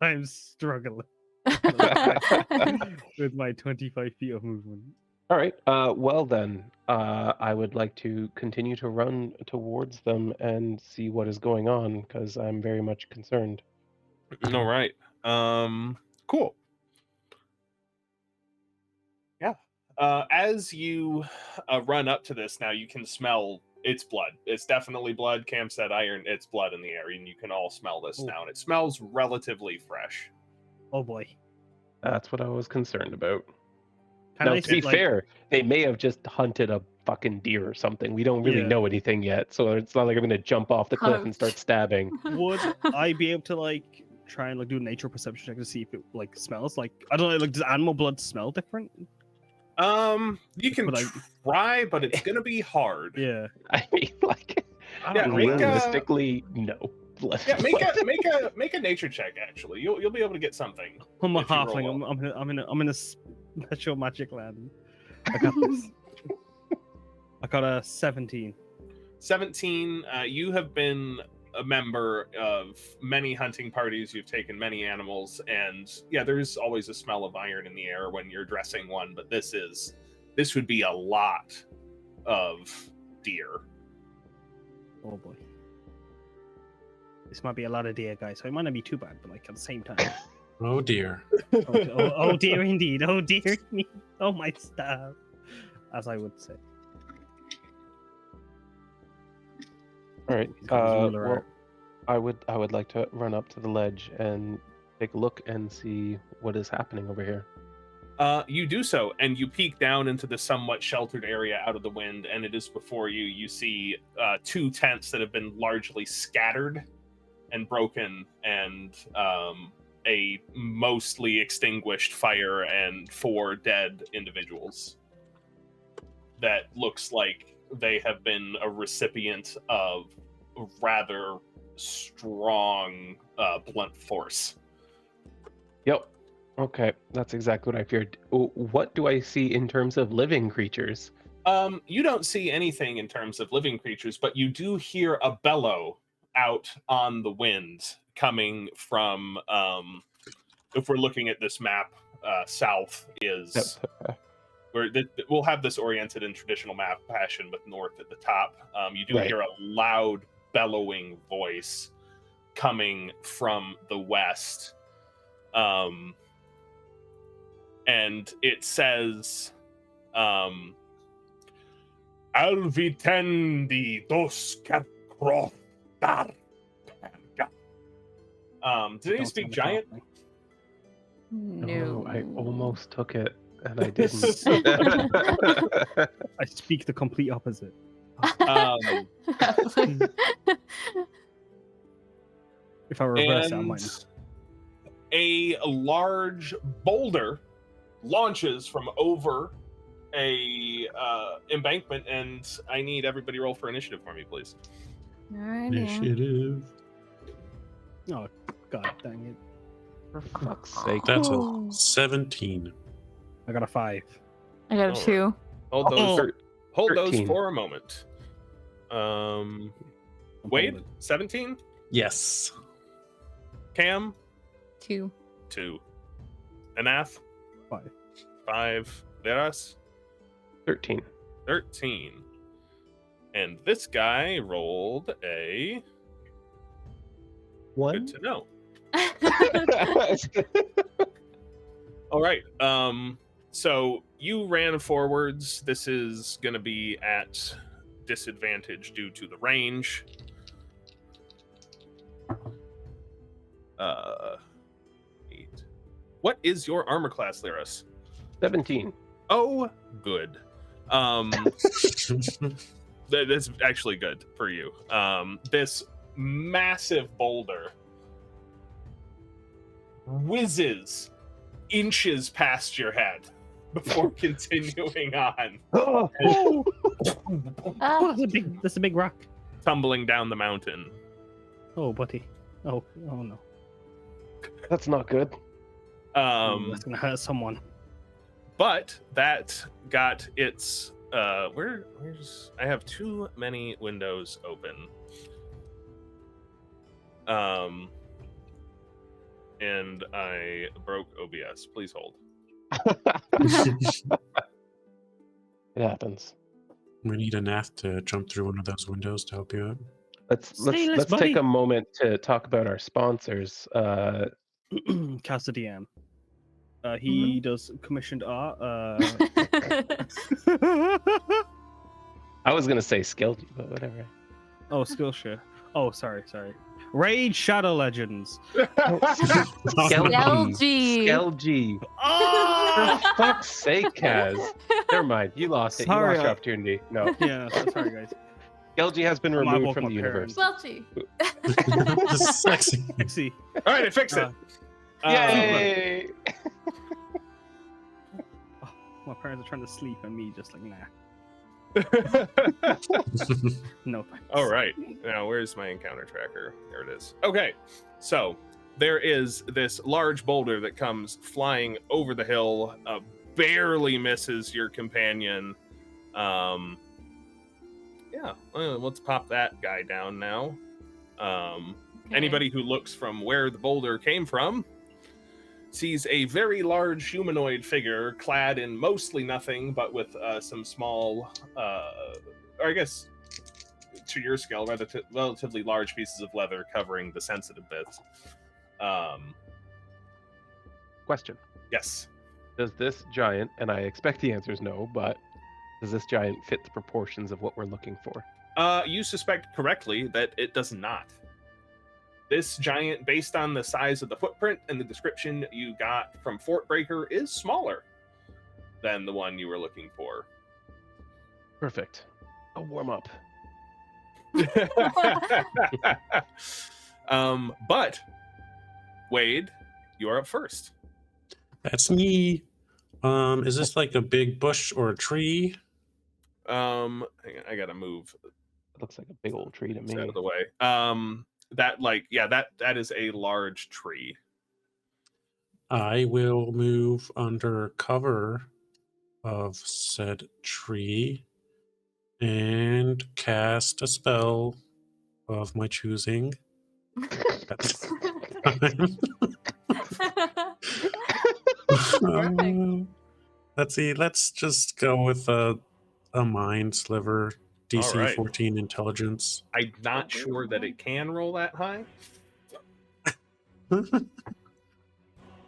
I'm struggling with my 25 feet of movement. All right. Well then, I would like to continue to run towards them and see what is going on because I'm very much concerned. All right. Cool. Yeah. As you run up to this now, you can smell its blood. It's definitely blood. Cam said iron. It's blood in the air, and you can all smell this Ooh. now, and it smells relatively fresh. Oh boy. That's what I was concerned about. Can Now, I to be sit, like- fair, they may have just hunted a fucking deer or something. We don't really Yeah. know anything yet, so it's not like I'm gonna jump off the cliff and start stabbing. Would I be able to like try and like do a nature perception check to see if it like smells like, I don't know, like does animal blood smell different? You can But try, but it's gonna be hard. Yeah. I mean, like, Yeah, make a- realistically, no. Yeah, make a nature check. Actually, you'll be able to get something. I'm a If you roll halfling. well. I'm in a That's your magic land. I got this. I got a 17. 17. You have been a member of many hunting parties. You've taken many animals, and yeah, there's always a smell of iron in the air when you're dressing one. But this would be a lot of deer. Oh boy. This might be a lot of deer, guys. So it might not be too bad, but like at the same time. Oh dear. Oh dear indeed. Oh dear me. Oh my staff. As I would say. All right. He's got his ruler Well, out. I would like to run up to the ledge and take a look and see what is happening over here. You do so, and you peek down into the somewhat sheltered area out of the wind, and it is before you. You see 2 tents that have been largely scattered and broken, and a mostly extinguished fire and 4 dead individuals. That looks like they have been a recipient of rather strong blunt force. Yep. Okay, that's exactly what I feared. What do I see in terms of living creatures? You don't see anything in terms of living creatures, but you do hear a bellow out on the wind coming from, if we're looking at this map, south is where we'll have this oriented in traditional map fashion, but north at the top. You do hear a loud bellowing voice coming from the west. And it says, Alvitendi dos Carcrotar. Did he speak giant? No. Oh, I almost took it, and I didn't. I speak the complete opposite. If I reverse it, I might. A large boulder launches from over a embankment, and I need everybody roll for initiative for me, please. Alrighty. Initiative. Oh, god dang it. For fuck's sake. That's a Oh. 17. I got a 5. I got a Alright. 2. Hold those. Hold those 13. for a moment. Wade, 17. Yes. Cam, 2. 2. Anath, 5. 5. Veras, 13. 13. And this guy rolled a. One. Good to know. All right. So you ran forwards. This is going to be at disadvantage due to the range. Eight. What is your armor class, Lyris? 17. Oh, good. That's actually good for you. This massive boulder whizzes inches past your head before continuing on, Oh, Oh, that's a big rock. tumbling down the mountain. Oh, buddy. Oh no. that's not good. That's gonna hurt someone. But that got its where's I have too many windows open. And I broke OBS. Please hold. It happens. We need a Nath to jump through one of those windows to help you out. Let's Stay, buddy. take a moment to talk about our sponsors. KazTheDM. He does commissioned art. I was gonna say Skilled, but whatever. Oh, Skillshare. Oh, sorry. Raid Shadow Legends. LG. Skelgy. Oh! For fuck's sake, Kaz. Never mind. You lost it. You Sorry, lost your opportunity. No. Yeah, sorry guys. Skelgy has been I removed woke from my the universe. Welchie. Sexy. Sexy. All right, I fixed it. Yay! My parents are trying to sleep and me just like, nah. No thanks. All right. Now, where's my encounter tracker? There it is. Okay. So there is this large boulder that comes flying over the hill, barely misses your companion. Yeah, let's pop that guy down now. Anybody who looks from where the boulder came from sees a very large humanoid figure clad in mostly nothing, but with some small, or I guess to your scale, relatively large pieces of leather covering the sensitive bits. Question. Yes. Does this giant, and I expect the answer is no, but does this giant fit the proportions of what we're looking for? You suspect correctly that it does not. This giant, based on the size of the footprint and the description you got from Fortbreaker, is smaller than the one you were looking for. Perfect. I'll warm up. But Wade, you are up first. That's me. Is this like a big bush or a tree? Hang on, I gotta move. It looks like a big old tree to It's out me. of the way. That is a large tree. I will move under cover of said tree and cast a spell of my choosing. That's Perfect. let's see. Let's just go with a mind sliver. DC All right. 14 intelligence. I'm not sure that it can roll that high.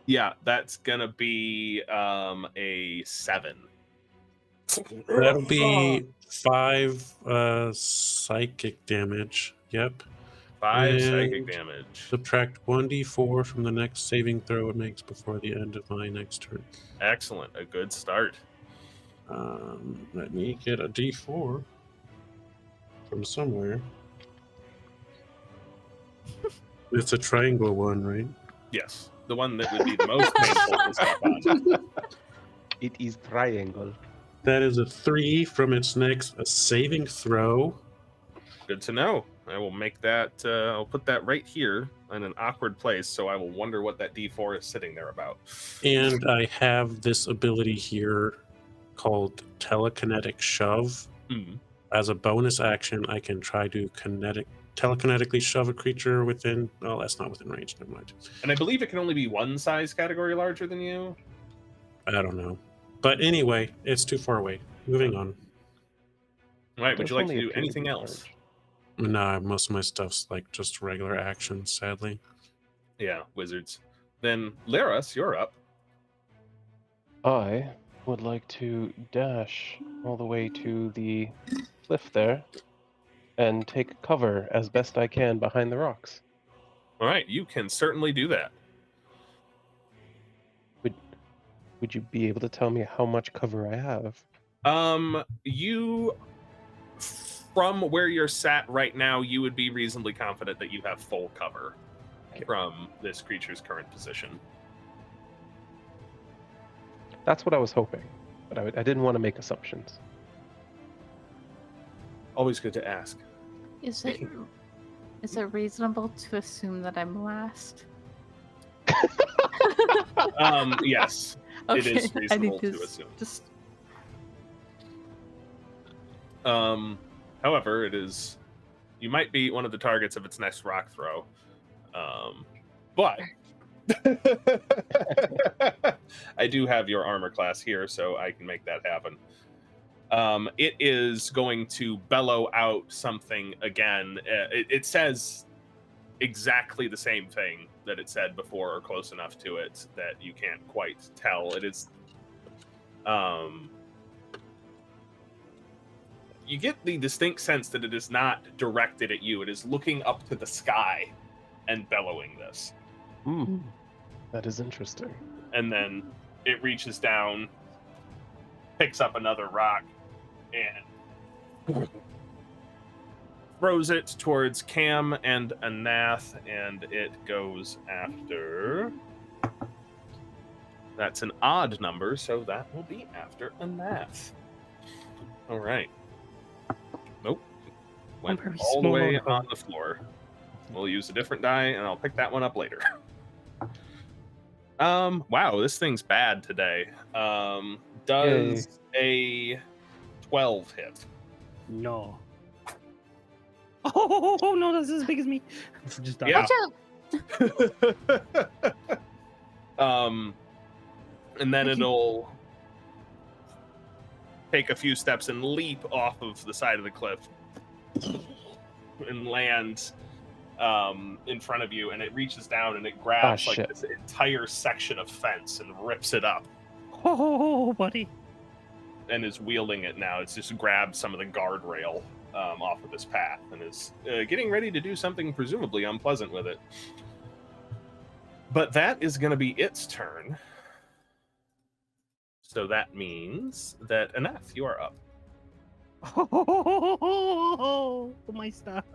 Yeah, that's gonna be a 7. That'll be 5 psychic damage. Yep. 5 psychic And damage. Subtract 1d4 from the next saving throw it makes before the end of my next turn. Excellent, a good start. Let me get a d4 from somewhere. It's a triangle one, right? Yes, the one that would be the most painful to step on. It is triangle. That is a 3 from its next saving throw. Good to know. I will make that. I'll put that right here in an awkward place, so I will wonder what that D4 is sitting there about. And I have this ability here called Telekinetic Shove. Mm. As a bonus action, I can try to telekinetically shove a creature within... Oh, that's not within range. Never mind. And I believe it can only be one size category larger than you. I don't know. But anyway, it's too far away. Moving on. All right, would Does you like to only do appear to anything be else? large. Nah, most of my stuff's like just regular actions, sadly. Yeah, wizards. Then, Laris, you're up. I would like to dash all the way to the cliff there and take cover as best I can behind the rocks. All right, you can certainly do that. Would you be able to tell me how much cover I have? You, from where you're sat right now, you would be reasonably confident that you have full cover from this creature's current position. That's what I was hoping, but I didn't want to make assumptions. Always good to ask. Is it reasonable to assume that I'm last? Yes, it is reasonable to assume. Just However, you might be one of the targets of its next rock throw. But I do have your armor class here, so I can make that happen. It is going to bellow out something again. It says exactly the same thing that it said before, or close enough to it that you can't quite tell. It is you get the distinct sense that it is not directed at you. It is looking up to the sky and bellowing this. That is interesting. And then it reaches down, picks up another rock, and throws it towards Cam and Anath, and it goes after... That's an odd number, so that will be after Anath. All right. Nope. Went very all the small way number. on the floor. We'll use a different die, and I'll pick that one up later. Wow, this thing's bad today. Does a 12 hit? No. Oh no, that's as big as me. Just died. Yeah. Watch out! And then Thank you. it'll take a few steps and leap off of the side of the cliff and land in front of you, and it reaches down and it grabs like shit. this entire section of fence and rips it up Oh, buddy. and is wielding it now. It's just grabbed some of the guardrail off of this path and is getting ready to do something presumably unpleasant with it. But that is going to be its turn. So that means that Anath, you are up. Oh, my stuff.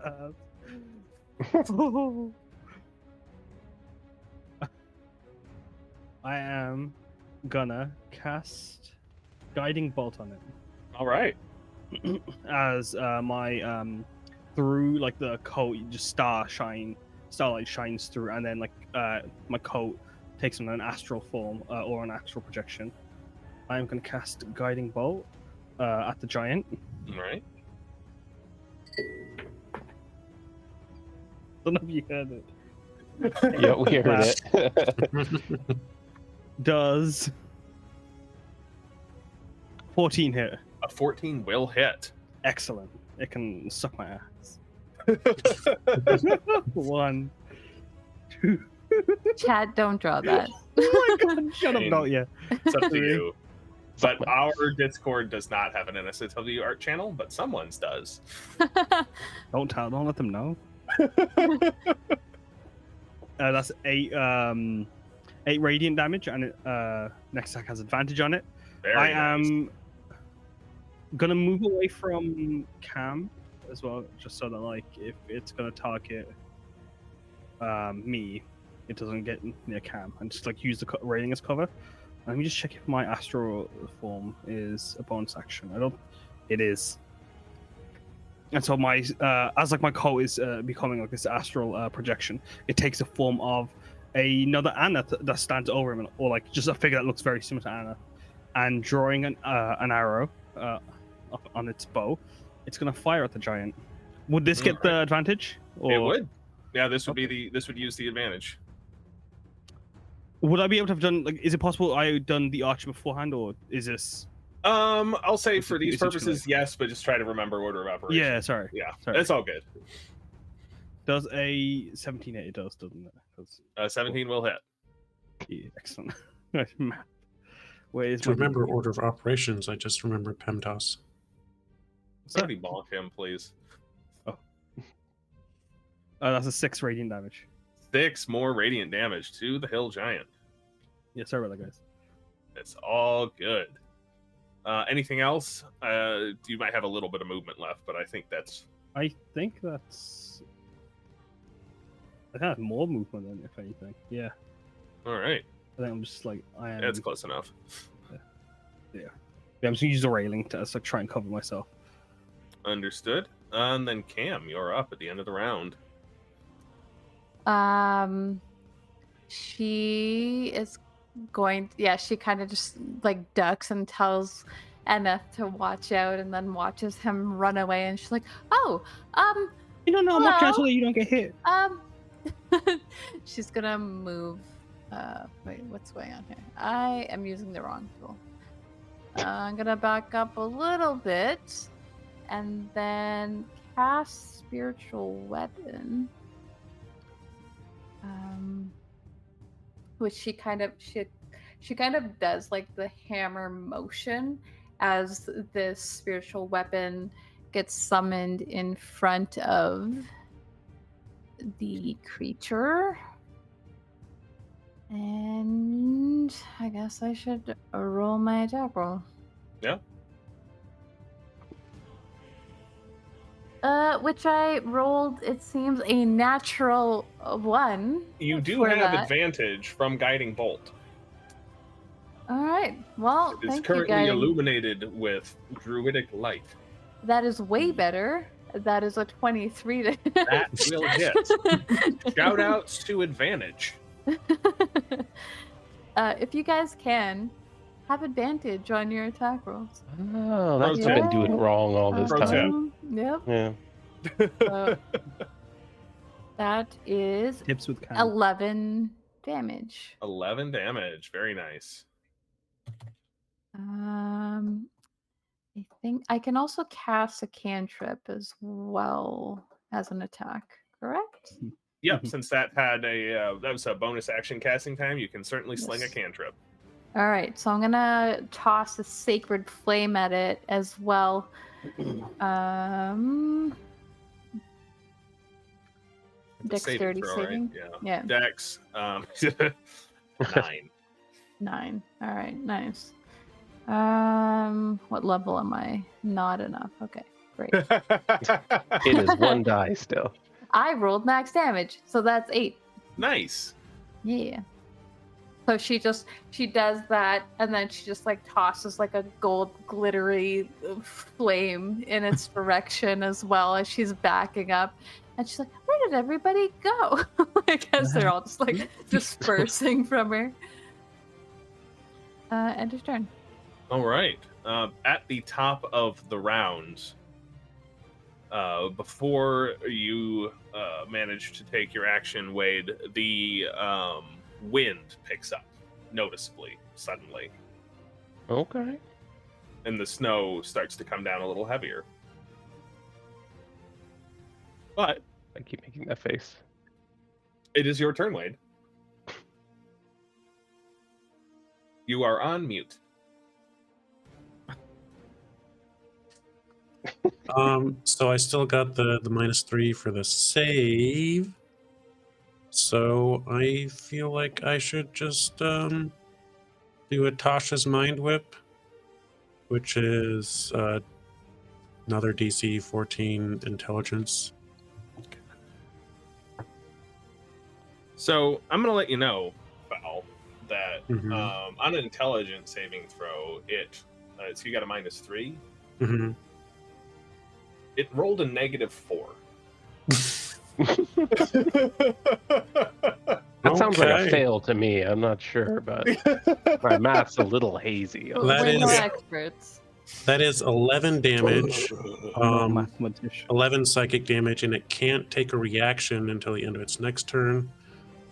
Oh. I am gonna cast Guiding Bolt on it. All right. As my through like the coat, just starlight shines through, and then like my coat takes on an astral form or an astral projection. I am gonna cast Guiding Bolt at the giant. All right. Don't know if you heard it. Yeah, we heard it. Does 14 hit? A 14 will hit. Excellent. It can suck my ass. 1, 2. Chad, don't draw that. Oh my god! Shut up! mean, Not yet. It's up to you. But our Discord does not have an NSFW art channel, but someone's does. Don't let them know. That's 8 radiant damage, and it, next attack has advantage on it. Very I nice. am gonna move away from Cam as well, just so that like if it's gonna target me, it doesn't get near Cam, and just like use the rating as cover. Let me just check if my astral form is a bonus action. It is. And so my as like my coat is becoming like this astral projection, it takes the form of another Anna that stands over him, or like just a figure that looks very similar to Anna, and drawing an arrow on its bow, it's gonna fire at the giant. Would this get the advantage? Or... It would. Yeah, this would be this would use the advantage. Would I be able to have done like? Is it possible I done the archer beforehand, or is this? I'll say for these Is it too purposes, yes, but just try to remember order of operation. Yeah, sorry. Yeah, Sorry. it's all good. Does a 17 hit? It does, doesn't it? 'Cause- 17 will hit. yeah, excellent. Math. Where is To my remember order of operations, I just remember PEMDAS. Somebody bonk him, please. That's a 6 radiant damage. 6 more radiant damage to the hill giant. Yeah, sorry about that, guys. It's all good. Anything else? You might have a little bit of movement left, but I think that's I think that's. I have more movement than if anything. Yeah, all right. I think I'm just like I am. That's close enough. Yeah, I'm just gonna use the railing to like try and cover myself. Understood. And then Cam, you're up at the end of the round. She is going. Yeah, she kind of just like ducks and tells Eneth to watch out, and then watches him run away. And she's like, "Oh, You don't know much Hello? until you don't get hit. she's gonna move. Wait, what's going on here? I am using the wrong tool. I'm gonna back up a little bit, and then cast Spiritual Weapon. Which she kind of does like the hammer motion as this spiritual weapon gets summoned in front of the creature. And I guess I should roll my attack roll. Yeah. Which I rolled, it seems, a natural 1. You do for have that. advantage from Guiding Bolt. All right. Well, It's thank you, currently guys. illuminated with druidic light. That is way better. That is a 23 to That will hit. Shout outs to advantage. if you guys can, have advantage on your attack rolls. Oh, that's what Pro I've been tip. doing wrong all this Pro tip. time. Yep. Yeah. That is Tips with Cam. 11 damage. 11 damage. Very nice. I think I can also cast a cantrip as well as an attack, correct? Yep, Mhm. since that had that was a bonus action casting time, you can certainly sling a Yes. cantrip. All right, so I'm gonna toss a sacred flame at it as well. Dexterity saving. Right? Yeah. Dex. 9. 9. All right, nice. What level am I? Not enough. Okay, great. It is 1 die still. I rolled max damage, so that's 8. Nice. Yeah. So she does that, and then she just like tosses like a gold glittery flame in its direction as well as she's backing up. And she's like, "Where did everybody go?" I guess they're all just like dispersing from her. End of turn. All right. At the top of the round, before you manage to take your action, Wade, the wind picks up noticeably, suddenly. Okay. And the snow starts to come down a little heavier. But I keep making that face. it is your turn, Wade. You are on mute. So I still got the -3 for the save. So I feel like I should just do a Tasha's Mind Whip, which is another DC 14 intelligence. So I'm going to let you know, Val, that Mhm. on an intelligence saving throw, so you got a -3. Mm-hmm. It rolled a -4. That sounds like a Okay. fail to me. I'm not sure, but my math's a little hazy. That We're no is- experts. That is 11 damage, No mathematician. 11 psychic damage, and it can't take a reaction until the end of its next turn.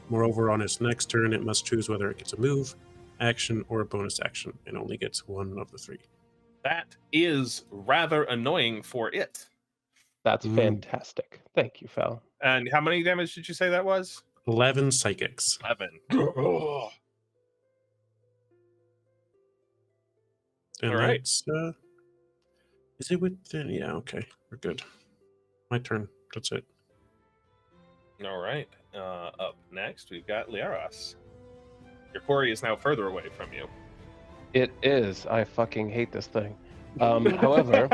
Moreover, on its next turn, it must choose whether it gets a move, action, or a bonus action, and only gets one of the 3. That is rather annoying for it. That's Mm. fantastic. Thank you, Fel. And how many damage did you say that was? 11 psychics. 11. And All right. that's, is it within? Yeah, okay. We're good. My turn. That's it. All right. Up next, we've got Liaros. Your quarry is now further away from you. It is. I fucking hate this thing. However,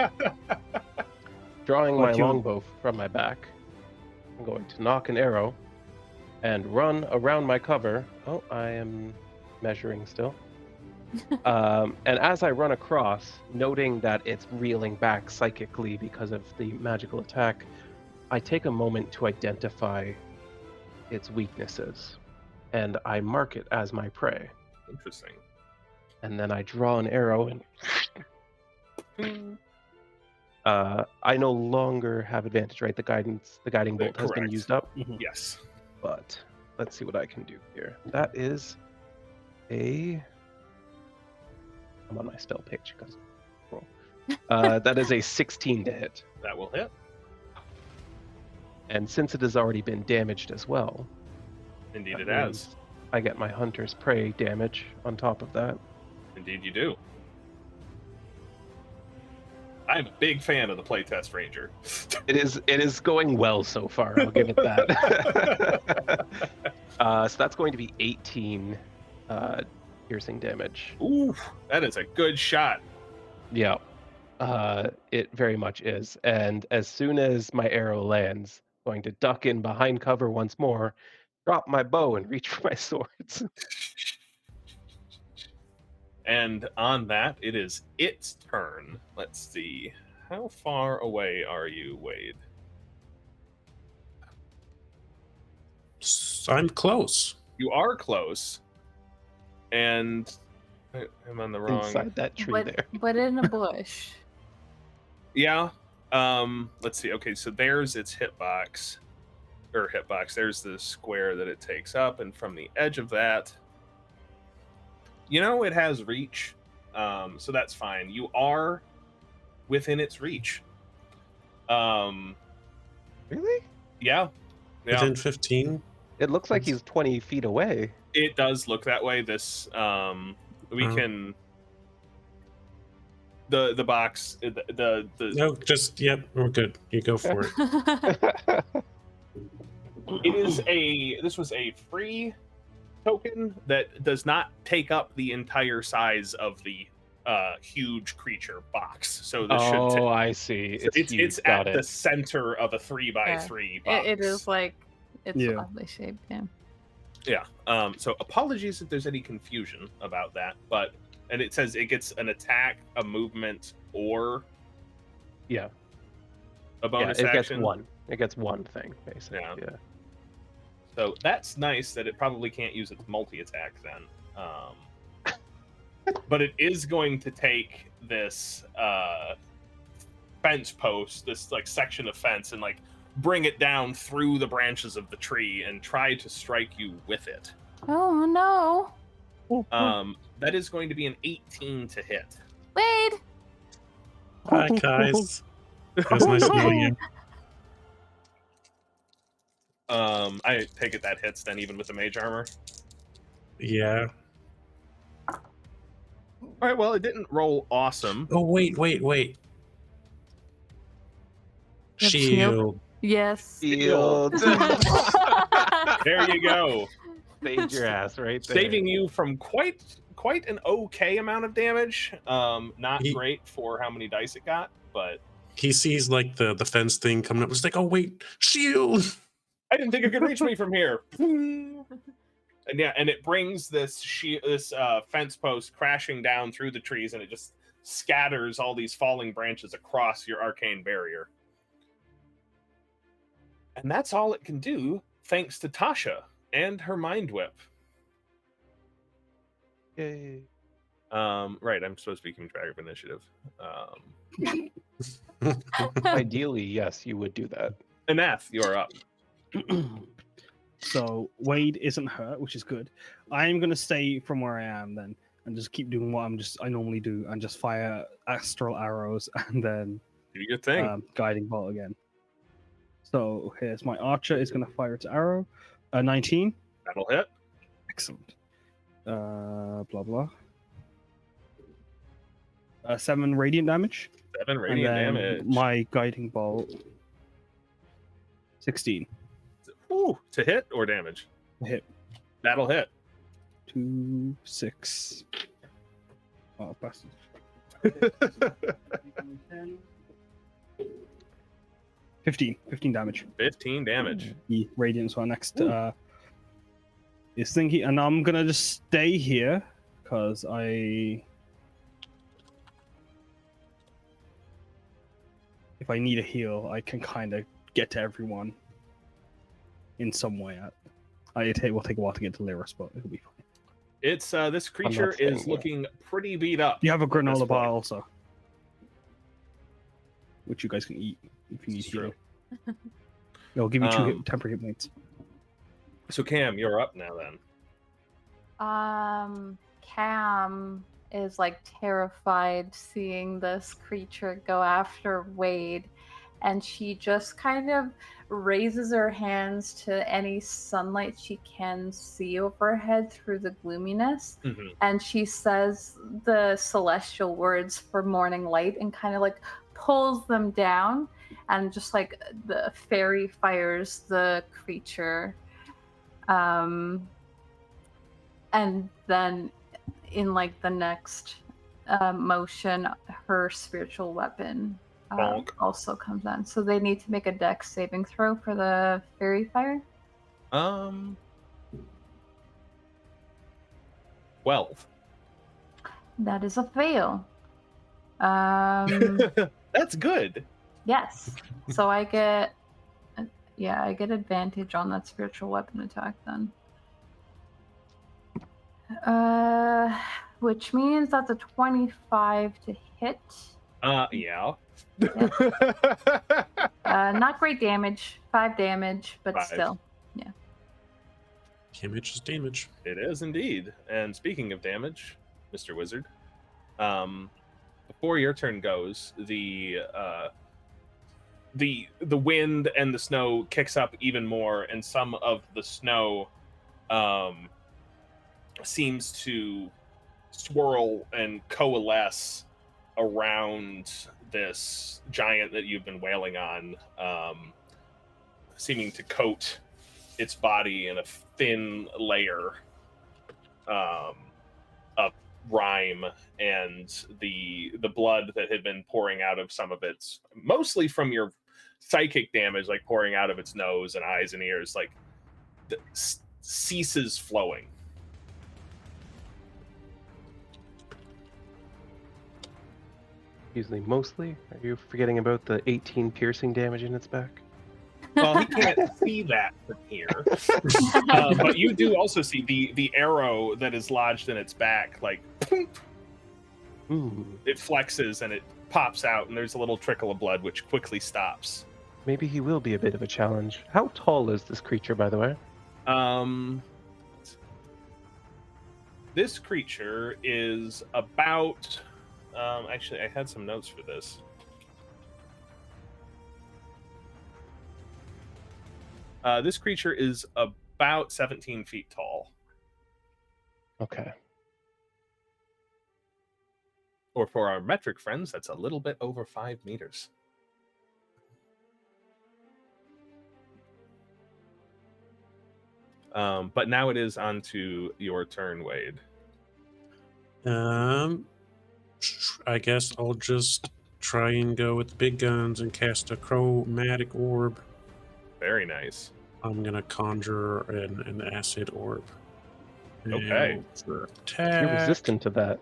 drawing my What you- longbow from my back, I'm going to knock an arrow and run around my cover. Oh, I am measuring still. And as I run across, noting that it's reeling back psychically because of the magical attack, I take a moment to identify its weaknesses, and I mark it as my prey. Interesting. And then I draw an arrow and I no longer have advantage, right? The guiding bolt has been Correct. used up. Yes. But let's see what I can do here. That is I'm on my spell page because that is a 16 to hit. That will hit. And since it has already been damaged as well, Indeed that it has. means I get my hunter's prey damage on top of that. Indeed you do. I'm a big fan of the playtest ranger. It is going well so far. I'll give it that. So that's going to be 18 piercing damage. Ooh, that is a good shot. Yeah, it very much is. And as soon as my arrow lands, I'm going to duck in behind cover once more, drop my bow, and reach for my swords. And on that, it is its turn. Let's see. How far away are you, Wade? I'm close. You are close. And I'm on the wrong. Inside that tree But there. but in a bush. Yeah. Let's see. Okay, so there's its hitbox. There's the square that it takes up, and from the edge of that, it has reach. So that's fine. You are within its reach. Really? Yeah. Within 15? It looks like he's 20 feet away. It does look that way. This we can the box the No, yep, we're good. You go for it. this was a free token that does not take up the entire size of the huge creature box. So this I see. It's huge. it's at the center of a 3x3 box. It is like it's Yeah. oddly shaped. Yeah. Yeah. So apologies if there's any confusion about that, and it says it gets an attack, a movement, or Yeah. a bonus it action. gets one. It gets one thing, basically. Yeah. Yeah. So that's nice that it probably can't use its multi-attack then. But it is going to take this fence post, this like section of fence, and like bring it down through the branches of the tree and try to strike you with it. Oh no. That is going to be an 18 to hit. Wade. Hi, guys. It was nice meeting you. I take it that hits then, even with the mage armor. Yeah. All right. Well, it didn't roll awesome. Oh, wait. That's Shield. Yes. Shield. There you go. Saved your ass right there. Saving you from quite an okay amount of damage. Not great for how many dice it got, but He sees like the fence thing coming up. It's like, oh wait, shield. I didn't think it could reach me from here. And it brings this fence post crashing down through the trees, and it just scatters all these falling branches across your arcane barrier. And that's all it can do, thanks to Tasha and her mind whip. Yay. Right, I'm supposed to be keeping track of initiative. Ideally, yes, you would do that. Anath, you're up. So Wade isn't hurt, which is good. I'm gonna stay from where I am then, and just keep doing what I normally do, and just fire astral arrows, and then Do your thing. guiding bolt again. So here's my archer is gonna fire its arrow. 19. That'll hit. Excellent. Blah blah. 7 radiant damage. 7 radiant and then damage. My guiding bolt. 16. Ooh, to hit or damage? Hit. That'll hit. 2, 6. Oh, bastard. 15 damage. 15 damage. The radiant. So our next is thinking, and I'm gonna just stay here because if I need a heal, I can kind of get to everyone in some way. It will take a while to get to Lyris, but it'll be fine. It's this creature is looking pretty beat up. You have a at this granola bar point. also, which you guys can eat if you need It's true. healing. It'll give you 2 temporary hit points. So Cam, you're up now then. Cam is like terrified seeing this creature go after Wade, and she just kind of raises her hands to any sunlight she can see overhead through the gloominess, and she says the celestial words for morning light and kind of like pulls them down, and just like the fairy fires the creature. And then in like the next motion, her spiritual weapon also comes on. So they need to make a dex saving throw for the fairy fire. 12. That is a fail. That's good. Yes. So I get advantage on that spiritual weapon attack then. Which means that's a 25 to hit. Yeah. Not great damage. 5 damage, but 5. still. Damage is damage. It is indeed. And speaking of damage, Mr. Wizard, before your turn goes, the wind and the snow kicks up even more, and some of the snow seems to swirl and coalesce around this giant that you've been wailing on, seeming to coat its body in a thin layer of rime, and the blood that had been pouring out of some of its, mostly from your psychic damage, like pouring out of its nose and eyes and ears, like ceases flowing. Excuse me, mostly? Are you forgetting about the 18 piercing damage in its back? Well, he can't see that from here, but you do also see the arrow that is lodged in its back, like Ooh, it flexes and it pops out, and there's a little trickle of blood, which quickly stops. maybe he will be a bit of a challenge. How tall is this creature, by the way? This creature is about. Actually, I had some notes for this. This creature is about 17 feet tall. Okay. Or for our metric friends, that's a little bit over 5 meters. But now it is on to your turn, Wade. I guess I'll just try and go with the big guns and cast a chromatic orb. Very nice. I'm gonna conjure an acid orb. Okay. And for attack, You're resistant to that.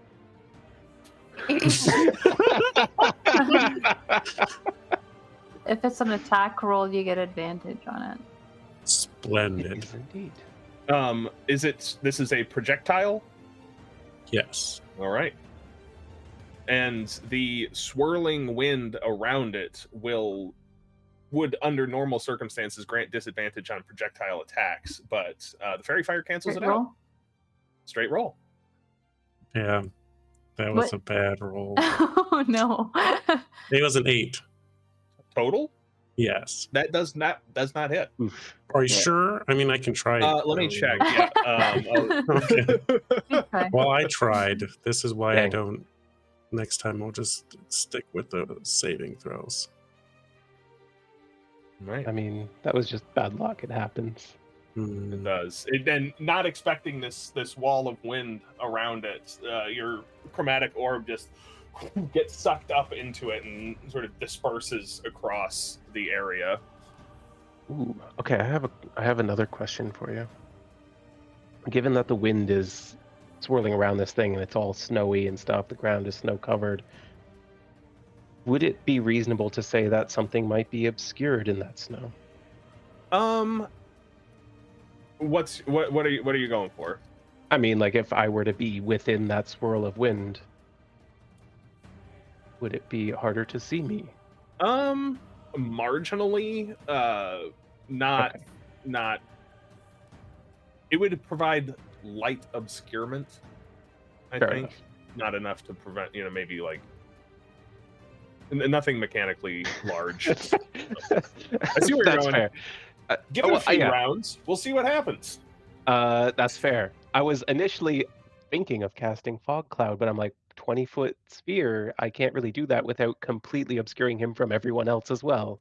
If it's an attack roll, you get advantage on it. It Splendid. is indeed. This is a projectile? Yes. All right. And the swirling wind around it would, under normal circumstances, grant disadvantage on projectile attacks, but the fairy fire cancels Straight it out. roll? Straight roll. Yeah. That was What? a bad roll. Oh no. It was an 8. Total? Yes. That does not hit. Oof. Are you sure? I mean, I can try. Let me check. Yeah. Okay. Okay. Well, I tried. This is why I Dang. don't. Next time, I'll just stick with the saving throws. Right. I mean, that was just bad luck. It happens. It does. And not expecting this wall of wind around it, your chromatic orb just gets sucked up into it and sort of disperses across the area. Ooh. Okay, I have another question for you. Given that the wind is swirling around this thing and it's all snowy and stuff, the ground is snow covered, would it be reasonable to say that something might be obscured in that snow? What are you going for? I mean, like if I were to be within that swirl of wind, would it be harder to see me? Marginally, not Okay. not. It would provide light obscurement, I Fair think. enough. Not enough to prevent, maybe like nothing mechanically large. I see where you're That's going. fair. Give it well, a few yeah. rounds. We'll see what happens. That's fair. I was initially thinking of casting Fog Cloud, but I'm like, 20-foot sphere, I can't really do that without completely obscuring him from everyone else as well.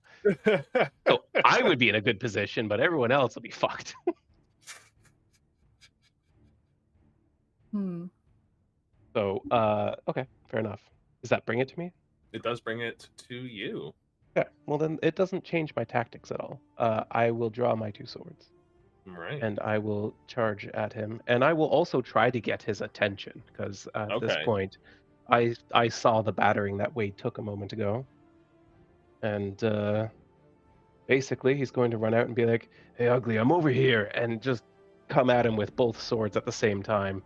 So I would be in a good position, but everyone else will be fucked. So, okay, fair enough. Does that bring it to me? It does bring it to you. Yeah, well then it doesn't change my tactics at all. I will draw my 2 swords. Right. And I will charge at him, and I will also try to get his attention because at this Okay. point, I saw the battering that Wade took a moment ago, and basically he's going to run out and be like, "Hey, ugly, I'm over here," and just come at him with both swords at the same time.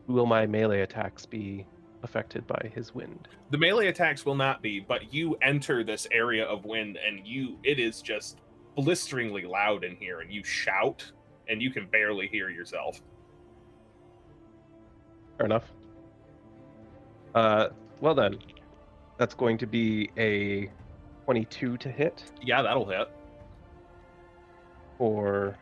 Will my melee attacks be affected by his wind? The melee attacks will not be, but you enter this area of wind, and it is just blisteringly loud in here, and you shout, and you can barely hear yourself. Fair enough. Well then, that's going to be a 22 to hit Yeah, that'll hit. for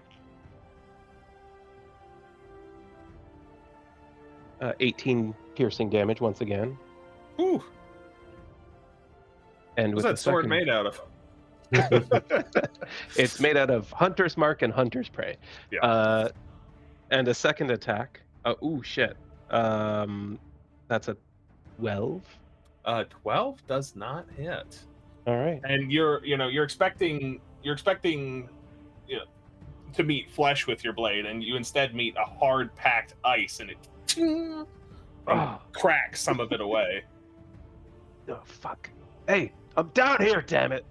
18 piercing damage once again. Ooh, And what's with that sword made out of? It's made out of Hunter's Mark and Hunter's Prey. Yeah. And a second attack. Ooh, shit. That's a 12. 12 does not hit. All right. And you're expecting to meet flesh with your blade, and you instead meet a hard packed ice, and it cracks some of it away. Oh, fuck. Hey, I'm down here, damn it.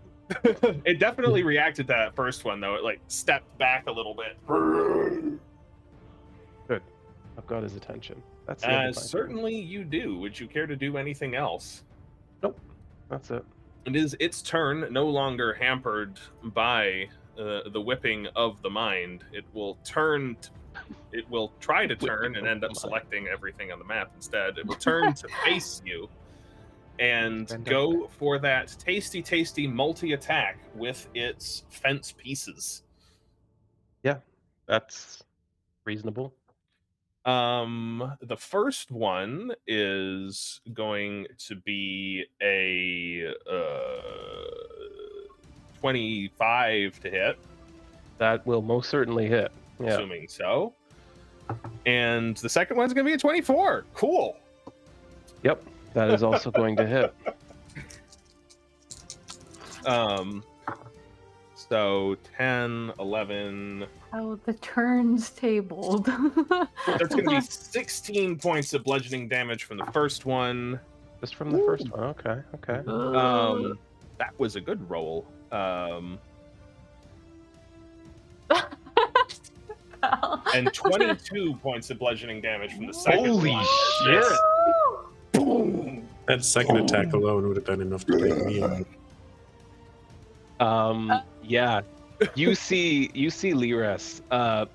It definitely reacted to that first one, though. It like stepped back a little bit. Good. I've got his attention. That's the other part. Certainly you do. Would you care to do anything else? Nope. That's it. It is its turn, no longer hampered by the whipping of the mind. It will turn. It will try to turn and end up selecting everything on the map instead. It will turn to face you and go for that tasty multi-attack with its fence pieces. Yeah, that's reasonable. The first one is going to be a 25 to hit. That will most certainly hit. Yeah. Assuming so. And the second one's going to be a 24. Cool. Yep. That is also going to hit. So 10, 11. Oh, the turns tabled. That's going to be 16 points of bludgeoning damage from the first one. Just from the first one. Okay. Okay. That was a good roll. And 22 points of bludgeoning damage from the second Holy one. shit! Yes. Boom. That second attack alone would have been enough to take me out. Yeah. You see Lyris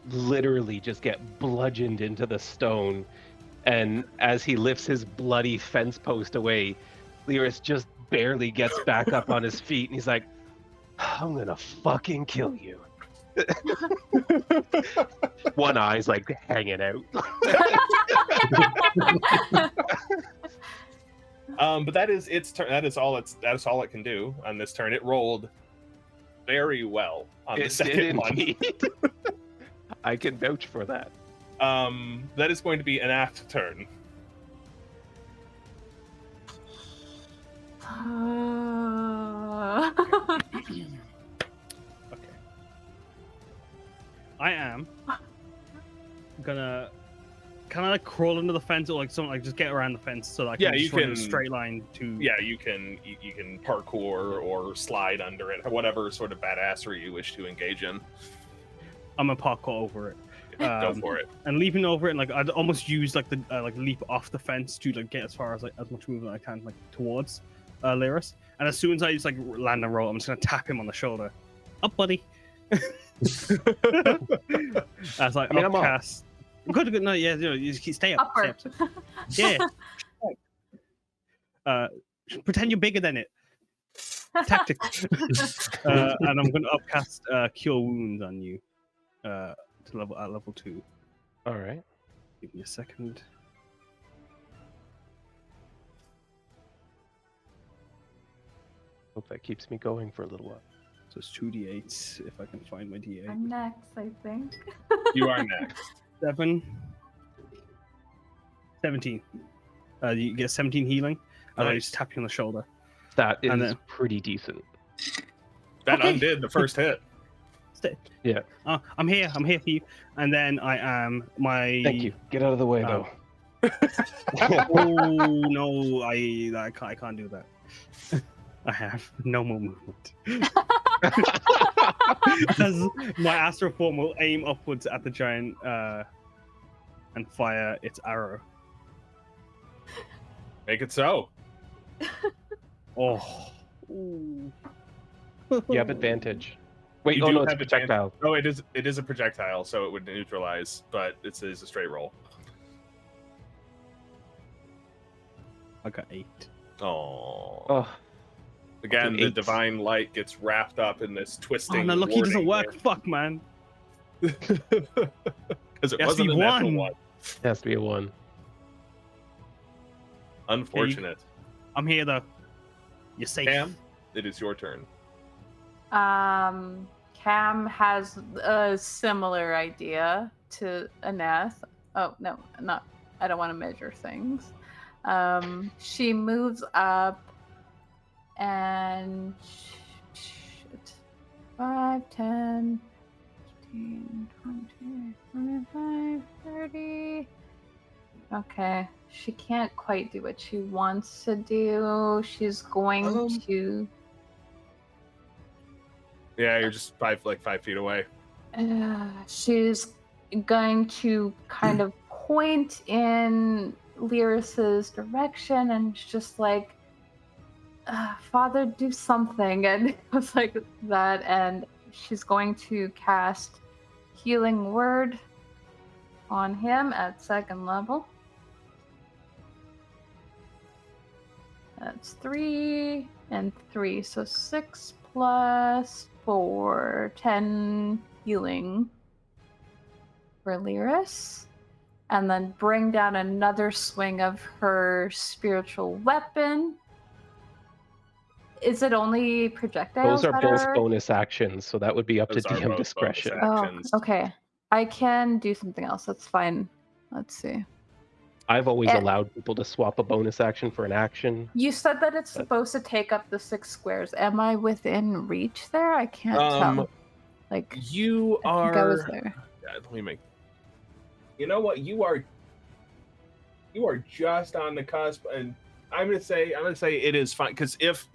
literally just get bludgeoned into the stone, and as he lifts his bloody fence post away, Lyris just barely gets back up on his feet, and he's like, "I'm gonna fucking kill you." One eye's like hanging out. But that is its turn. That is all it can do on this turn. It rolled very well on the second one. I can vouch for that. That is going to be an aft turn. Okay. I am gonna kind of like crawl under the fence, or like something, like just get around the fence so that I can Yeah, you just run in a can- straight line to. Yeah, you can parkour or slide under it, whatever sort of badassery you wish to engage in. I'm gonna parkour over it. Go for it. And leaping over it, and like I'd almost use like the like leap off the fence to like get as far as like as much movement I can like towards Lyris. And as soon as I just like land and roll, I'm just gonna tap him on the shoulder. Up, buddy. As like I'm up. upcast. Good. No, yeah, you stay up. Upper. Stay up. Yeah. Pretend you're bigger than it. Tactics. And I'm gonna upcast Cure Wounds on you. To level 2. All right. Give me a second. Hope that keeps me going for a little while. So it's 2d8s if I can find my d8. I'm next, I think. You are next. 7. 17. You get 17 healing. And I Nice. just tap you on the shoulder. That And is then- pretty decent. That Okay. undid the first hit. Stay. Yeah. I'm here for you. And then I am my. Thank you. Get out of the way, though. Oh no, I can't do that. I have no more movement. As my astral form will aim upwards at the giant and fire its arrow. Make it so. Oh. Ooh. You have advantage. Wait, You oh do no, it's have projectile. Oh, it is a projectile, so it would neutralize, but it is a straight roll. I got 8. Oh. Oh, Again, okay, the 8. divine light gets wrapped up in this twisting. Oh, no, lucky doesn't warding work. Fuck, man. Because it Has to wasn't be a natural one. one. it has to be a 1. Unfortunate. I'm here, though. You're safe. Cam, it is your turn. Cam has a similar idea to Aneth. Oh no, not. I don't want to measure things. She moves up and 5, 10, 15, 20, 25, 30. Okay. She can't quite do what she wants to do. She's going to. Yeah, you're just 5 feet away. She's going to kind of point in Lyris's direction, and it's just like, Father, do something. And it was like that, and she's going to cast Healing Word on him at 2nd level. That's 3 and 3, so 6 plus 4, 10 healing for Lyris. And then bring down another swing of her spiritual weapon. Is it only projectiles? Those are that both are... bonus actions, so that would be up to Those are DM both discretion. bonus Oh, actions. okay. I can do something else. That's fine. Let's see. I've always Yeah. allowed people to swap a bonus action for an action. You said that it's supposed to take up the 6 squares. Am I within reach there? I can't tell. Like, You I think I was are. there. Yeah, let me make. You know what? You are just on the cusp, and I'm gonna say it is fine, because if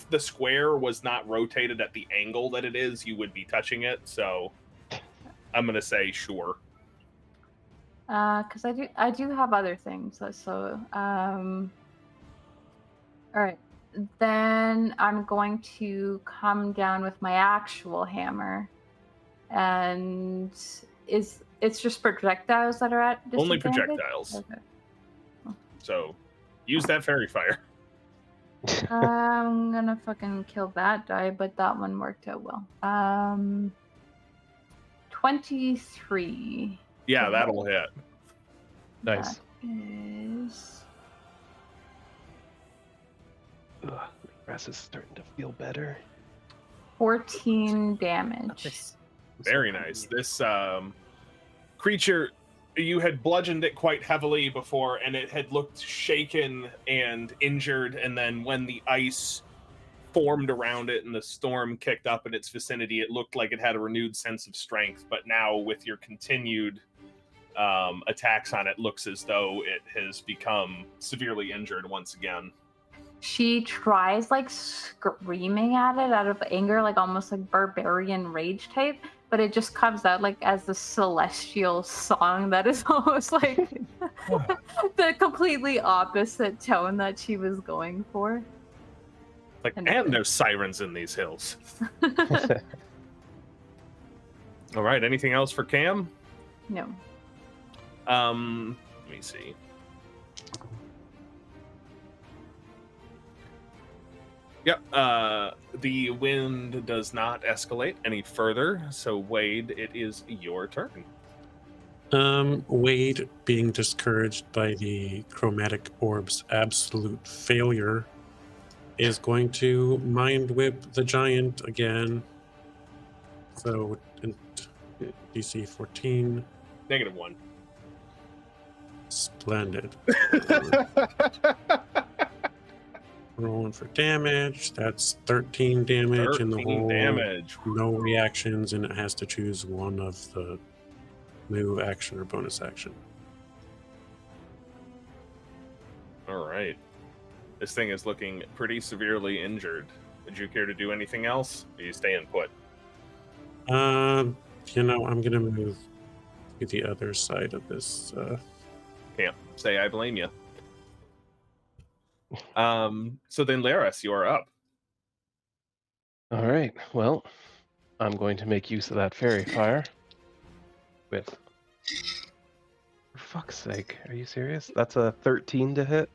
the square was not rotated at the angle that it is, you would be touching it. So I'm gonna say sure. Because I do have other things. So all right. Then I'm going to come down with my actual hammer, and it's just projectiles that are at Only disadvantage? projectiles. Okay. So use that fairy fire. I'm gonna fucking kill that die, but that one worked out well. 23. Yeah, that'll hit. Nice. That is Ugh, the grass is starting to feel better. 14 damage. Very nice. This creature, you had bludgeoned it quite heavily before, and it had looked shaken and injured, and then when the ice formed around it and the storm kicked up in its vicinity, it looked like it had a renewed sense of strength. But now, with your continued attacks on it, looks as though it has become severely injured once again. She tries like screaming at it out of anger, like almost like barbarian rage type, but it just comes out like as the celestial song that is almost like the completely opposite tone that she was going for. Like, and there's sirens in these hills. All right, anything else for Cam? No. Let me see. Yep, the wind does not escalate any further, so Wade, it is your turn. Wade, being discouraged by the chromatic orb's absolute failure, is going to mind whip the giant again. So, DC 14. -1. Splendid. Rolling for damage. That's 13 damage in the 13 whole. damage. No reactions, and it has to choose one of the move, action, or bonus action. All right. This thing is looking pretty severely injured. Would you care to do anything else? Or are you staying put? You know, I'm gonna move to the other side of this. Can't say I blame you. So then, Laris, you're up. All right. Well, I'm going to make use of that fairy fire with. For fuck's sake, are you serious? That's a 13 to hit.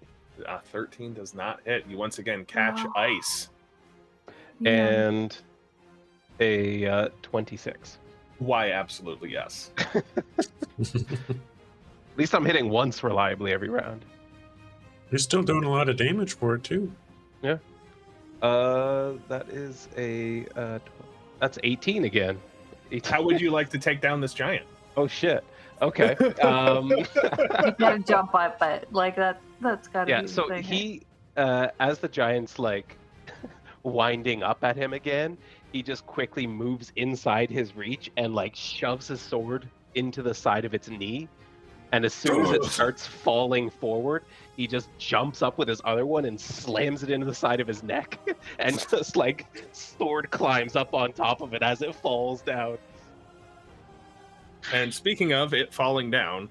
13 does not hit. You once again catch Wow. ice. Yeah. And a 26. Why, absolutely yes. At least I'm hitting once reliably every round. You're still doing a lot of damage for it too. That is a that's 18 again. 18. How would you like to take down this giant? Oh shit. Okay. You gotta jump up, but like that's gotta Yeah. be the So thing. he, as the giant's like winding up at him again, he just quickly moves inside his reach and like shoves his sword into the side of its knee. And as soon as it starts falling forward, he just jumps up with his other one and slams it into the side of his neck. And just like sword climbs up on top of it as it falls down. And speaking of it falling down,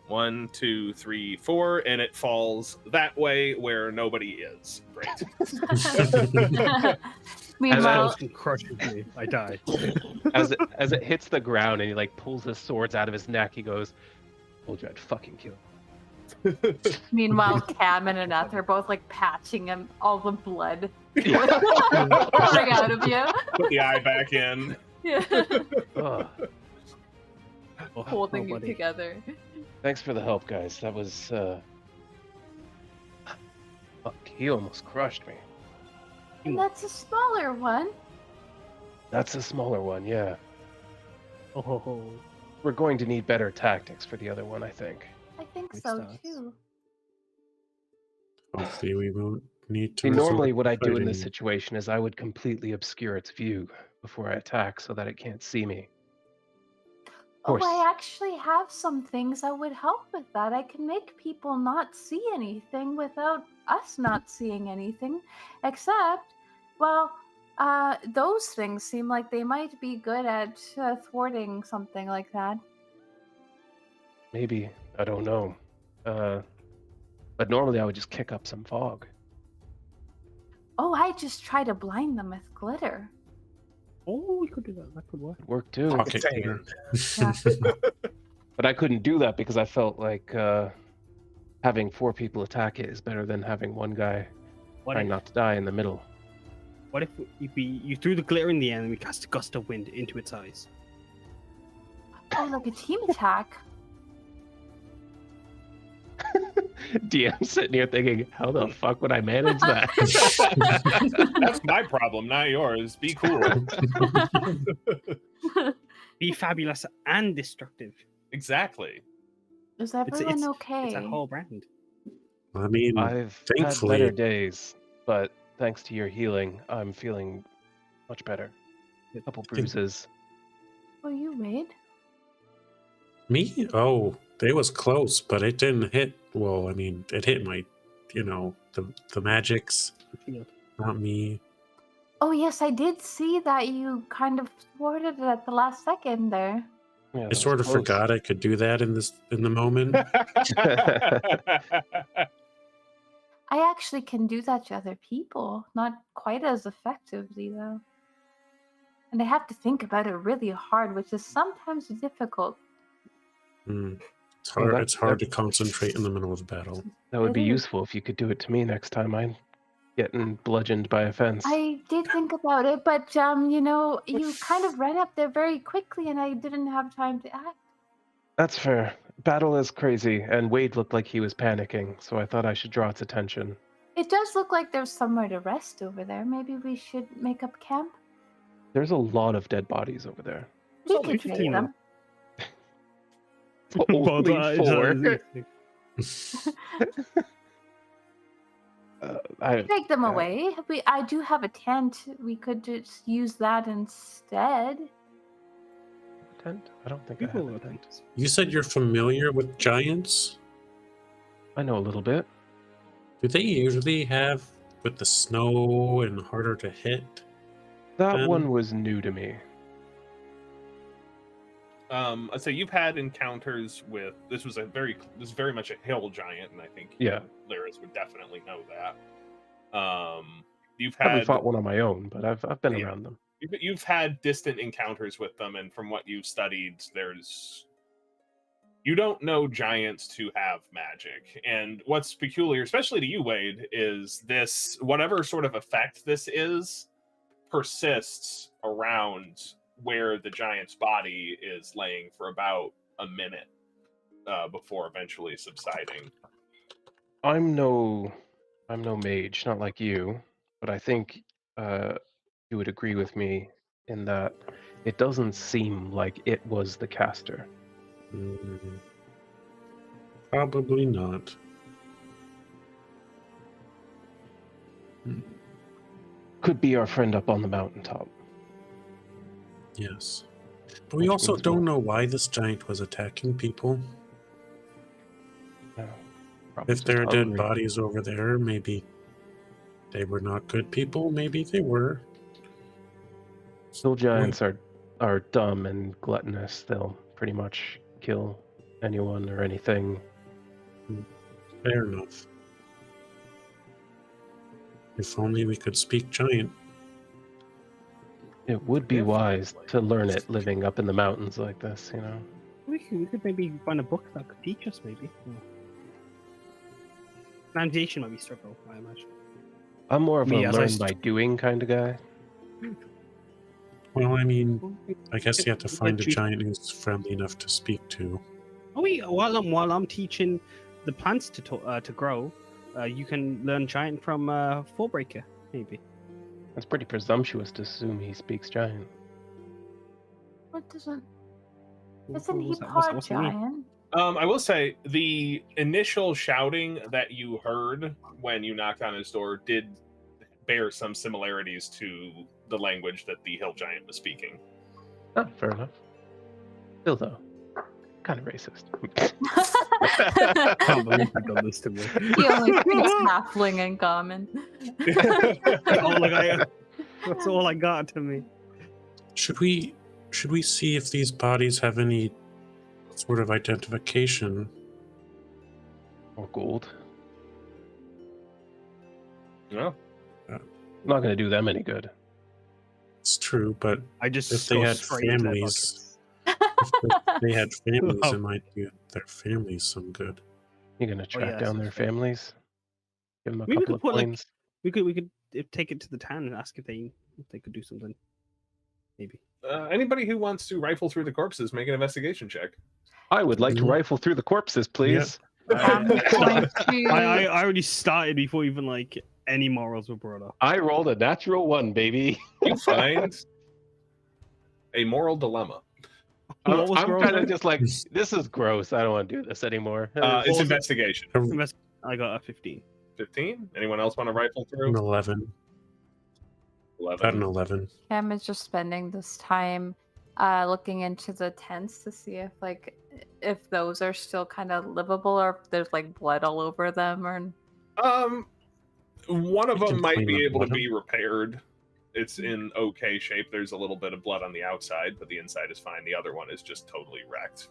1, 2, 3, 4, and it falls that way where nobody is. Great. Meanwhile, Skeleton crushes me. I die. As it hits the ground and he like pulls his swords out of his neck, he goes, "Told you I'd fucking kill him." meanwhile, Cam and Aneth are both like patching him, all the blood pouring out of you. Put the eye back in. Yeah. Ugh. Holding you buddy. together. Thanks for the help, guys. That was fuck, he almost crushed me. And that's a smaller one. That's a smaller one, yeah. Oh, We're going to need better tactics for the other one, I think. I think Makes so sense. too. Hopefully, we won't need to. See, normally resort what I to do in this fighting. situation is I would completely obscure its view before I attack so that it can't see me. Oh, course. I actually have some things that would help with that. I can make people not see anything without us not seeing anything. Except, well, those things seem like they might be good at thwarting something like that. Maybe, I don't know. But normally I would just kick up some fog. Oh, I just try to blind them with glitter. Oh, we could do that. That could work. It worked too. Pocket Same. cleaner. Yeah. But I couldn't do that because I felt like having 4 people attack it is better than having one guy What trying if, not to die in the middle. what if you threw the glitter in the end and we cast a gust of wind into its eyes? Oh, like a team attack. DM sitting here thinking, how the fuck would I manage that? That's my problem, not yours. Be cool. Be fabulous and destructive. Exactly. Is everyone okay? It's a whole brand. I mean, I've Thankfully- had better days, but thanks to your healing, I'm feeling much better. A couple bruises. Oh, you Wade? me? Oh, it was close, but it didn't hit. Well, I mean, it hit my, the magics, not me. Oh, yes, I did see that you kind of thwarted it at the last second there. Yeah, I that sort of was close. forgot I could do that in the moment. I actually can do that to other people, not quite as effectively though. And I have to think about it really hard, which is sometimes difficult. It's hard. that- It's hard to concentrate in the middle of battle. That would It be is. useful if you could do it to me next time I'm getting bludgeoned by a fence. I did think about it, but you kind of ran up there very quickly and I didn't have time to act. That's fair. Battle is crazy, and Wade looked like he was panicking, so I thought I should draw its attention. It does look like there's somewhere to rest over there. Maybe we should make up camp. There's a lot of dead bodies over there. We only could 15 feed of them. Only 4. Take them yeah. away. I do have a tent. We could just use that instead. Tent? I don't think People I have look a tent. You said you're familiar with giants. I know a little bit. Do they usually have with the snow and harder to hit? That Um, one was new to me. I'd say you've had encounters with this was very much a hill giant, and I think Yeah. Lyris would definitely know that. You've Haven't had fought one on my own, but I've been Yeah. around them. you've had distant encounters with them, and from what you've studied, you don't know giants to have magic. And what's peculiar, especially to you, Wade, is this whatever sort of effect this is persists around where the giant's body is laying for about a minute before eventually subsiding. I'm no mage, not like you, but I think you would agree with me in that it doesn't seem like it was the caster. Mm, probably not. Could be our friend up on the mountaintop. Yes. But we Which also means don't know why this giant was attacking people. Yeah, probably If just there are dead hungry. bodies over there, maybe they were not good people. Maybe they were. Hill giants are dumb and gluttonous. They'll pretty much kill anyone or anything. Fair enough. If only we could speak giant. It would be Yeah. wise to learn it living up in the mountains like this, you know. We could maybe find a book that could teach us, maybe. Pronunciation might be struggle, I imagine. I'm more of Me, a as I learn st- by doing kind of guy. Well, I mean, I guess you have to find a Treat- giant who's friendly enough to speak to. Oh, while I'm teaching the plants to grow, you can learn giant from Fortbreaker, maybe. It's pretty presumptuous to assume he speaks giant. What doesn't? What Isn't he was that? part What's it mean? giant? I will say the initial shouting that you heard when you knocked on his door did bear some similarities to the language that the hill giant was speaking. Oh, fair enough. Still though, kind of racist. I can't believe you done this to me. He only speaks halfling in common. That's all I got to me. Should we see if these bodies have any sort of identification? Or gold. No. Not going to do them any good. It's true, but I just if they go had straight into their families, buckets. if they had families, Oh. it might do their families some good. You're going to track yes, down their that's fair. families. Give them a Maybe we couple could of put, like, coins. We could take it to the town and ask if they could do something. Maybe. Anybody who wants to rifle through the corpses, make an investigation check. I would like to Mhm. rifle through the corpses, please. I'm going to. I already started before even like any morals were brought up. I rolled a natural 1, baby. You find a moral dilemma. I'm What was gross? kind of just like, this is gross. I don't want to do this anymore. It's was it? investigation. I got a 15. 15. Anyone else want to rifle through? An 11. About an 11. 11. Cam is just spending this time looking into the tents to see if those are still kind of livable or if there's like blood all over them or One of You them can might clean be up able to blood. be repaired. It's in okay shape. There's a little bit of blood on the outside, but the inside is fine. The other one is just totally wrecked.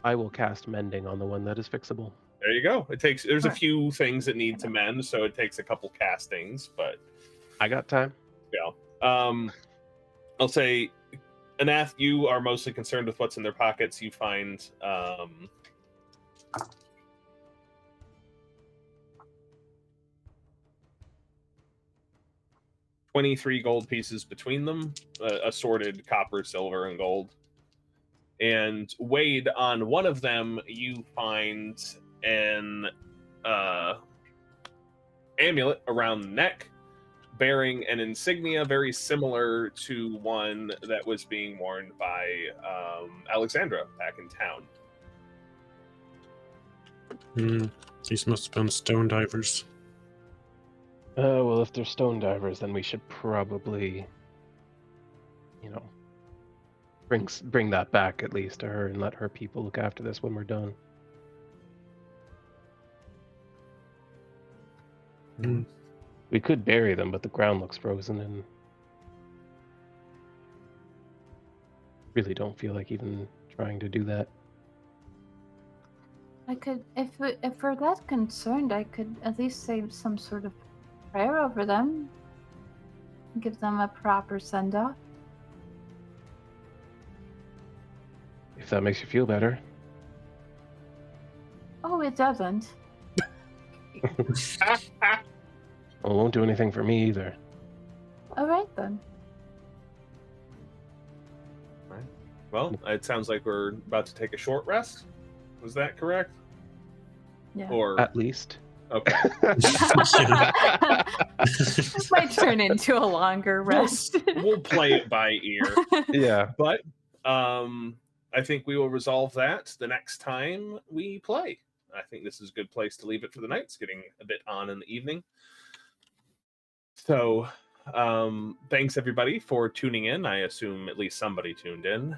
I will cast mending on the one that is fixable. There you go. There's a Alright. few things that need to mend, so it takes a couple castings, but I got time. I'll say, Anath, you are mostly concerned with what's in their pockets. You find 23 gold pieces between them, assorted copper, silver, and gold. And Wade, on one of them, you find an amulet around the neck bearing an insignia very similar to one that was being worn by Alexandra back in town. These must have been stone divers. Well, if they're stone divers, then we should probably, bring that back at least to her and let her people look after this when we're done. Hmm. We could bury them, but the ground looks frozen and really don't feel like even trying to do that. I could, if we're that concerned, I could at least say some sort of prayer over them. Give them a proper send-off. If that makes you feel better. Oh, it doesn't. Well, it won't do anything for me either. All right then. Well, it sounds like we're about to take a short rest. Was that correct? Yeah. Or At least. okay. This might turn into a longer rest. We'll play it by ear. Yeah. But I think we will resolve that the next time we play. I think this is a good place to leave it for the night. It's getting a bit on in the evening. So thanks everybody for tuning in. I assume at least somebody tuned in.